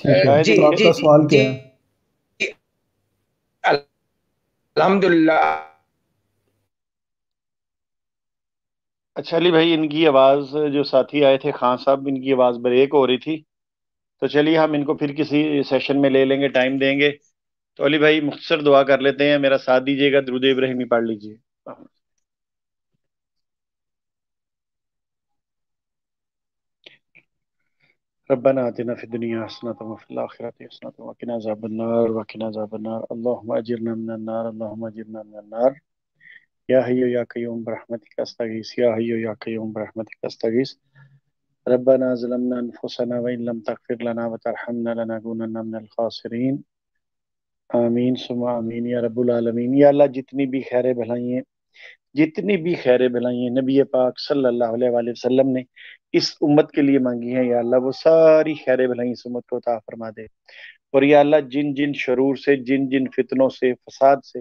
ٹھیک ہے، جی تو آپ جی کا سوال جی کیا ہے؟ الحمدللہ. اچھا علی بھائی، ان کی آواز جو ساتھی آئے تھے خان صاحب، ان کی آواز بریک ہو رہی تھی، تو چلیے ہم ان کو پھر کسی سیشن میں لے لیں گے، ٹائم دیں گے. تو علی بھائی مختصر دعا کر لیتے ہیں، میرا ساتھ دیجیے گا، درود ابراہیمی پڑھ لیجیے. ربنا آتنا فی الدنیا حسنۃ وفی الآخرۃ حسنۃ وقنا عذاب النار وقنا عذاب النار اللهم اجرنا من النار اللهم اجرنا من النار یا حی یا قیوم برحمتک استغیث یا حی یا قیوم برحمتک استغیث ربنا ظلمنا انفسنا وان لم تغفر لنا وترحمنا لنکونن من الخاسرین. آمین ثم آمین یا رب العالمین. یا اللہ جتنی بھی خیر بھلائیں، جتنی بھی خیر بھلائیں نبی پاک صلی اللہ علیہ وآلہ وسلم نے اس امت کے لیے مانگی ہیں، یا اللہ وہ ساری خیر بھلائیں اس امت کو عطا فرما دے. اور یا اللہ جن جن شرور سے، جن جن فتنوں سے، فساد سے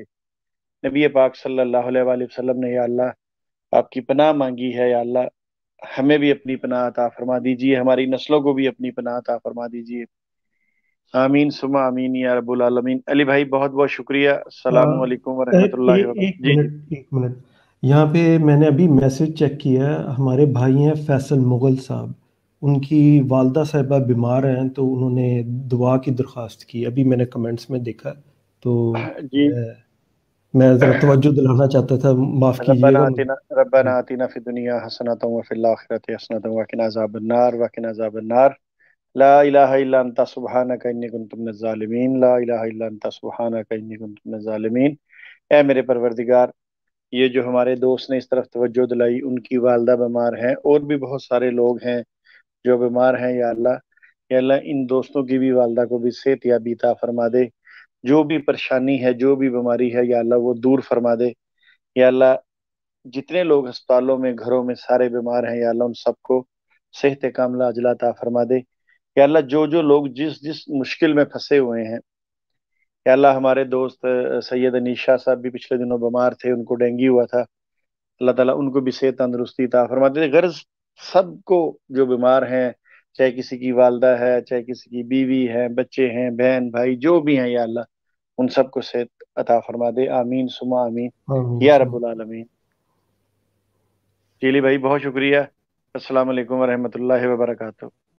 نبی پاک صلی اللہ علیہ وآلہ وسلم نے یا اللہ آپ کی پناہ مانگی ہے، یا اللہ ہمیں بھی اپنی پناہ عطا فرما دیجیے، ہماری نسلوں کو بھی اپنی پناہ عطا فرما دیجیے. آمین ثم آمین یا رب العالمین. علی بھائی بہت بہت شکریہ. السلام علیکم ورحمۃ اللہ وبرکاتہ. جی جی ایک منٹ، یہاں پہ میں نے ابھی میسج چیک کیا ہے، ہمارے بھائی ہیں فیصل مغل صاحب، ان کی والدہ صاحبہ بیمار ہیں تو انہوں نے دعا کی درخواست کی، ابھی میں نے کمنٹس میں دیکھا، تو جی. میں ذرا توجہ دلانا چاہتا تھا، معاف کیجیے گا مجھے. ربنا آتنا فی الدنیا حسنۃ وفی الآخرۃ حسنۃ وقنا عذاب النار وقنا عذاب النار. لا الہ الا انت سبحانک انی کنت من الظالمین. لا الہ الا انت سبحانک انی کنت من الظالمین. اے میرے پروردگار، یہ جو ہمارے دوست نے اس طرف توجہ دلائی، ان کی والدہ بیمار ہیں، اور بھی بہت سارے لوگ ہیں جو بیمار ہیں، یا اللہ ان دوستوں کی بھی والدہ کو بھی صحت یابی عطا فرما دے. جو بھی پریشانی ہے، جو بھی بیماری ہے، یا اللہ وہ دور فرما دے. یا اللہ جتنے لوگ ہسپتالوں میں، گھروں میں سارے بیمار ہیں، یا اللہ ان سب کو صحت کاملہ عاجلہ عطا فرما دے. یا اللہ جو جو لوگ جس جس مشکل میں پھنسے ہوئے ہیں، یا اللہ ہمارے دوست سید انیشا صاحب بھی پچھلے دنوں بیمار تھے، ان کو ڈینگی ہوا تھا، اللہ تعالیٰ ان کو بھی صحت تندرستی عطا فرما دے. غرض سب کو جو بیمار ہیں، چاہے کسی کی والدہ ہے، چاہے کسی کی بیوی ہے، بچے ہیں، بہن بھائی جو بھی ہیں، یا اللہ ان سب کو صحت عطا فرما دے. آمین ثم آمین یا رب العالمین. جیلی بھائی بہت شکریہ. السلام علیکم ورحمۃ اللہ وبرکاتہ.